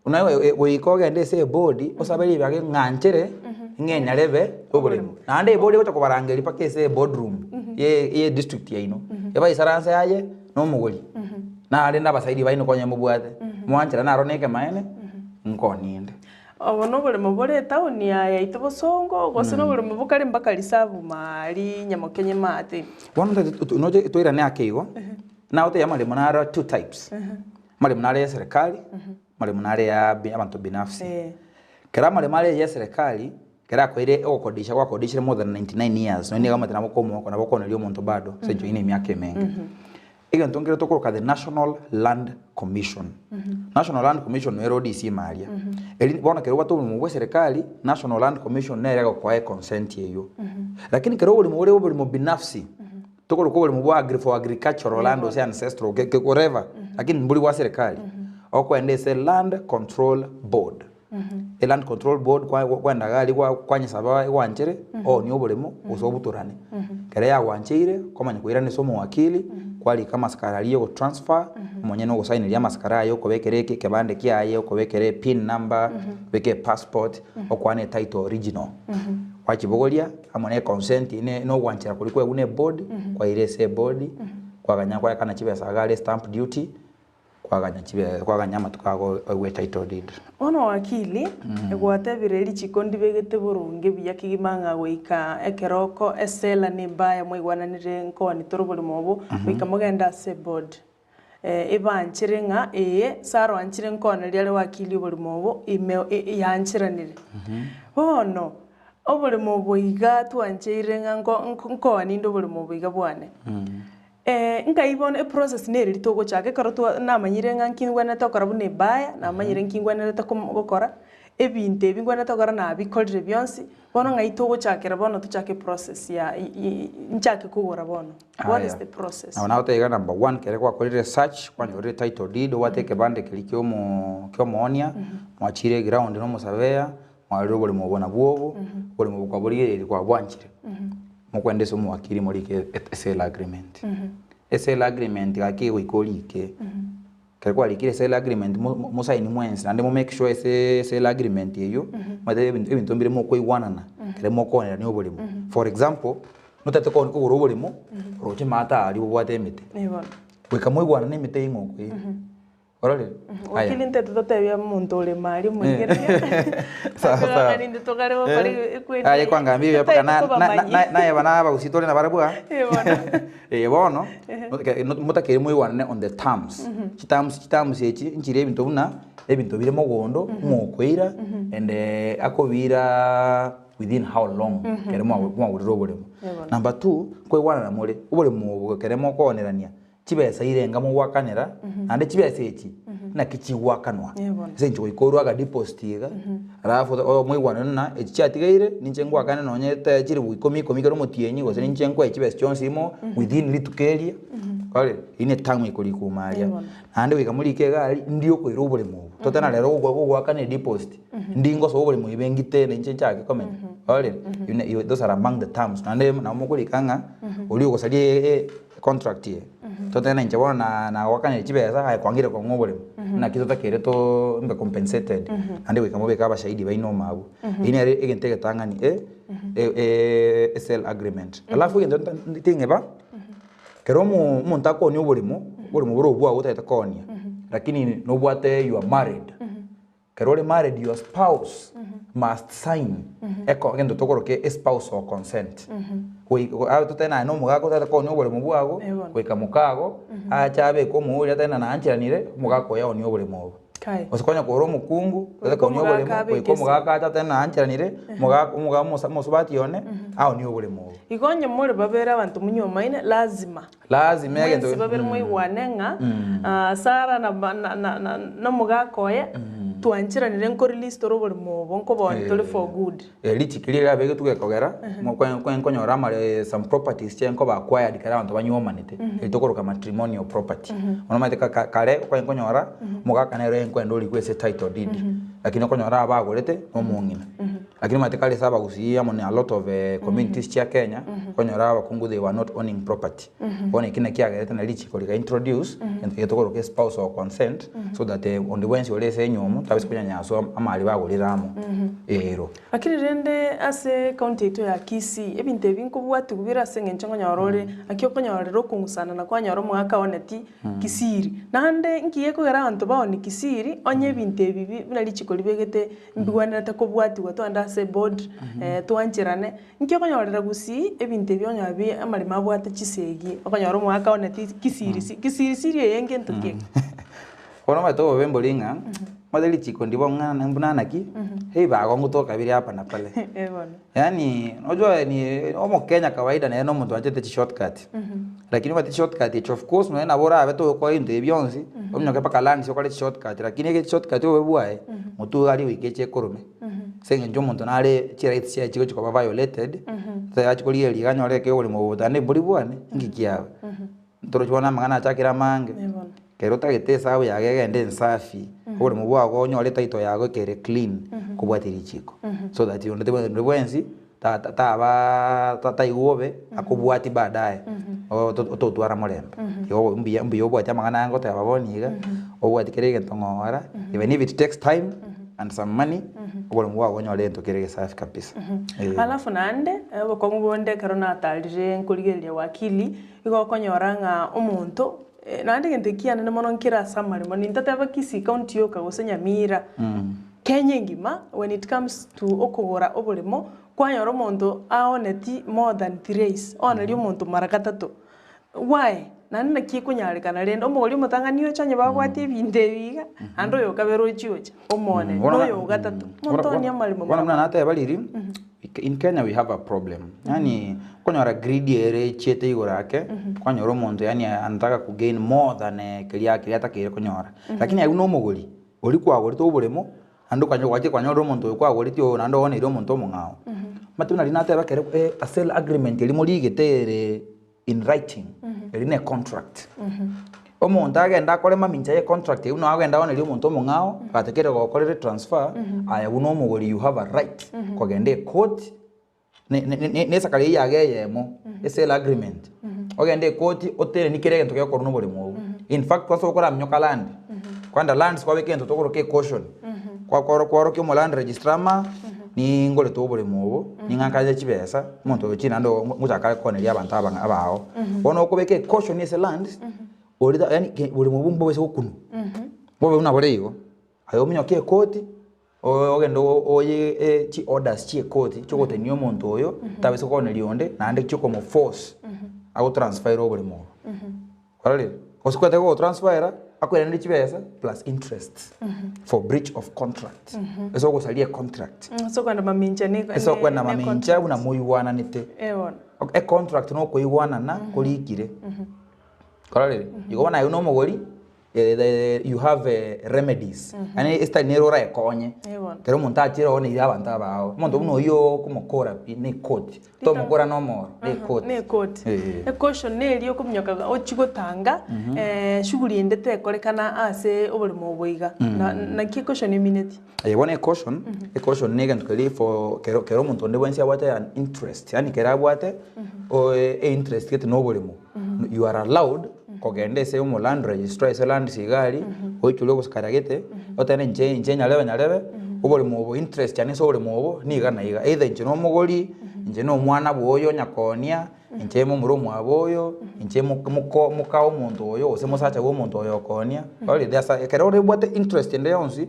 una we ngende se body osabeli bage nganchere ngenya lebe obolemo na ande body gocha kubarangeli pake se boardroom ye district ya ino yaba isaransa yaye no mugoli na ande nabasaidi baino konye mubwate mwanchira na roneke maene nkoninde Abono bole mubole town ya ito Bosongo gosino bole mubukali mpaka lisabu mali nyamokenye mate wanda noje toira ne akeigo na ote yamale monara two types male monara ya serikali male monara ya abantu binafsi kera male ya serikali kera ko ile okodisha kwa kodisha more than 99 years no ni kama tena bokomo kwa naboko nalio muntu bado sejo ine miaka mengi iga ntongere tokoroka the National Land Commission National Land Commission no RDC maria eli bona kero watu mu serikali National Land Commission na iraga kwa consent yeyo lakini kero buli mu binafsi tokoroka buli mu agri for agricultural land or ancestral whatever lakini mbuli wa serikali okwende se Land Control Board the Land Control Board kwa ndagali kwa nyisaba wanchere o ni obulemo usobuturane kere ya wanchire komanya kuirane somo wakili kwali kama skaralie go transfer mwenye no sign ya maskara yo kobekereke kebande kiaye kobekere pin number beke passport okwane title original kwachibogolia amone consent ine no wanchira kuliko une board kwa ile se board kwa ganya kwa kana chibe sagale stamp duty kwa ganya chibe kwa ganya matukago we title deed ono wakili egwate bireli chikondi begete burunge biya kigimanga goika ekeroko esela ne baya mwigwananire nkoni torobole mobo wika mogenda se board ebanchirenga saro anchire nkona liale wakili bole mobo yanchiranire ono obole mobo iga twanchirenga nkoni ndo bole mobo iga bwane nkaibona process nere litogo chake karoto namanyire nkingwana tokarabune baya namanyire nkingwana gukora ebinte bingwana tokora na bikolre byonsi bono ngaitogo chake rabono tuchake process ya nchake kugora bono what is the process na utaiga number 1 kere kwa research kwa njore title deed wateke bande kilikyo mu onia mwachire ground no musavea mwaliro bole mubona bwobo bole mubukaburi iri kwa bwanchire mukwendese mu wakili muri ke sale agreement sale agreement gake wikolike kere kwa likire sale agreement mu sign mwensi nande mu make sure sale agreement yeyo mate ebintu mbire mu koiwanana kere mu konera ni obulimo for example notate ko ko obulimo roche mata ali bwate emite weka mu igwana ne mite ingoko orale wakili nteto totebya muntu ole mali mwingere sasa ninde tokare wo pali kwenda aye kwanga mbibe paka na yabana ba usitole na barabwa bono mutakere mu igwana on the terms terms echi nchire ebintu buna ebintu bire mogondo mwokwira and akobira within how long kere mu uriro bulimo number 2 kwegwana na mole ubulimo kere mo konerania chibesa irenga mu wakanera ande chibesa echi na kichigwakanwa ase ncho ikorwa ga deposit iga arafu mwiwana na echiatigaire ninche ngwakane nonyete chiri buikomi kero motienyi gose ninche nkwa echibes chonsimo within litukeria kale ine tamu ikori kumaria ande wika muri kegari ndio koiro bure mu totana lero gwakane deposit ndingo so bure mu ibengite ninche chake comment kale those are among the terms ande na mukuri kanga uli ugosalie contract ye totena ninche bona na wakane chibesa ai kwangire kwa ngobure na kitu takere to mbe compensated ande wika mobe kaba shahidi baino mabu ine ari egentege tangani SL agreement alafu ngendo tingeba kero muntu akoni buri buro bwa guteta konia lakini no bwate you are married kero le married your spouse must sign eko ngendo tokoroke spouse or consent we out tena no mugako teta konia buri mubwago we kamukago achabe ko muuri tena na anchiranire mugako yao ni buri mubo osikonya ko romo kungu teta konia buri we ko mugaka tena anchiranire mugako musubati yone ao ni buri mubo igonye muri babera abantu munyoma ine lazima ngendo babera mwiwanenga sara na mugakoye twanchiranire nkori list robori mubo nko boni tole for good lichikirira bege tugekogera konyora mare some properties chenko ba acquired kara abantu banyomanite litokoroka matrimonial property ono mate kare konyora mugaka nero enkwendo likwese title deed lakini konyora abagorete omungina lakini mate kale saba gusia mone a lot of communities cha Kenya konyora abakungu they were not owning property one kina kiagerete na lichikorika introduce and yetokoroka spouse or consent so that on the ones you lese nyomo tabise kunyanyaso amali baguliramo ero lakini rende ase county ito ya Kisii ebinte binko bwati kubira senge nchango nyorore akyo konyorero kungusana na kwanyoro mwaka oneti Kisiri nande nkiye kugera antu baoni Kisiri onye binte bibi binali chikoli begete mbigwana ta kobwati gwato anda se board twanchirane nkyo konyorera gusi ebinte byonya bi amali mabwate chisegi okonyoro mwaka oneti Kisiri siri yenge ntuke kono mato bembolinga madeli chiko ndibo ngana mbunana ki hei bago ngutoka bili hapa na pale yani unajua ni omo Kenya kawaida na eno mtu anjete shortcut lakini wati shortcut of course no na bora abeto ko inde byonzi omnyo ke pakalani sio kale shortcut lakini ke shortcut obebwae mutu ali wikeche korume senge njo muntu nale chirights ya chiko chiko violated sa achikoli eli ganyore ke oli mu butane buri bwane ngikiawe toro chwana mangana achakira mange kero tagete sawe yagende nsafi uri mubwago nyore taito yago kere clean kubwatiri chiko so that you ndebe bwenzi ta iwobe akubwati baadaye ototwara mulembe yo mbiyo bwati amangana ngo tababoniga obwati kerege ntongora even if it takes time and some money uri mubwago nyore ento kerege safi kabisa alafu nande bokongo bonde karona atalire nkurigeria wakili igo konyoranga umuntu nande gente kiana ne mono nkira samari moni ntataba Kisii county yoka gosenya mira Kenya ngima when it comes to okogora obolemo kwanyoro mondo aoneti more than 3 days onali omuntu marakatato why nande kikunyarikana rendo omogori mutanganio chanye bagwati binde biga ando yo kabero chiucha omone no gatatu montoni amalimo wana mna nata baliri in Kenya we have a problem yani konyora greedy ere chete igorake konyora omuntu yani anataka ku gain more than kilia atakire konyora lakini ayu no mogori ori kwagori to obolemo ando kwanyora omuntu kwagori o nando one ire omuntu omungao matuna linata bakere a sale agreement iri muri getere in writing iri contract omuntu agenda akore mamincha ye contract uno agenda one iri omuntu omungao batekere gokorere transfer aya uno omugori you have a right kogende court nesa kali yageyemo sale agreement ogende court otere nikirege ntoke okoro no bole mu in fact kwaso okora mnyoka land kwanda lands kwa weekend tokoro ke caution kwa koro ke mo land registrama ni ngole to bole mu ni ngankanje chibesa muntu china ndo mutakale kone lya abantu abao ono okobeke caution ese lands orida yani bole mu bumbo wese okunu bobe una bole yo ayo mnyoke court ogendo oye chi orders chi court chokote niyo muntu oyo tabese kone lionde nande choko mo force au transfer over mo kwale osikwete ko transfer akwera ndi chibesa plus interest for breach of contract eso ko salia contract so kwanda mamincha ni eso kwanda mamincha una muyiwana nite a contract no ko yiwana na kolikire kwale yuko wana yuno mogori you have remedies yani esta nero ra ekonye kero monta achira one ira banta bao mondo uno yo como kora ni coat to mukora no more ni coat caution ne rio kumnyoka ochigotanga shughuli endete korekana ase obolimo boiga na ki caution imineti one caution caution ne gantu kali for kero monto nde wensia wate an interest yani kera wate o interest get no bolimo you are allowed kogende se umo land registrar ese land sigari oichulo kusikaragete otene nje nyalebe ubole mubo interest yani so ubole mubo niga na iga either nje no mugoli nje no mwana boyo nyakonia nje mu murumu aboyo nje muka omuntu oyo ose musacha wo muntu oyo konia bali dasa kero rebwate interest ende yonsi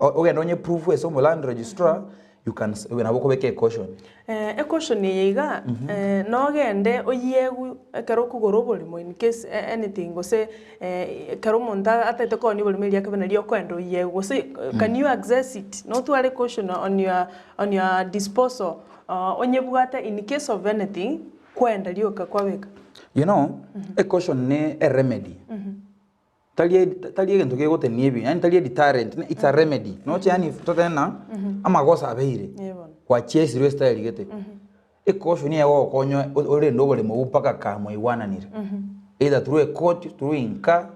ogenda onye proof ese umo land registrar you can when aboko beke caution caution yiga no gende oyegu kero kugoro bolimo in case anything ose kero monta atete ko ni bolimo ya kabana rio kwendo oyegu so can you access it not to a caution on your disposal onye bugata in case of anything kwenda rio kakwabeka you know a caution ne a remedy talie gento ke gote niebi yani talie deterrent it's a remedy no chani totena amagosa abeire kwa chesi rio style gete caution ye go konyo ore ndo bole mo upaka kamwe iwananire either through a court through inka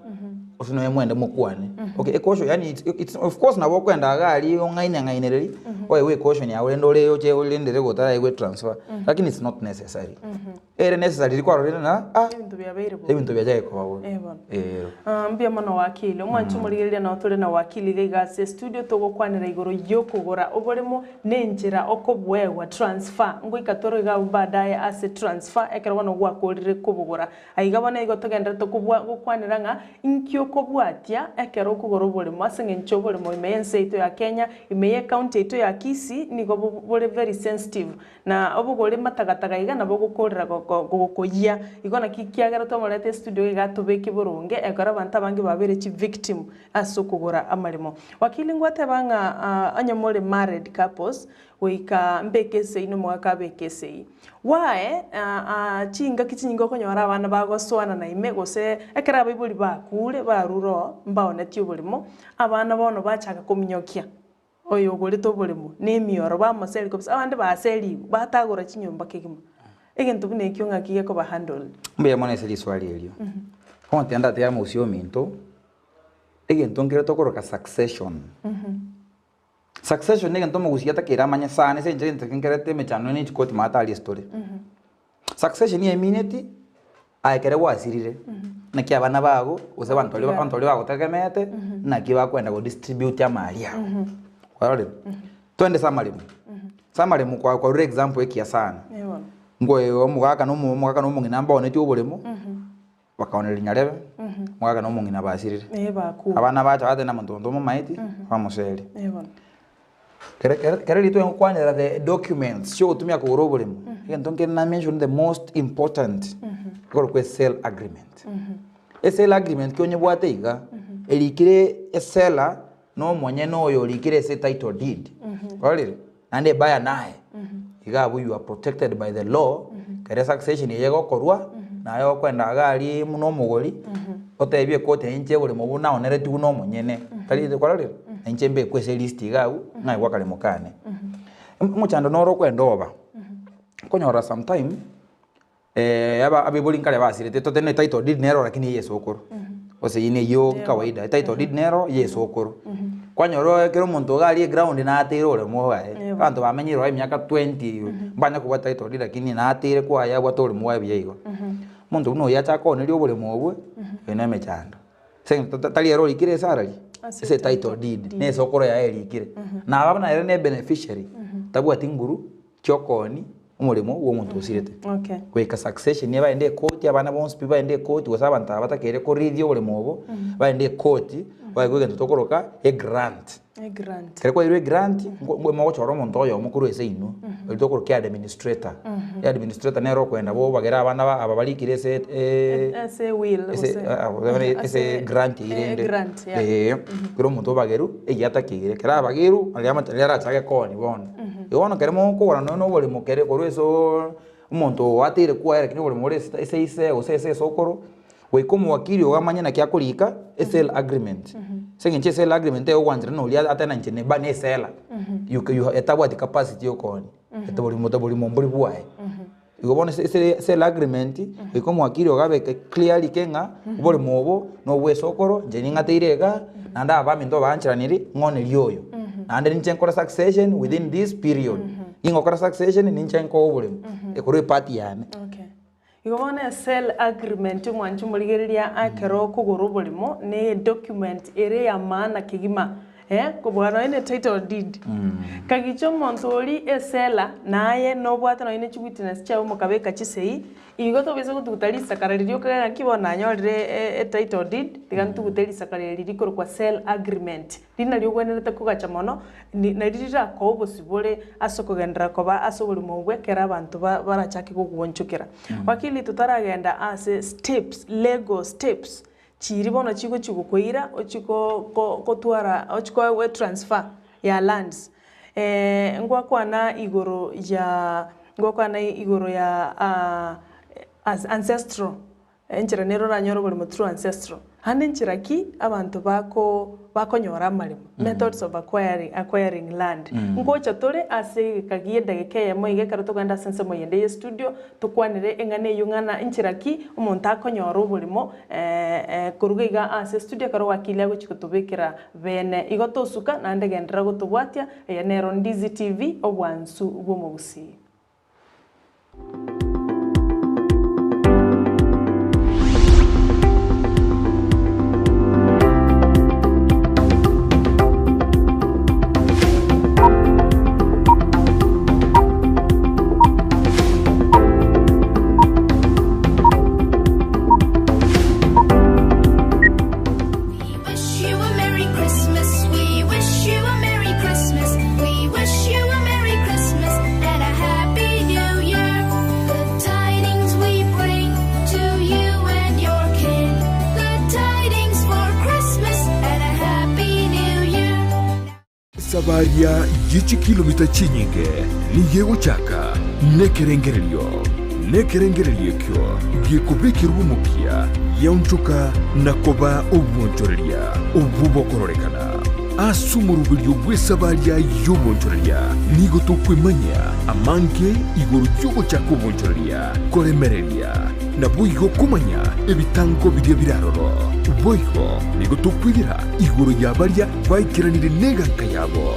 osino yemwende mukwane okay caution yani it's of course na bokwenda agali ongaine we caution ya ule ndole yo che ule ndere gotara ye transfer lakini it's not necessary ere necessary kwa rore na ebintu bya ko babo mbia mano wakili omwanchu murigeria na otore na wakili gigase studio tugukwanira igoro yo kugora oboremo nenjira okobwewa transfer ngo ikatoro ga badaye ase transfer ekero bano gwakorire kubugora aigabana igotogendera gukwanira nga inkyo kobwatia ekero kugoro boremo asenge ncho boremo imense ito ya Kenya imeye county ito ya Kisii nigo bore very sensitive na obugore matagataga iga na bogukorera gokoyia igona kikiagera to morete studio igatubeke burunge ekora banta bangi babere chi victim asukugora amarimo wakili ngwate banga anyamore married couples wika mbekese ino mwaka bekese wae chinga kichingo konyora abana bagoswana na ime gose ekera bibuli bakure baruro mbaone tibulimo abana bono bachaga kuminyokia oyo gori to bulimo nemioro bamaseli kopsa abandi baseli batagora chinyomba kigima egento bune kyonga kiye ko ba handle mbe mwana ese liswali elio honte anda te amo usio minto egento ngero tokoroka succession succession egento mo gusiata kera manya sana ese gente kengerete mechano ni chikoti mata ali story succession ni emineti aikere wasirire na kia bana bago use bantole bago tegemete na kiba kwenda go distribute ya malia kwale twende samalimu kwa example ekia sana ngoe omugaka no mungina mbone ti obolemo bakaonera nyarebe mugaka no mungina basirire abana bacha bate na montondo mo maiti bamusere kere lito enkwanera the documents show tumia ko obolemo entonke na mention the most important ko sale agreement sale agreement kyonye bwate iga elikire esela no mwenye no yo likire se title deed kwale ande baya naye igabu you are protected by the law kare succession yego korwa na yo kwenda gali muno mugori otebye kote enche buli mubuna onere tu no munyene kali kwale enche mbe kwese list igabu na igwa kale mukane muchando noro kwendoba konyora sometime aba abibuli nkale basire totene title deed nero lakini yeso okoro ose yine yo kawaida title deed nero yeso okoro kwanyoro kero muntu gali ground na atiro ole mohae bantu bamenyiro emyaka 20 mbanya kuba title deed lakini na atire kwa ya bwatole mohae biyego muntu uno yacha ko ne liobole mobwe ene mechando sen taliero likire sarali ese title deed ne sokoro ya elikire na abana ere ne beneficiary tabu atinguru chokoni umulimo wo muntu usirete kweka succession yaba ende court abana bonse piba ende court wasabanta batakere ko radio ole mobo ba ende court baigwe ntokoroka grant kere kwa ile grant mo choro muntu oyo mukuru ese ino litokoroka administrator ya administrator nero kwenda bo bagera abana ababalikire ese will ese grant irende kero muntu bageru eyatakire kera bageru aliara chake koni bono yono keremo ko no bole mukere ko eso umuntu atire kwa era kini bole more ese ose sokoro Waikomo wakili ogamanya na kia kulika sale agreement. Sengenche sale agreement yo wanzira no lia atana nchene ba ne sela. You etabwa the capacity yokoni. Etabuli mombori buae. Igobona sale agreement waikomo wakili ogabe clearly kenga ubole mobo no wesokoro njeni ngateirega nanda abamindo banchiraniri ngone lyoyo. Nanda ninchenkora succession within this period. Ingokora succession ninchenko obole. Ekoro party yane. Igobona sale agreement mwanju muligereria akero kuguru bulimo ne document ere ya maana kigima kubwana ine title deed kagicho montori esela naye no bwata no ine witness cha umukabeka chisei igoto beze kututalisa kararirio kaga kibona nyorire title deed tigantu kutelisa kararirio koro kwa sale agreement lina lyo gwenerete kugacha mono na ririra ko bosibore asokogendera koba asobori mubwe kera abantu barachaki kugonchukira wakili tutaragenda as steps legal steps chiribono chiko chikukwira ochiko kotwara ochiko we transfer ya lands ngwakwana igoro ya as ancestral enchiranero ranyoro buri mu true ancestral hande nchiraki abantu bakonyora marimo methods of acquiring land ngocha tole ase kagiye dageke mo ige karuto kwenda sense mo yende ye studio tukwanire engane yungana nchiraki umuntu akonyora burimo kurugiga ase studio karo wakili go chikutubikira bene igotosuka nande gendera gutubwatia ya Nero Ndizi TV obwansu bwomugusi. Sabaria yichi kilomita chinyinge ni yego chaka nekerengererio kyo gikubikira umukia yaunchuka nakoba obwonchoreria obubokororekana asumurubilyo bwesabaria yobonchoreria nigo tokwemanya amanke igoro yogo chaka obonchoreria koremereria na buigo kumanya ebitango biria biraroro boigo nigo tokwidira igoro yabaria baikiranire neganka yabo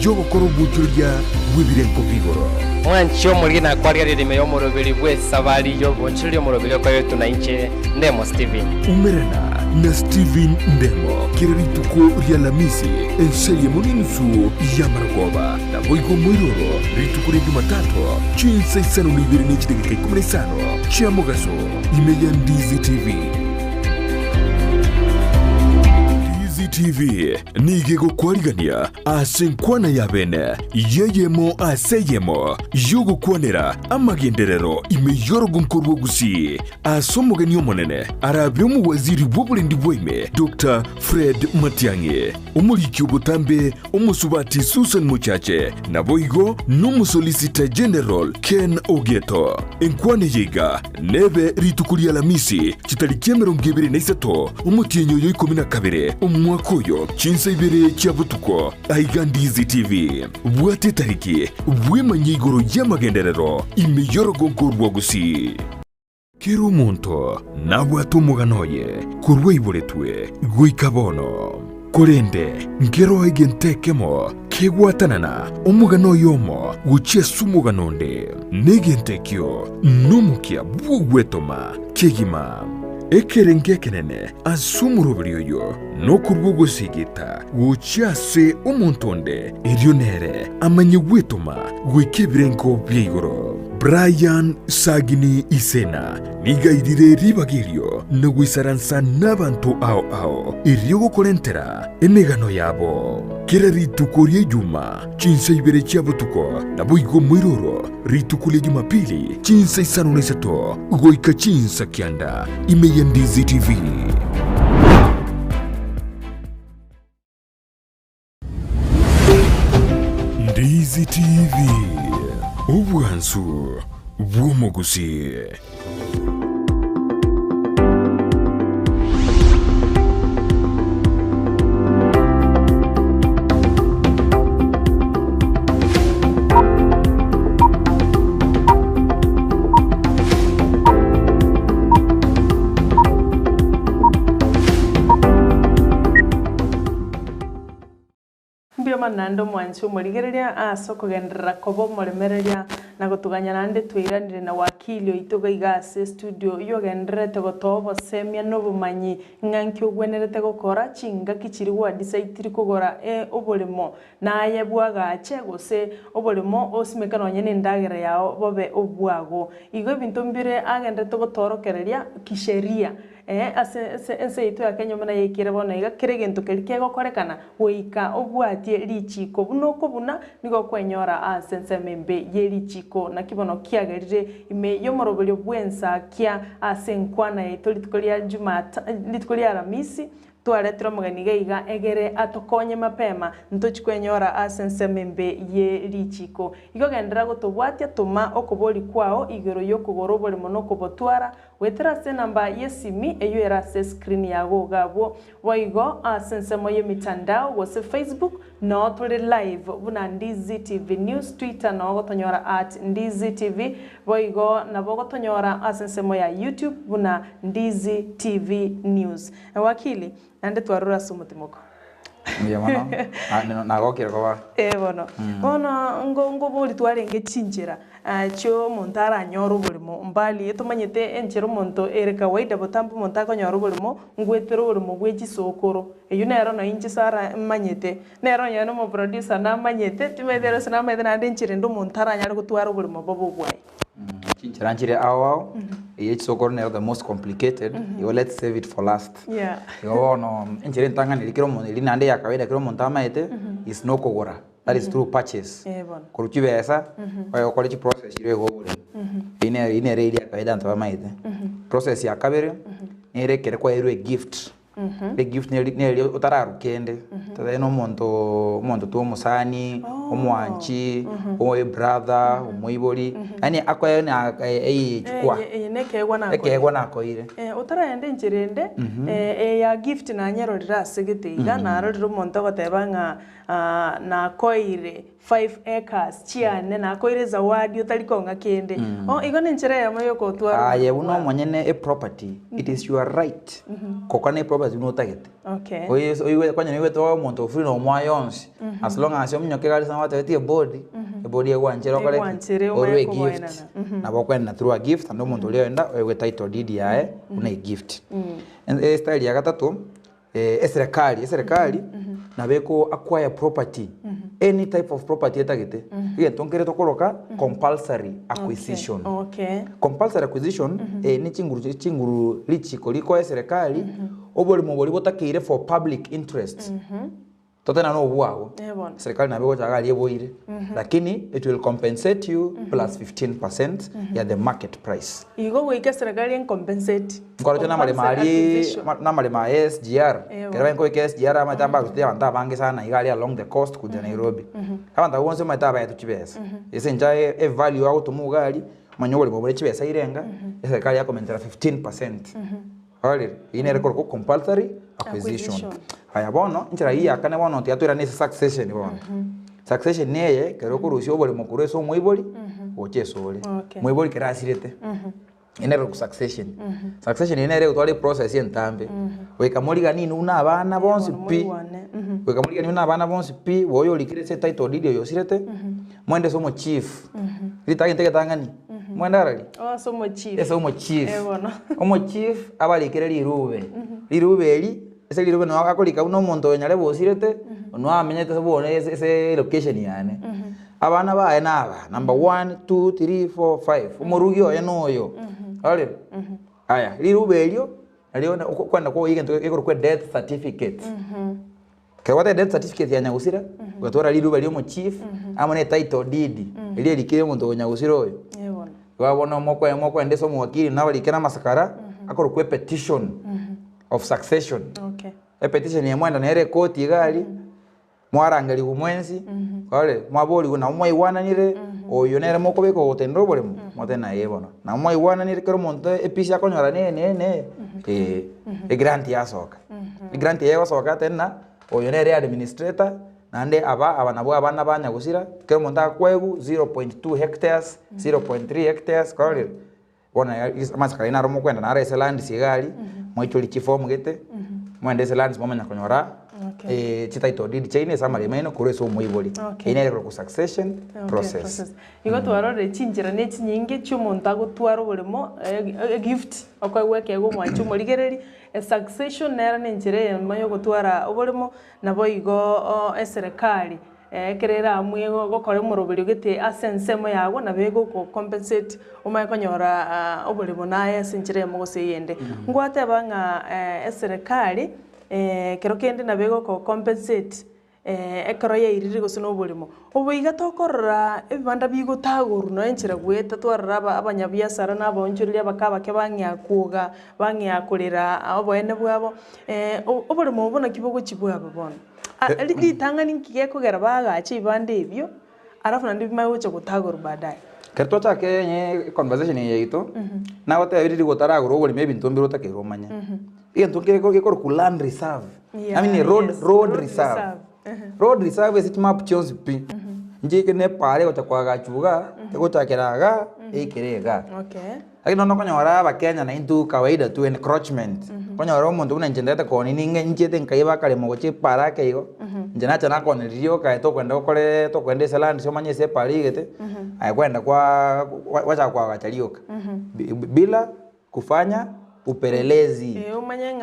yobokoro obonchoreria bwebirenko bigoro mwancho mulina kwarigarire meyo morobiri bwe sabari yo bonchiri morobiri kwa yetu na inche Ndemo Steven umerana na Steven Ndemo kirituko rya Lamisi enseye muninsu ya Maragoba na boigo mwiroro ritukure Jumatatu chinsa isano nibiri n'ikitegeka 15 cha Mugaso imeya Ndizi TV. TV nigego kwarigania asenkwana yabene yeyemo aseyemo yogo kwanera amagenderero imeyorogo nkorwo gusi asomogeni omonene arabyo mu waziri w'oburendi bw'ime Dr. Fred Matiang'i umuliki obutambe umusubati Susan Muchache na boigo n'umusolicitor general Ken Ogeto enkwane yiga nebe ritukuria Lamisi kitariki 23 umutienyo yo 12 Koyo chinsa ibere cha butuko aiga Ndizi TV bwate tariki bwemanyigoro y'amagenderero imeyorogo nkorwa gusi kero muntu nabwato muganoye kurwe iboretwe guikabono korende ngero egentekemo kegwatanana umugano yomo guchesu muganonde negentekyo numukia bugwetoma kegima ekerenge kenene asumurubiriyo yo no kurwogo sigita guchase umuntonde irionere amanye gwetoma gwekebirenko byigoro Brian Sagini Isena nigaidire ribagirio no gwisaransa n'abantu ao iryogo kolentera emegano yabo kera ritukurie juma chinsa ibere chabutuko na boigo mwiroro ritukulie Jumapili chinsa isano nesato goika chinsa kianda imeya Ndizi TV. Ndizi TV obwansu bw'omugusi. mbio manando mwancho murigereria aso kugendera kobo muremereria na gutuganya nande twiranire na wakili oituga igase studio iyo genderete gotobo semia no bumanyi nganki ogwenerete gukora chinga kichiri wa decide kugora obolimo naye bwagache gose obolimo osimekano nyene ndagere yao bobe obwago igo bintu mbire agendete gotorokereria kisheria ase ito ya Kenya mena yekire bona iga kire gento kelike gokorekana goika obwatie lichiko buno kobuna nigo kwenyora asense membe yelichiko na kibono kiagerire ime yomorobelyo bwensa kia asenkwana yeto litikolia jumata litikolia Alhamisi twaretera mugani gaiga egere atokonye mapema ntochikwenyora asense membe ye lichiko igo gendera gotobwatia tuma okoboli kwao igero yokugoro boli monoko botwara wetera se namba yesimi eyo era se screen yago gabo waigo asense moye mitandao wose Facebook no tuli live buna Ndizi TV News Twitter no gotonyora @Ndizi TV waigo na bogotonyora asense moya YouTube buna Ndizi TV News wakili ande twarura sumutimoko Mbiya mano nagokira kwa bono bono ngo boli twarenge chinjira cyo montara nyoro bulimo mbali etomanyete enchero monto ere kawaida botambo montako nyoro bulimo ngwetero bulimo bwegisokoro eyo nero no inchi sara manyete nero nyano mo producer na manyete timedero sana medena ande enchire ndo montara nyari gutwara bulimo bobo bwai chinchiranchire awao sokoro nero the most complicated yo let's save it for last yo no enchire ntanga nilikiro mo nili nande ya kawaida kiro montama ete is no kogora that is through purchase kuruchibesa kwa college process ile go bule ine ready ya kawaida ntaba maite process ya kabere ere kere kwa ero gift the gift ne utararukende tada no monto to musani omwanchi o brother omoibori yani akwa na chukwa ekegwa na koire utaraende nchirende ya gift na nyero dirasegete iga na rero monto gotebanga na koire 5 acres chiane na koire zawadi utalikonga kende igo nenchire ya mayo ko twara ye uno mwenyene a property it is your right kokane property no target oye kwanya niwe to monto free no mwayonsi as long as omnyoke gali samata tie body e body ya wanchero kale owe gift na bokwenda through a gift ando monto leo enda owe title deed yae una gift and style ya gatatu serikali na beko acquire property any type of property etagete ye tonkere tokoroka compulsory acquisition compulsory acquisition ni chinguru lichiko liko serikali oboli moboli botakire for public interest totena no bwago serikali na beko chagali eboire lakini it will compensate you plus 15% ya the market price igo wike serikali en compensate ngoro tena male ma SGR kera nko SGR ama tamba kutia banta bangi sana igali along the coast kuja Nairobi kama ndabonse mataba ya tuchibesa ese njaye e value out mugali manyobole mobole chibesa irenga serikali ya komentera 15% Alright, ine record ko compulsory acquisition. Haya bono, nchira hii akane bono tiatura ni succession bono. Succession neye kero kurusio bole mukuru so mwiboli oche sole. Mwiboli kerasirete. Ine record succession. Succession ine record twali process yentambe. Weka moliga nini una abana bonsi pi. Weka moliga nini una abana bonsi pi woyo likire se title deed yo sirete. Mwende somo chief. Litage tege tangani. Mwandarali somo chief somo chief omo chief abalikere lirube eli ese lirube no akolika uno monto nyale bosirete no amenyete sobone ese location yane abana bae naba number 1 2 3 4 5 umurugi oyo noyo ale aya lirube elio aliona kwenda kwa yigento ekoro death certificate Kawate death certificate ya nyagusira gwatora lirube elio mo chief amone title deed eli elikire monto nyagusira oyo wabona moko ndeso mwakili na walikena masakara akorokwe petition of succession a petition ya mwenda na court igali mwarangali umwenzi kale mwaboli kuna umwe nire oyo nere moko beko otendo bole motena yebona na umwe nire kero monte episha konyora ne e grant ya soka e grant ya soka tena oyo nere administrator nande abana abana banya gusira kero monta kwegu 0.2 hectares 0.3 hectares kale bona masakara ina romo kwenda na rese land sigali mwaito lichifomu gete mwende se land momanya konyora chitaito deed chaine samari meno kureso muibori ine ku succession process igo twarore chinjira ne chinyinge cy'umuntu agutwara uburimo gift okwegweke go mwanchu murigereri succession nera nenjire yo gutwara uburimo nabo igo eserikali kerera amwe gokore murubiri gite asensemo yago nabego ko compensate umaye konyora uburimo naye sinjire mu guseyende ngwate banga eserikali kero kende nabego ko compensate ekoro ye iriri gusino uburimo ubuiga tokorora ebibanda bigutaguru no enchira gweta twarara abanyabiasara nabonjurire bakabake bangyakuga bangyakurira abo ene bwabo uburimo ubona kibogo kibwabo bono litanga ninkige kugera bagache ibande ibyo arafu nandi bimaye cyo gutaguru baadaye kerto chake nye conversation yeito na gote abiri gotaraguru uburi mebintu mbiro takiromanya iyo ntuke ko ku land reserve I mean road reserve road reserve is map chose pi njike ne pare gocha kwa gachuga gocha keraga ikirega lakini no konyora abakenya na intu kawaida tu encroachment konyora umuntu unenjendete koni ninge njete nkaiba kale mogoche para keigo njena chana koni rio ka to kwenda kole to kwenda land sio manye se pari gete ay kwenda kwa wacha kwa gacharioka bila kufanya upelelezi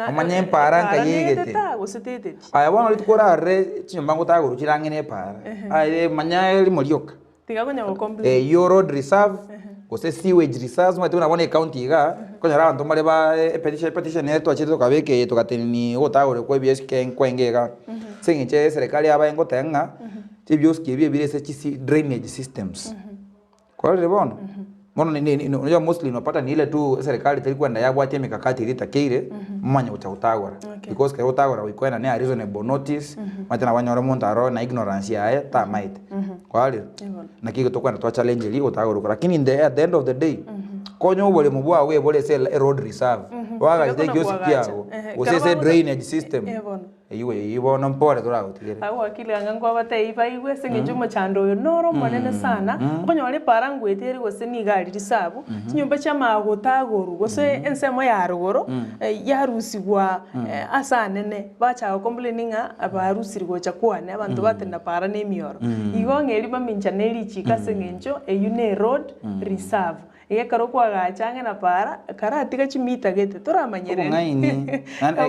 umanye para nkayegete ay wana litukora re chinyombango taguru chirangene para ay manya limolioka tiga konya go complete yo road reserve kose sewage reserve mate unabone county ga konyara abantu male ba petition yetu achito kabeke tukateni gotagure kwa BSK nkwengega singiche serikali aba engotenga tibyoski bibire se chisi drainage systems kwa hiyo bono mono ni unajua mostly unapata ni ile tu serikali ilikwenda yabwache mikakati ilitakire mmanya utagura because kero utagura wikwenda ne reasonable notice mate na wanyora montaro na ignorance yae ta might kwa hiyo na kigo tokwenda to challenge li utagura lakini at the end of the day konyo ubole mubwa we bole se road reserve waga ite sikiago usese drainage system iwe ibona mpore turagutigere aho akili angango abate iba sengeje muchando yo noro monene sana konyo wale parangu eteri gose ni gari risabu kinyumba chama gutaguru gose ensemo ya rugoro yarusigwa asanene bacha complaininga abarusirgo chakwane abantu batenda para nemiyoro igo ngeri bamincha neri chika sengenjo eyune road reserve ye karo kwa gachange na para karati gachimita gete turamanyere ngaini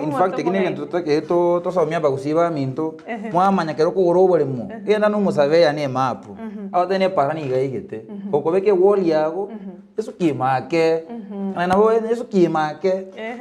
in fact kine tutake to somia bagusiba minto mwamanya kero ko urobole mu yena no musaveya ne mapu awatene para ni gaigete okobeke wall yago eso kimake na bo eso kimake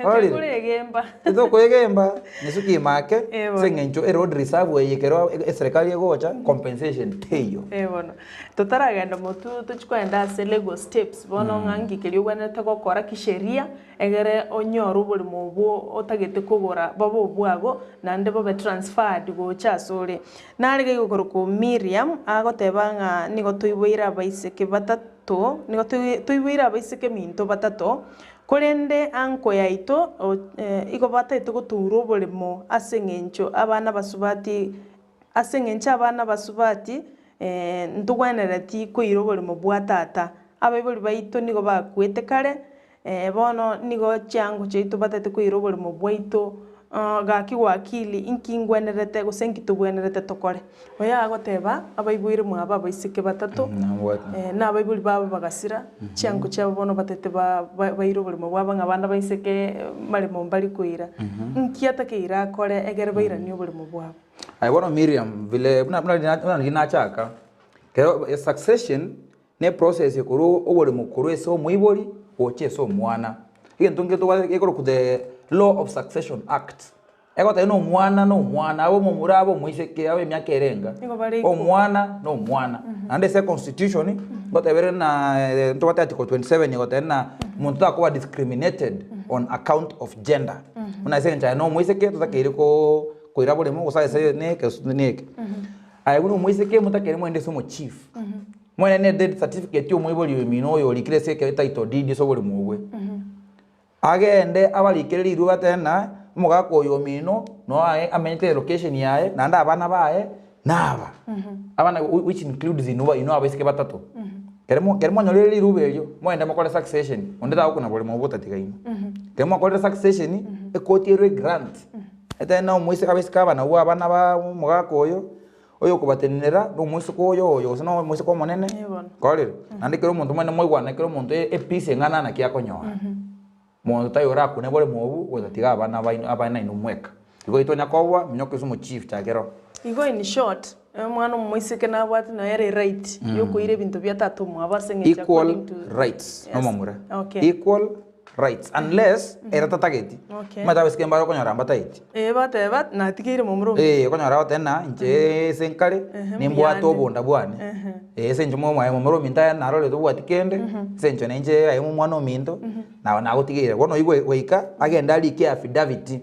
kuregemba ezo kuregemba eso kimake sengencho road reserve ye kero serikali yegocha compensation teyo bueno totaragenda motu tuchikwenda se Lego steps bono ngangi keliugwanete gokora kisheria egere onyoru buri mubu otagete kugora babo bwago nande bobe transferred gocha sore narige gukoro ku Miriam agotebanga nigo tuibwira baiseke batatu nigo tuibwira baiseke minto batatu korende anko yaito igo batete guturo buri mu asengencho abana basubati asengencha abana basubati ntugwenereti kwiro buri mu bwatata abaibori baito nigo bakwete kare bono nigo changu cheito batete kwiro buri mu bwaito gaki wakili inkingwenerete gusenki tugwenerete tokore oya agoteba abaibwire mu aba baisike batatu na abaibori baba bagasira changu chabo bono batete bairo buri mu baba ngabanda baisike mari mu mbali kwira nkiata keira kore egere baira ni buri mu bwabo ai bono Miriam vile una chaka kero succession ne process ekuru obole mukuru eso muibori oche so mwana igentunge to ekoro ku the law of succession act egota no mwana abo mumurabo muiseke abe myaka erenga o mwana ande se constitution gota bere na to wata article 27 gota na muntu akwa discriminated on account of gender una senja no muiseke to takere ko irabole mu usaise ne ke ayuno muiseke mutakere mwende so mu chief mwana ne death certificate yo mwiboli mino yo likrese ke title deed so boli muwe agende abalikere liru batena mugako yo mino no amenyete location yae nanda abana bae naba abana which includes ino abasike batatu keremo nyolele liru belyo mwenda mukole succession ondeta ukuna boli mubuta tigaino keremo kole succession ekotierwe grant ete na umwise kabisika bana uwa bana ba mugako oyo kubatenera no umwise ko oyo no umwise ko monene kolire nandi kero muntu mwene moigwana kero muntu epiece ngana na kia konyora muntu tayora kune bole mobu wezatiga abana inumweka igo itonya kowa minyoke sumo chief takero igo in short mwana umwise kana bwati na yere right yokuire bintu byatatu mwabasengecha equal rights no mamura equal rights unless era tatageti mata wes kembaro konyora mbataiti bateba natikire mumuru konyora tena nje senkale nimbwa to bonda bwane senjo mwa mumuru minta narole to bwatikende senjo nje ayo mwana ominto na gutigire wono igwe weika agenda alike affidavit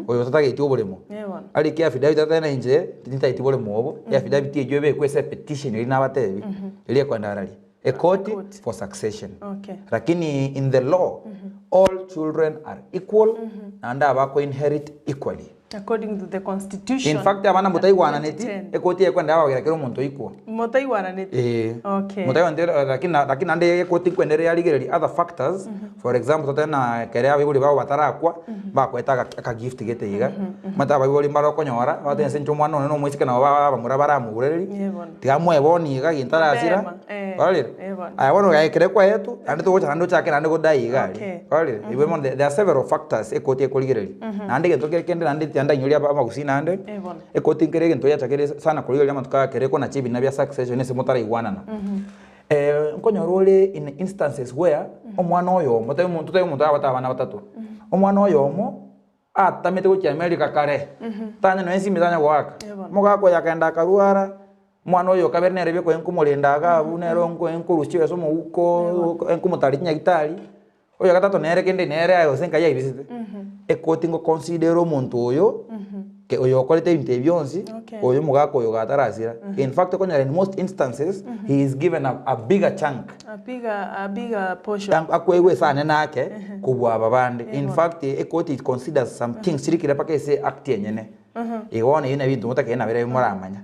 oyo tatageti obolemo alike affidavit tena nje tinitaiti bolemo obo affidavit ejo be kwese petition iri nabatebi iri kwandara a court for succession. Lakini in the law, all children are equal and abako inherit equally. According to the constitution. In fact, abana mutaiwana neti ekoti ekwenda abagira kero muntu equal. Mutaiwana neti. Mutaiwana lakini ande ekoti kwendere yaligeri other factors. For example, tena kere abibuli babo batarakwa bakweta aka gift gete yiga. Mata abibuli mbaro konyora batene sencho mwana no mwisika na baba murabara mugureri. Tigamwe boni yiga gintarasira. Alire. Aya wono ga ekere kwa yetu ande to gocha ando chake ande godai yiga. Alire. Ibemo there are several factors ekoti ekoligeri. Ande gento kende ande anda nyuri aba magusina ande ekoti nkerege ntoya chakere sana kuliga lama tukaka kere kona chibi na bya succession ese motara igwanana nkonyorole in instances where omwana oyo mutayo muntu abana batatu omwana oyo omo atamete ko America kare tanya no ensi mitanya gwaka mogako yakenda karuara mwana oyo kabernere byo kwenkumolendaga bunero enkuruchiwe somo uko enkumutarinya gitari oyo gatatu nere kende nere ayo senka ya ibisite ekoti ngo consider omuntu oyo ke oyo okolete ibintu byonsi oyo mugako oyo gatarasira in fact konya in most instances he is given a bigger chunk a bigger portion akwewe sana nake kubwa babande in fact ekoti it considers some things sirikira pakese act yenyene iwone ina bintu mutake na bere muramanya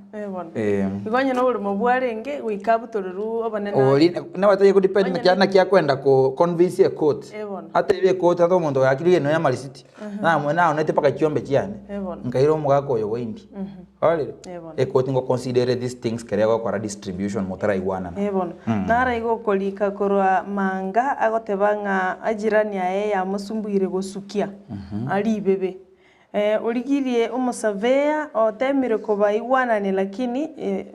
igonye no buri mubwarenge wikabutoruru abanene oli na bataye ku depend na kya kwenda ko convince a court ate be court ato muntu yakiriye no ya malisiti na mwana onete paka chiombe chiane ngairo mugako yo windi alire e court ngo consider these things kerego kwa distribution mutara igwana nara igo kolika korwa manga agotebanga ajirani aye ya musumbuire gosukia ali bebe uligirie umusavea otemire kuba igwanane lakini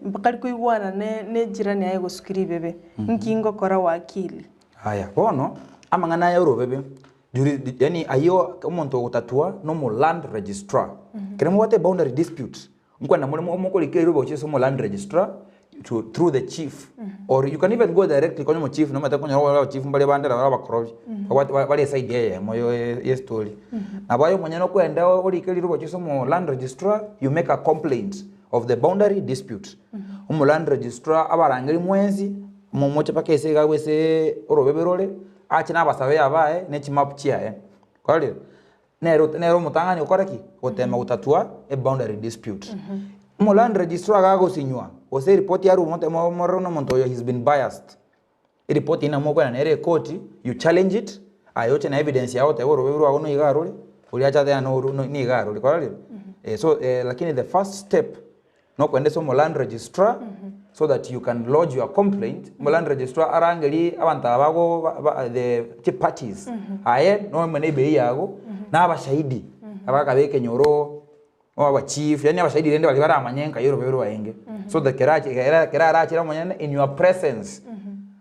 mpakari ko igwanane ne jirani aye gosukiri bebe nkingo kora wakili haya bono amangana ya bebe juri yani ayo umuntu gutatua no mu land registrar keremo wate boundary dispute nkwana muri mukolikero bochiso mu land registrar through the chief or you can even go directly konyo chief no mata konyo wala chief mbale bandera wala bakorobi wale side ye moyo ye story nabayo mwenye no kwenda olikeli rubo chiso mu land registrar you make a complaint of the boundary dispute mu land registrar abarangeli mwenzi mu mocha pakese gawese orobeberole achina abasabe abaye ne chimap chiaye kwali nero mutangani ukoreki otema utatua a boundary dispute mu land registrar gago sinywa ose report ya rumo temo morono monto he's been biased report ina moko na nere court you challenge it ayote na evidence yao teworo weru agono igarole uliacha tena no ni igarole kwali so lakini the first step no kwende so mu land registrar so that you can lodge your complaint mu land registrar arangeli abantu abago the parties aye no mene be yago na abashahidi abakabeke nyoro oba chief yani abashahidi rende bali baramanyenka yoro bero waenge so the kera rachira monyane in your presence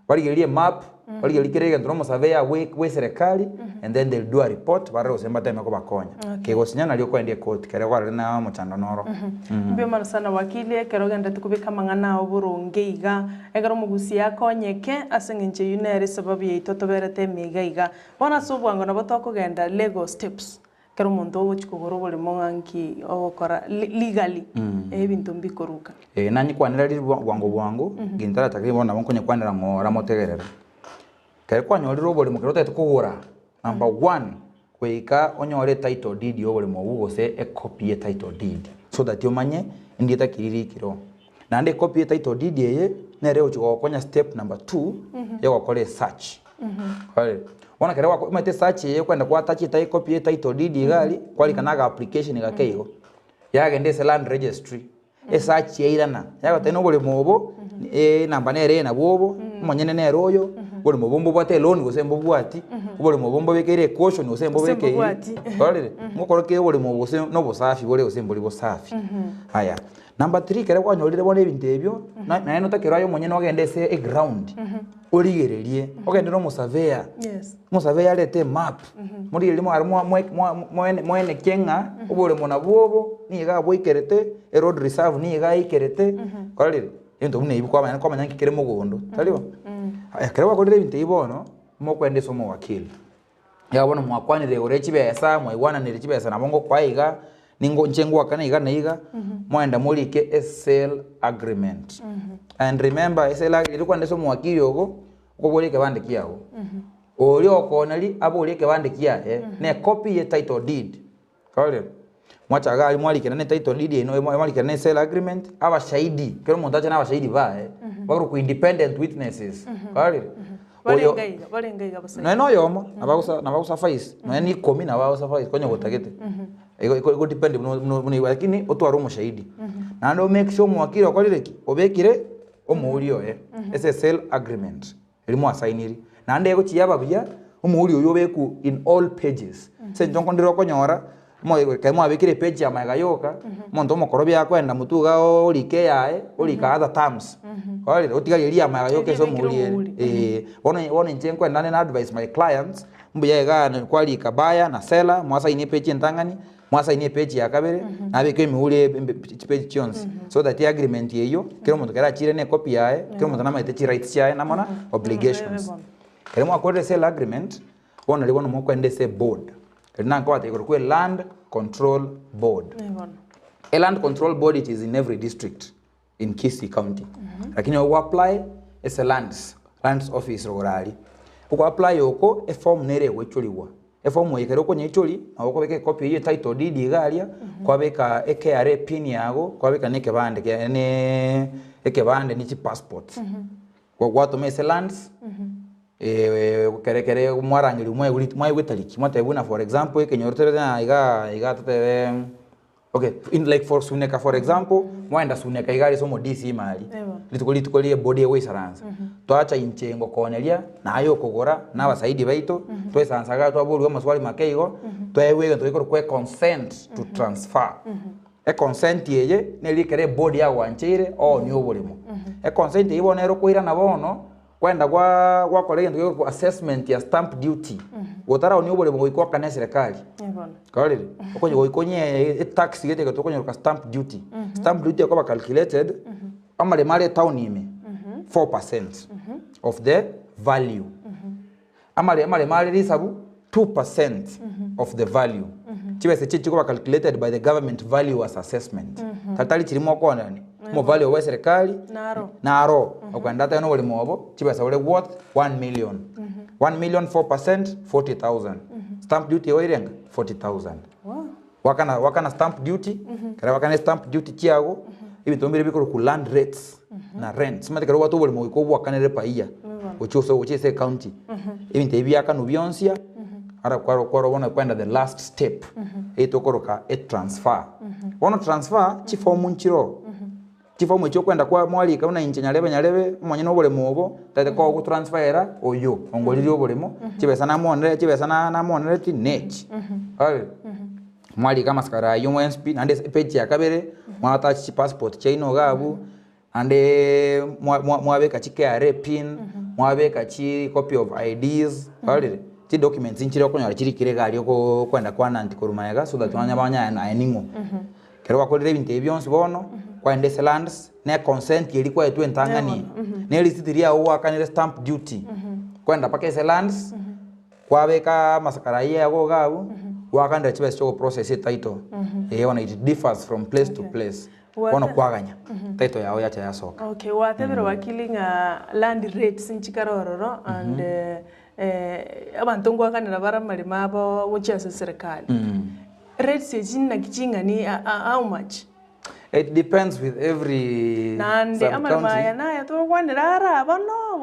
bali gelie map bali gelie kirege ndomo surveyor we serikali and then they'll do a report barro semba tema ko bakonya kego sinyana liyo kwende court kere kwa na muchando noro mbe mara sana wakili kero genda tukubika mangana oburonge iga egaro mugusi yakonyeke asengenche yunere sababu ye itotoberete mega bona subwango na botoko genda legal steps kero muntu ochikogoro bole monganki okora legally ebintu mbikoruka nanyi kwanira ri bwango gintara takribo na bonkonye kwanira ngora motegerera kere kwanyoliro bole mukerote tukugura number 1 kwika onyore title deed yo bole moguse a copy ya title deed so that yomanye ndieta kiririkiro na ande copy ya title deed ye nere ochigokonya step number 2 yo gukore search kwale Bona kare wako mate search ye kwenda kwa touch tai copy title deed igali kwali kanaga application gakeigo yagende se land registry search ye irana yago teno bole mobo namba nere na bobo monyene nero oyo bole mobombo bwate loan gosembo bwati bole mobombo bekere caution gosembo bekere bale mukoroke bole mobo se no bosafi bole gosembo libo safi haya number 3 kare kwanyolire bone ebintu ebyo na eno takerayo monyene ogende se e ground origererie ogende no surveyor surveyor lete map muri limo arimo moene kenga ubole mona bobo ni ga boikerete e road reserve ni ga ikerete kalire ento mune ibu kwa manyanki kere mugondo taliwa kare wakolire ebintu ibono mo kwende somo wakili yabona mwakwanire orechi besa mwiwana nire chibesa na bongo kwaiga ningo nchengo akana iga na iga mwenda mulike SL agreement and remember SL agreement ilikuwa ndeso mwakili ogo ukobulike bandiki yawo oli okonali abulike bandiki ya ne copy ye title deed kale mwachaga ali mwalike na title deed eno mwalike na SL agreement aba shahidi kero montaje na aba shahidi bakuru ku independent witnesses kale Balengaiga basa. No yomo nabagusa face no ni komi na bagusa face konyo gotagete ego depend muni lakini otwara umushahidi na ndo make sure mwakili akolireki obekire omuulio SSL agreement elimo assigniri na ndego chiyaba bya omuulio yobeku in all pages se njonko ndiro konyora mo kemo abekire page ya magayoka monto mokoro bya kwenda mutuga olike yae olika other terms kwali otigali elia magayoka so muulie wone njenko ndane na advise my clients mbuya ga kwali kabaya na seller mwasa ine page ntangani mwasa ine page ya kabere na beke miule page chons so that the agreement yeyo kero muntu kera chire ne copy yae kero muntu na maite rights yae na mona obligations kero mwa kwende sell agreement wona liwono mwa kwende se board kero kwa te kwa land control board a land control board it is in every district in Kisii County lakini we apply as a lands office rurali uko apply yoko a form nere wechuliwa efomu yekero ko nyecholi awoko beke copy ye title deed igalia kwa beka KRA pin yago kwa beka ne kebande ne ekebande ni passport kwa kwato mese lands kere mwarangiri mwe witaliki mwatebuna for example ekenyortere na iga tete okay in like for suneka for example mwenda suneka igari somo DC mali litukoli body away saranza twacha inchengo konelia na ayo kogora na basaidi baito twesansaga twabulwa maswali makeigo twewega twikoro kwe consent to transfer e consent yeye nelikere body ya wanchire o ni obulimo e consent ibonero kuira na bono kwenda kwa kolege ndio assessment ya stamp duty gotara ni obulimo goikwa kana serikali kale okonye goikonye tax gete gotokonye ka stamp duty stamp duty kwa calculated amale male town ime 4% of the value amale male risabu 2% of the value chibese chichi kwa calculated by the government value as assessment tatali chirimo kwa nani mo value wa serikali naro okwenda tano bole mobo chibese ole worth 1 million 1 million 4% 40,000 stamp duty oirenga 40,000 wakana stamp duty kare wakana stamp duty chiago ibi tombere bikoro ku land rates na rents mate kare watu bole mo ko wakana paia ochoso ochese county ibi tebi aka nubionsia ara kwaro wana kwenda the last step etokoroka transfer wono transfer chifomu nchiro chifomu echo kwenda kwa mwali kauna inche nyalebe mwenye no bole mobo tate ko ku transfera oyo ongoliri obolemo chibesa na monere ti net mwali kama skara yo mwenspy nande page ya kabere mwata chi passport chaino gabu ande mwabeka chi KRA pin mwabeka chi copy of IDs ti documents inchiro konya chiri kiregali ko kwenda kwa nanti korumayaga so that twanya banya na eningo kero wakolire ibintu ebyonse bono kwa ndese lands ne consent yeli kwa etu entangani ne lisitiria uwa kanire stamp duty kwenda paka ese lands kwa beka masakaraye yago gabu wakanda chiba choko process title wana it differs from place to place wono kwaganya title yao yacha yasoka okay watebero wakilinga land rates inchikarororo and abantu ngwakanira baramari mabo wochase serikali rates ejinna kichinga ni how much It depends with every nande amara maya naye to kwanira ara bono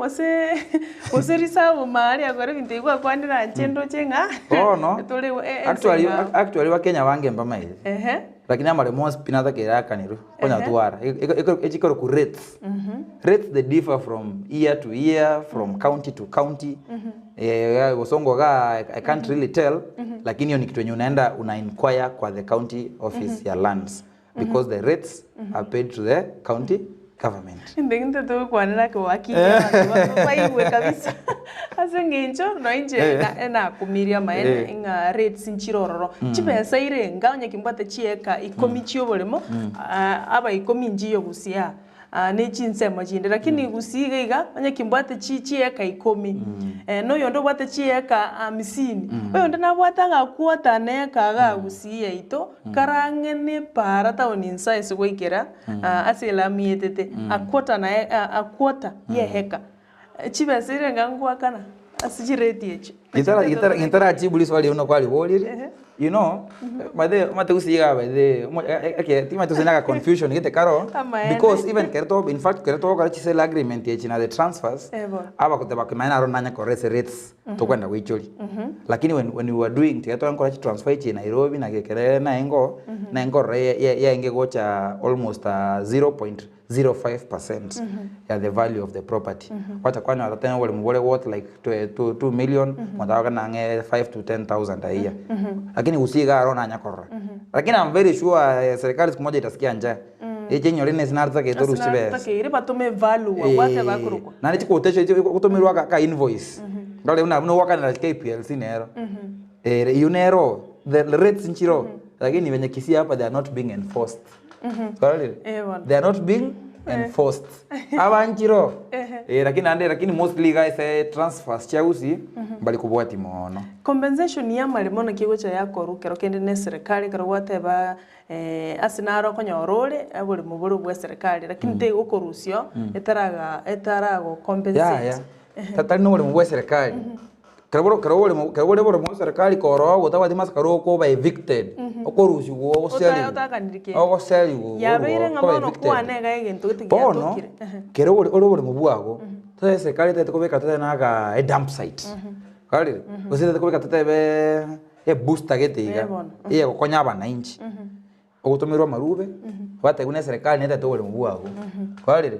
wose risabu mari agore bintu igwa kwanira nchendo chenga oh no actually wa Kenya wangemba mai lakini amare mo spinata ke yakaniru onya twara echikoro ku rates rates they differ from year to year, from county to county. Bosongo ga I can't really tell, lakini hiyo ni kitu yenye unaenda una inquire kwa the county office ya lands because the rates are paid to the county government. Ndenge to kwanira ko akija baiwe kabisa. Asengencho no inje na kumiria maene inga rates nchirororo. Chipesa irenga onye kimbate chieka ikomi chiyobolemo aba ikomi njiyo gusia. Nechinse chinde lakini gusiga iga onye kimbate chieka ikomi. No yondo bwate chieka 50. Oyo ndana bwata ga kwota neka ga gusia ito karangene para taoni insize goikera asela mietete akwota na akwota ye heka chibesire ngangwa kana asijireti echi Gitara chibuli swali uno kwali woli. You know, mate usiga bade okay tima tusenaga confusion gite karo because even kerto in fact kerto kara chisela agreement ye china the transfers aba kuteba kemaina ronanya correct rates to kwenda wicholi lakini when you were doing kerto nkora transfer chi Nairobi na gekere na engo ya enge gocha almost 0.05% ya the value of the property. Wacha kwani watatena wale mbole worth like 2 million mtawaga na 5 to 10,000 a year. Lakini usiga arona nyakora. Lakini I'm very sure serikali siku moja itasikia njaa. Yenyo lene sinarza ke toru sibe. Take ire batume value wate bakuruko. Na nichi quotation kutomirwa ka invoice. Ngale una waka na KPLC nero. Yunero the rates nchiro lakini venye kisia hapa they are not being enforced. They are not being enforced. Abanchiro. Lakini mostly guys transfers chausi bali kubwati mono. Compensation ya malimona kigo cha yako kero kende ne serikali kero wateba asinaro konyorole abuli mubulu bwa serikali lakini te ukorusio etarago compensate. Tatari no bwa serikali. Kero bwa serikali koro gutawa dimas karo ko ba evicted. Okorusi go oseli go. Ya beire ngamono kwa nega egento gitigatokire. Kero bwa mubwago. Tata serikali tete kubeka tata naga a dump site. Kali. Usite kubeka tata be booster getiga. Iye gokonya bana inchi. Ogutomirwa marube. Bate gune serikali neta to bwa mubwago. Kali.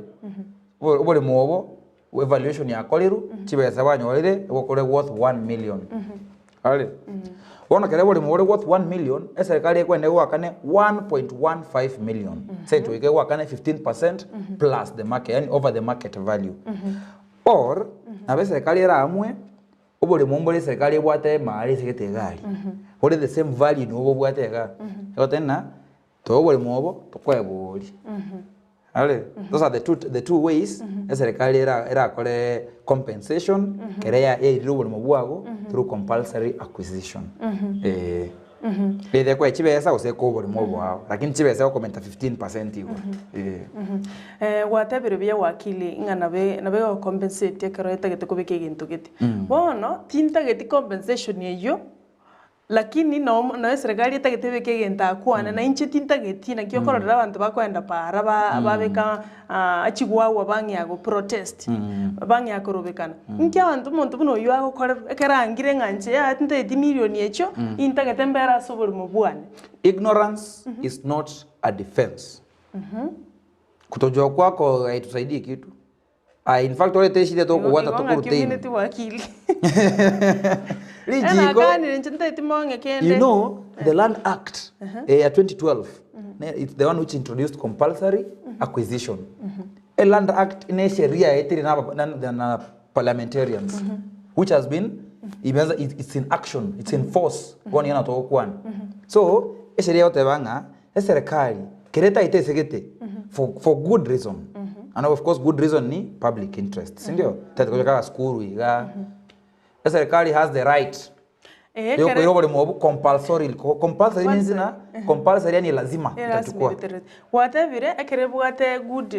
Bwa mobo evaluation ya koleru chibesa banyorire gukore worth 1 million. Kali. Wona kere bwa mubore worth 1 million, serikali ekwende gwakane 1.15 million. Say to ike gwakane 15% plus the market and over the market value. Or na serikali era amwe obole mumbole serikali bwate mali sigete gari. What is the same value no bwate ga. Yotena to obole mubo to kwebuli. Ale those are the two ways serikali era kore compensation kere ya irubule mubwago through compulsory acquisition. Lede kwa chibesa useko bole mubo wao lakini chibesa ukomenta 15% iko. Watebere bya wakili ngana nabe compensate kero etagete kubeke gintu giti. Bono tinta geti compensation yeyo lakini no serikali etagete genta kwana na inche tinta geti na kyo korora abantu bakwenda para babeka achigwawa bangi yago protest bangi yakorobekana nkya abantu muntu buno yago kore ekarangire nganje ya tinta eti million yecho intagete mbera sobori mubwane. Ignorance is not a defense. Kutojua kwako haitusaidii kitu. In fact wale teshide to kuwata to kuruteni. You know the Land Act 2012 it's the one which introduced compulsory acquisition. A Land Act in sheria etiri na parliamentarians which has been it's in action, it's in force goni yana to kwan. So sheria yote banga serikali kereta itesegete for good reason. And of course good reason ni public interest. Sindio? Tatakoja skuru iga. Serikali has the right Yo kwa wale mwabu compulsory means na compulsory ni lazima utachukua. Whatever ekere bwate good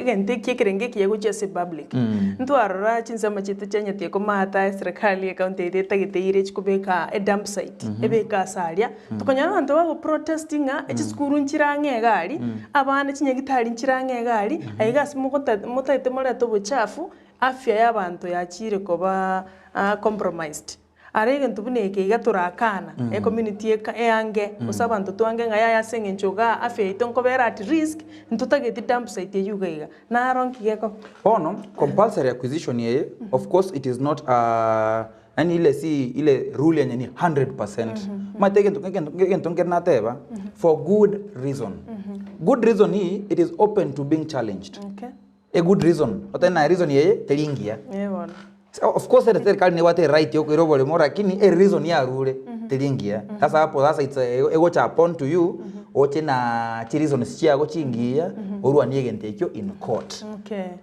gente kikirenge kiye guchese public. Ntwarora chinsama chite chanyatie ko mata serikali account ite giteire chikubeka a dump site ebeka salia. Tukonyana bantu bago protestinga echiskuru nchirange gari abana chinyagitari nchirange gari aigasi mutete moleto buchafu afya y'abantu yachire koba compromised. Arege ntubuneke igaturakana community eyange usabantu twange ngaya yasenge nchoga afya itonkobera at risk ntutageti dump site yugaiga na aronki geko compulsory acquisition ye of course it is not and ile rule yenye ni 100%. Mateke ntongerna teba for good reason. Good reason hii it is open to being challenged. A good reason otena reason ye telingia of course the serikali ni wate right yo kwirobole mora lakini a reason ya rule telingia sasa hapo sasa it's ego cha upon to you oche na reason siago chingia orwa niegente ekyo in court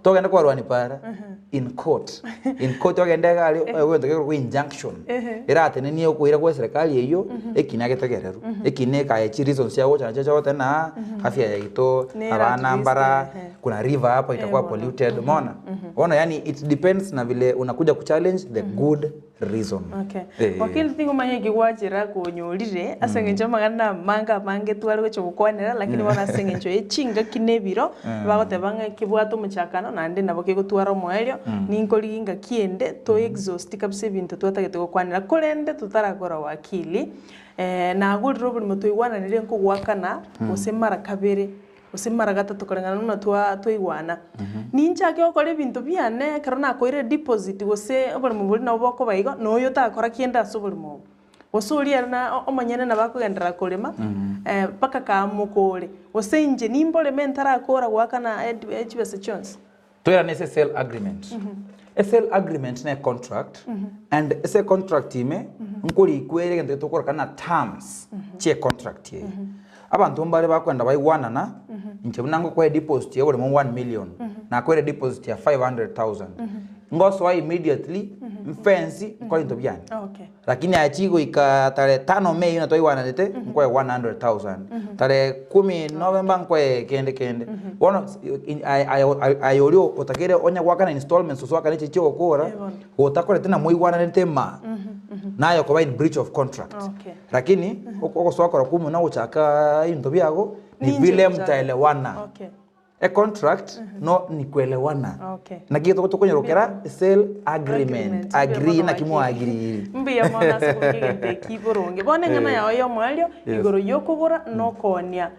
togenda kwa rwani para in court ogenda gali wende ko injunction era atene niyo kwira kwa serikali eyo ekinage tegereru ekine ka reason siago cha wote na afya yaito abana mbara kuna river hapo itakuwa polluted umeona yani it depends na vile unakuja ku challenge the good reason. Wakili tingo manye kiwajira kunyolire asengenjo magana mange twari gocho gukwanera lakini wana asengenjo echinga kinebiro bagotebanga kibwato muchakano nande nabo kigutwara omwelio ninkoliginga kiende to exhaust kabisa bintu twatagete gukwanera kolende tutarakora wakili na guriro buri mutu igwana nire nkugwakana usemara kabere usimara gatatu karengana nuna twa ninja ke okore bintu biane karona koire deposit gose obole mubuli na boko baigo no yo takora kienda sobole mo osuri na omanyene na bakugendera kolema paka ka mukore osenje nimbole mentara akora gwakana HBS chance toya ne SL agreement SL agreement na contract and SL contract ime nkuri kwere ngende tokora kana terms che contract ye abantu mbale bakwenda bayigwana na nchebunango kwa deposit ya bole mo 1 million na kwa deposit ya 500,000 ngoso immediately mfensi kwa into byani lakini achigo ikatare 5 Mei na toigwana nete kwa 100,000 tare 10 November kwa kende wono ayolio otakere onya gwakana installments so akane chicho okora otakore tena moigwana nete ma nayo kwa breach of contract lakini oko swako rakumu na uchaka into byago ni vile mtaelewana a contract no ni kuelewana na kitu tukonyerokera sale agreement agree na kimo agree mbia mona sokugente kiboronge bone ngana yawo yo mwalio igoro yokugora no konia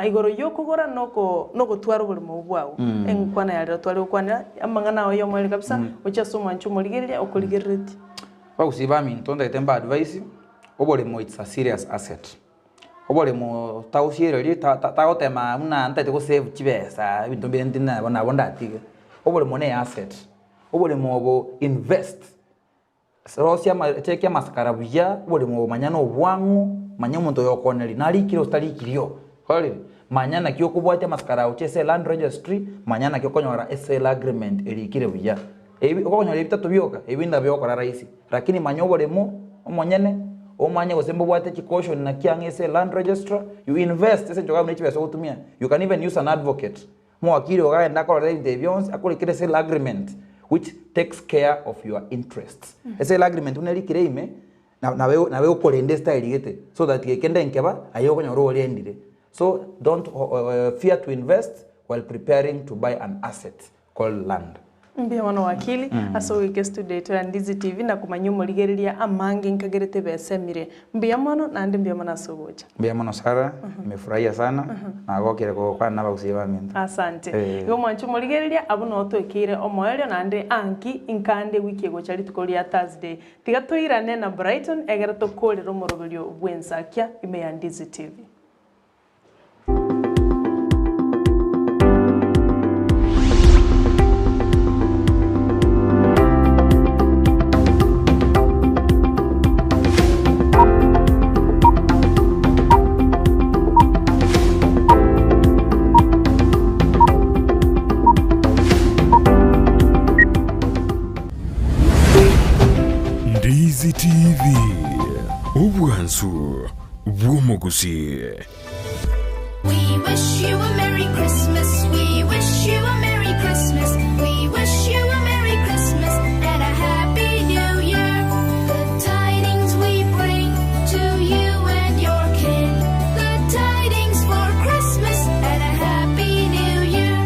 igoro yokugora no twaro buri mu bwawo enkwana ya twaro kwana amangana yawo yo mwalio kabisa ucha soma nchumo ligereria okoligereti bagusiba mintonda itemba advice obole mo it's a serious asset obole mo tausiero ri taotema una ntate ko save chibesa bintu bindi na bona bondatige obole mo ne asset obole mo bo invest rosia ma chekia maskarabuya obole mo manyano obwangu manyamu ndo yokoneli nali kilo stali kilio holi manyana kyo kubwate maskara uchese land registry manyana kyo konyora SL agreement eri kile buya ebi okonyora bitatu byoka ebinda byokora raisi lakini manyobole mo omonyene omanya gosembo bwate chikosho na kiangese land registrar you invest ese njoga mnichi besa gutumia you can even use an advocate mo akiri ogaenda ko interviews akole kire sale agreement which takes care of your interests ese agreement uneli kireime na we ukolende style gete so that gekende nkeba ayo konyoro olendire so don't fear to invest while preparing to buy an asset called land. Mbia wana wakili aso wikes today to Ndizi TV na kumanyumo ligereria amange nkagerete besemire mbia mano na mbia mana asogocha mbia mano Sara nimefurahia sana na gokire kwa naba kusiba mintu asante yo mwanchumo ligereria abuno otwekire omoelio na ndi anki inkande wiki gocha litukolia Thursday tigatoirane na Brighton egera tokolero moroberio bwensakia ime ya Ndizi TV. Ndizi TV. bw'omugusi. We wish you a Merry Christmas. We wish you a Merry Christmas. We wish you a Merry Christmas and a Happy New Year. Good tidings we bring to you and your kin. Good tidings for Christmas and a Happy New Year.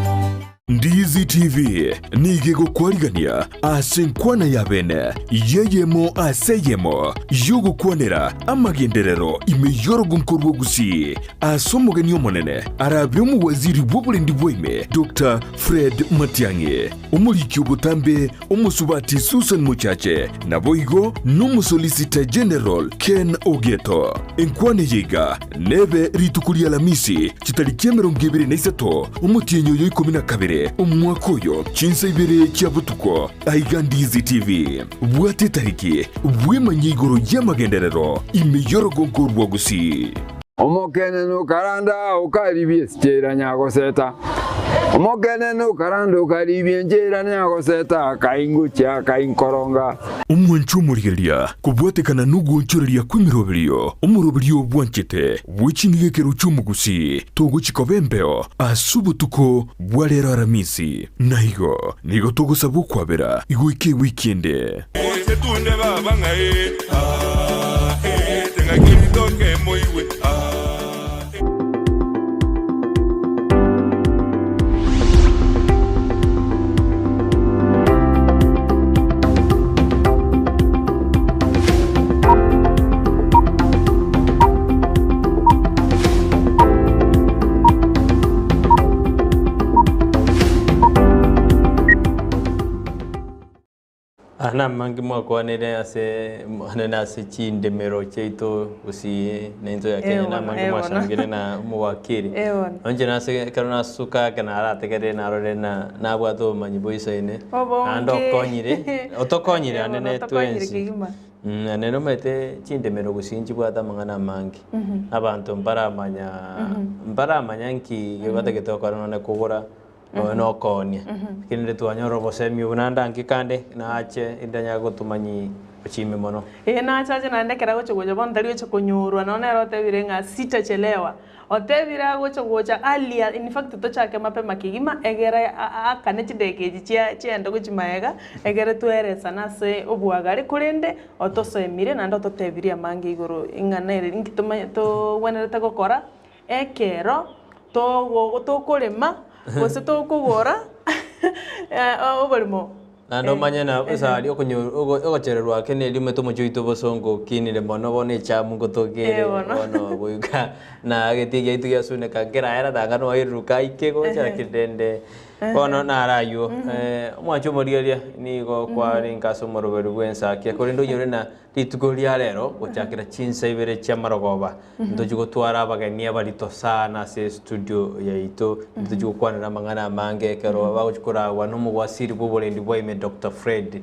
Ndizi TV nigego kwarigania asenkwana ya bene yeyemo aseyemo yogo kwanera amagenderero imeyorogo nkorwo gusi asomogeni omonene arabyo mu waziri w'obulendi bw'ime Dr. Fred Matiang'i umuliki obutambe omusubati Susan Muchache naboigo n'umusolicitor general Ken Ogeto enkwane yiga nebe ritukulia lamisi kitariki 23 umutienyo yo 12 umwaka oyo chinsa ibere kya butuko aiga Ndizi TV bwate tariki bwemanye igoro y'amagenderero imeyorogo nkorwo gusi omokene no karanda ukaribie stera nyago seta omokene no karanda ukaribie njera nyago seta kaingu cha kainkoronga umwancho murigelia kubwatekana n'ugwonchoreria kw'imiroberio umuroberio bwanchete w'ichinigekero cy'umugusi togo chikobembeo asubutuko bwalero aramisi nahigo nigo togosaba kwabera igwike weekende tunde baba ngae tenga kinitoke moiwe Ana mangi mwako nene ase chinde mero cheito usi nenzo ya Kenya na mangi mwashangire na muwakiri. Onje nase karona suka kana arate kare na rore na bwato manyibo isaine. Ando konyire. Otokonyire anene twensi. Anene mete chinde mero gusinji bwata mangana mangi. Abantu mbaramanya nki yobata getoka na kugura no konia kinde twanyoro bosemi unanda ngikande na ache indanya gotumanyi ochime mono na acha nande kera gocho gojo bondari gocho konyorwa none rote birenga sitachelewa otebira gocho gocha alia in fact to chake mapema kigima egera akane chideke chiendo gochimaega egere tueresa nase obwagari kurende otosemire nando totebiria mangi igoro ingana ngituma to wenerete gokora ekero to kurema Wose to kugora obarimo nando manyana usali ogochererwa kene lime to mojoito bosongo kinire mono bone cha mungo toke ono boyuka na getiga itu yasune kagera era dangano iruka ikego cha kidende ono narayo mwacho morialia nigo kwa rinkaso moroberu gwensa kia korindo yorena ritugoria rero gochakira chinsa ibere cha marogoba ndojugo twara bagania barito sana se studio yaito ndojugo kwanira mangana mange kero bagukura wanomu wasiri bobolendi bwime Dr. Fred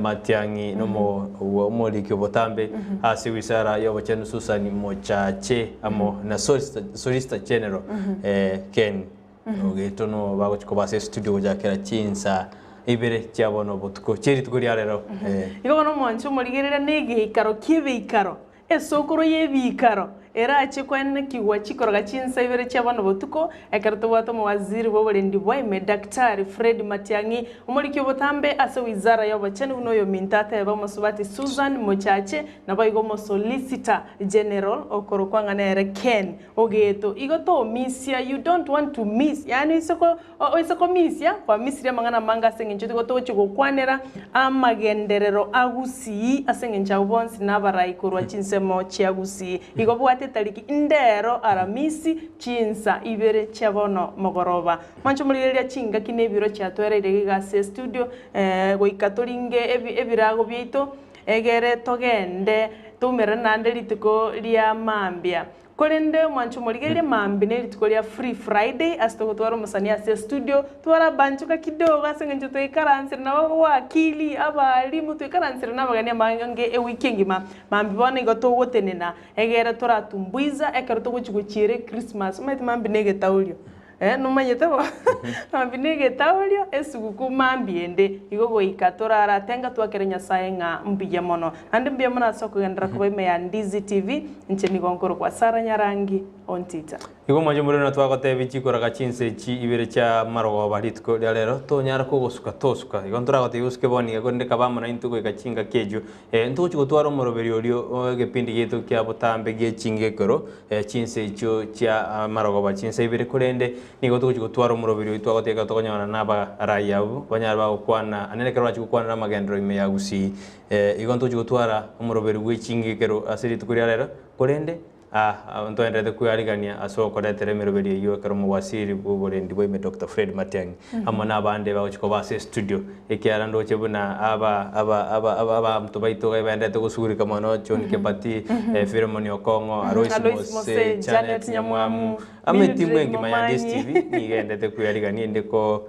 Matiang'i nomo umoliki botambe hasi wisara yobochenu Susan Muchache amo na solicitor general Ken Ogeto no baguchikoba se studio jakera chinsa ibere cyabono botuko cheri tukuri rero igo no mwancho murigerera nege ikaro kibikaro esokoro yebikaro era achikwene kiwa chikoroga chinsa ibere cyabono botuko ekarto bwato mu waziri bobolendi bwime Dr. Fred Matiang'i umuliki botambe ase wizara y'obacheni uno yo mintata yaba musubati Susan Muchache na bayigo mo solicitor general okorokwanga nere Ken Ogeto igo to misia you don't want to miss yani isoko misia kwa misria mangana manga sengencho tigo to chigo kwanera amagenderero agusi asengencha ubonsi nabarai korwa chinsemo chiagusi igo bwate tariki ndero aramisi chinsa ibere chabono mogoroba mancho mulireria chinga kinebiro chatwerere gase studio goikatoringe ebirago byeito egere togende tumere nande litiko lia mambia Kolende mwancho moligelia mambi ne litukolia Free Friday asito twara musania se studio twara banchuka kidogo asengenje to ikaranse na wakili abalimu to ikaranse na bagania mangange e weekend mambi bone goto wotenena egera tora tumbuiza ekero to guchire Christmas mati mambi nege taulio numanyete bo mambine getaurio esuguku mambiende igo goikatora aratenga twakere nyasaye nga mbiye mono ande mbiye mono asokugendera kuba ime ya Ndizi TV ncheni gonkoro kwa Sara Nyarangi ontita igo manje murino twagotebi chikoraga chinse chi ibere cha marogo baritko lero to nyara ko gosuka tosuka igo ntoragote yuske boni gonde kabamo na intuko ikachinga kejo ntuko gutwara umuroberi orio gepindi gitu kya butambe gechingekero chinse icho cha marogo ba chinse ibere kurende nigo tuko gutwara umuroberi twagoteka tokonyana naba arayabu banyara bagukwana anelekero bachukwana na magendro ime yagusi igo ntuko gutwara umuroberi wechingekero asiri tukuria lero kurende ntoendete kuyarigania asokoretere miroberi iyo kero mu wasiri buborendi boime Dr. Fred Matiang'i hamwe n'abandi bagochiko base studio ikiara ndoche buna aba mtubaito gaibendete gusugurika mono John Kebati Philemon Okongo Alois Mose Janet Nyamwamu ameti mwengi Mayandis TV nigendete kuyarigania ndiko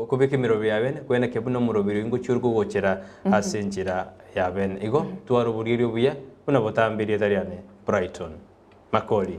kubeke miroberi yabene kwena kebuno muroberi ingo cyurgo gochera asenjira yabene igo twaruburiri buya buna botambiri tariane Brighton Makoli.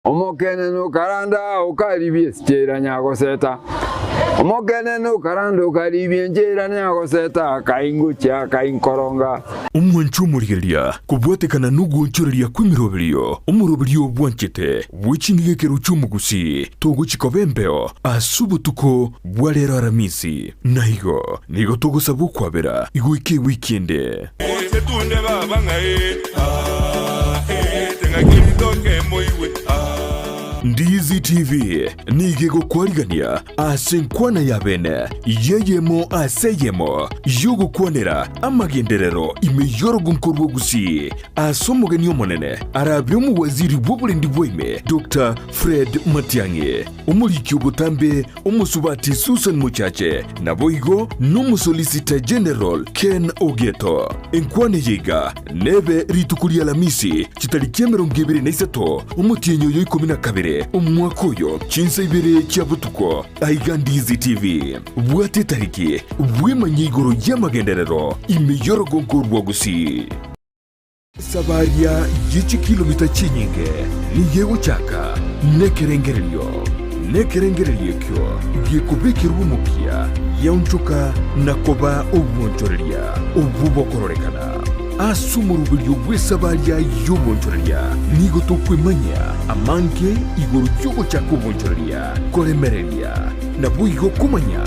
Omokene no karanda ukaribie stera nyago seta. Omokene no karanda ukaribie njera nyago seta kaingucha kainkoronga. Umwanchumurigeria kubwatekana nuguonchoreria kwimiroberio umuroberio bwanchete wichinigekero chumugusi togochikobembeo asubutuko bwalero aramisi naigo nigo togosabu kwabera igo ike weekende Setunde baba ngae tenga kiritoke moiwe Ndizi TV nigego kwarigania asenkwana yabene yeyemo aseyemo yogo kwanera amagenderero imeyorogo nkorwo gusi asomogeni omonene arabyo mu waziri w'uburendi bw'ime Dr. Fred Matiang'i umuriki ubutambe umusubati Susan Muchache naboigo n'umusolicitor general Ken Ogeto enkwane yiga nebe ritukuria lamisi kitalikia 23 umutienyo yo 12 umwaka uyo chinsa ibere cha butuko aiga Ndizi TV bwate tariki bwemanyigoro y'amagenderero imeyorogo nkorwa gusi sabaria yichi kilomita chinyinge niyewo chaka nekerengerelyo kyo yekubekera umukia yaunchuka nakoba obwonchoreria obubokororeka asumurubiryo bw'esabaria y'obwonchoreria nigo tokwemanya amanke igoro y'ogo chako obwonchoreria koremereria nabwo igo kumanya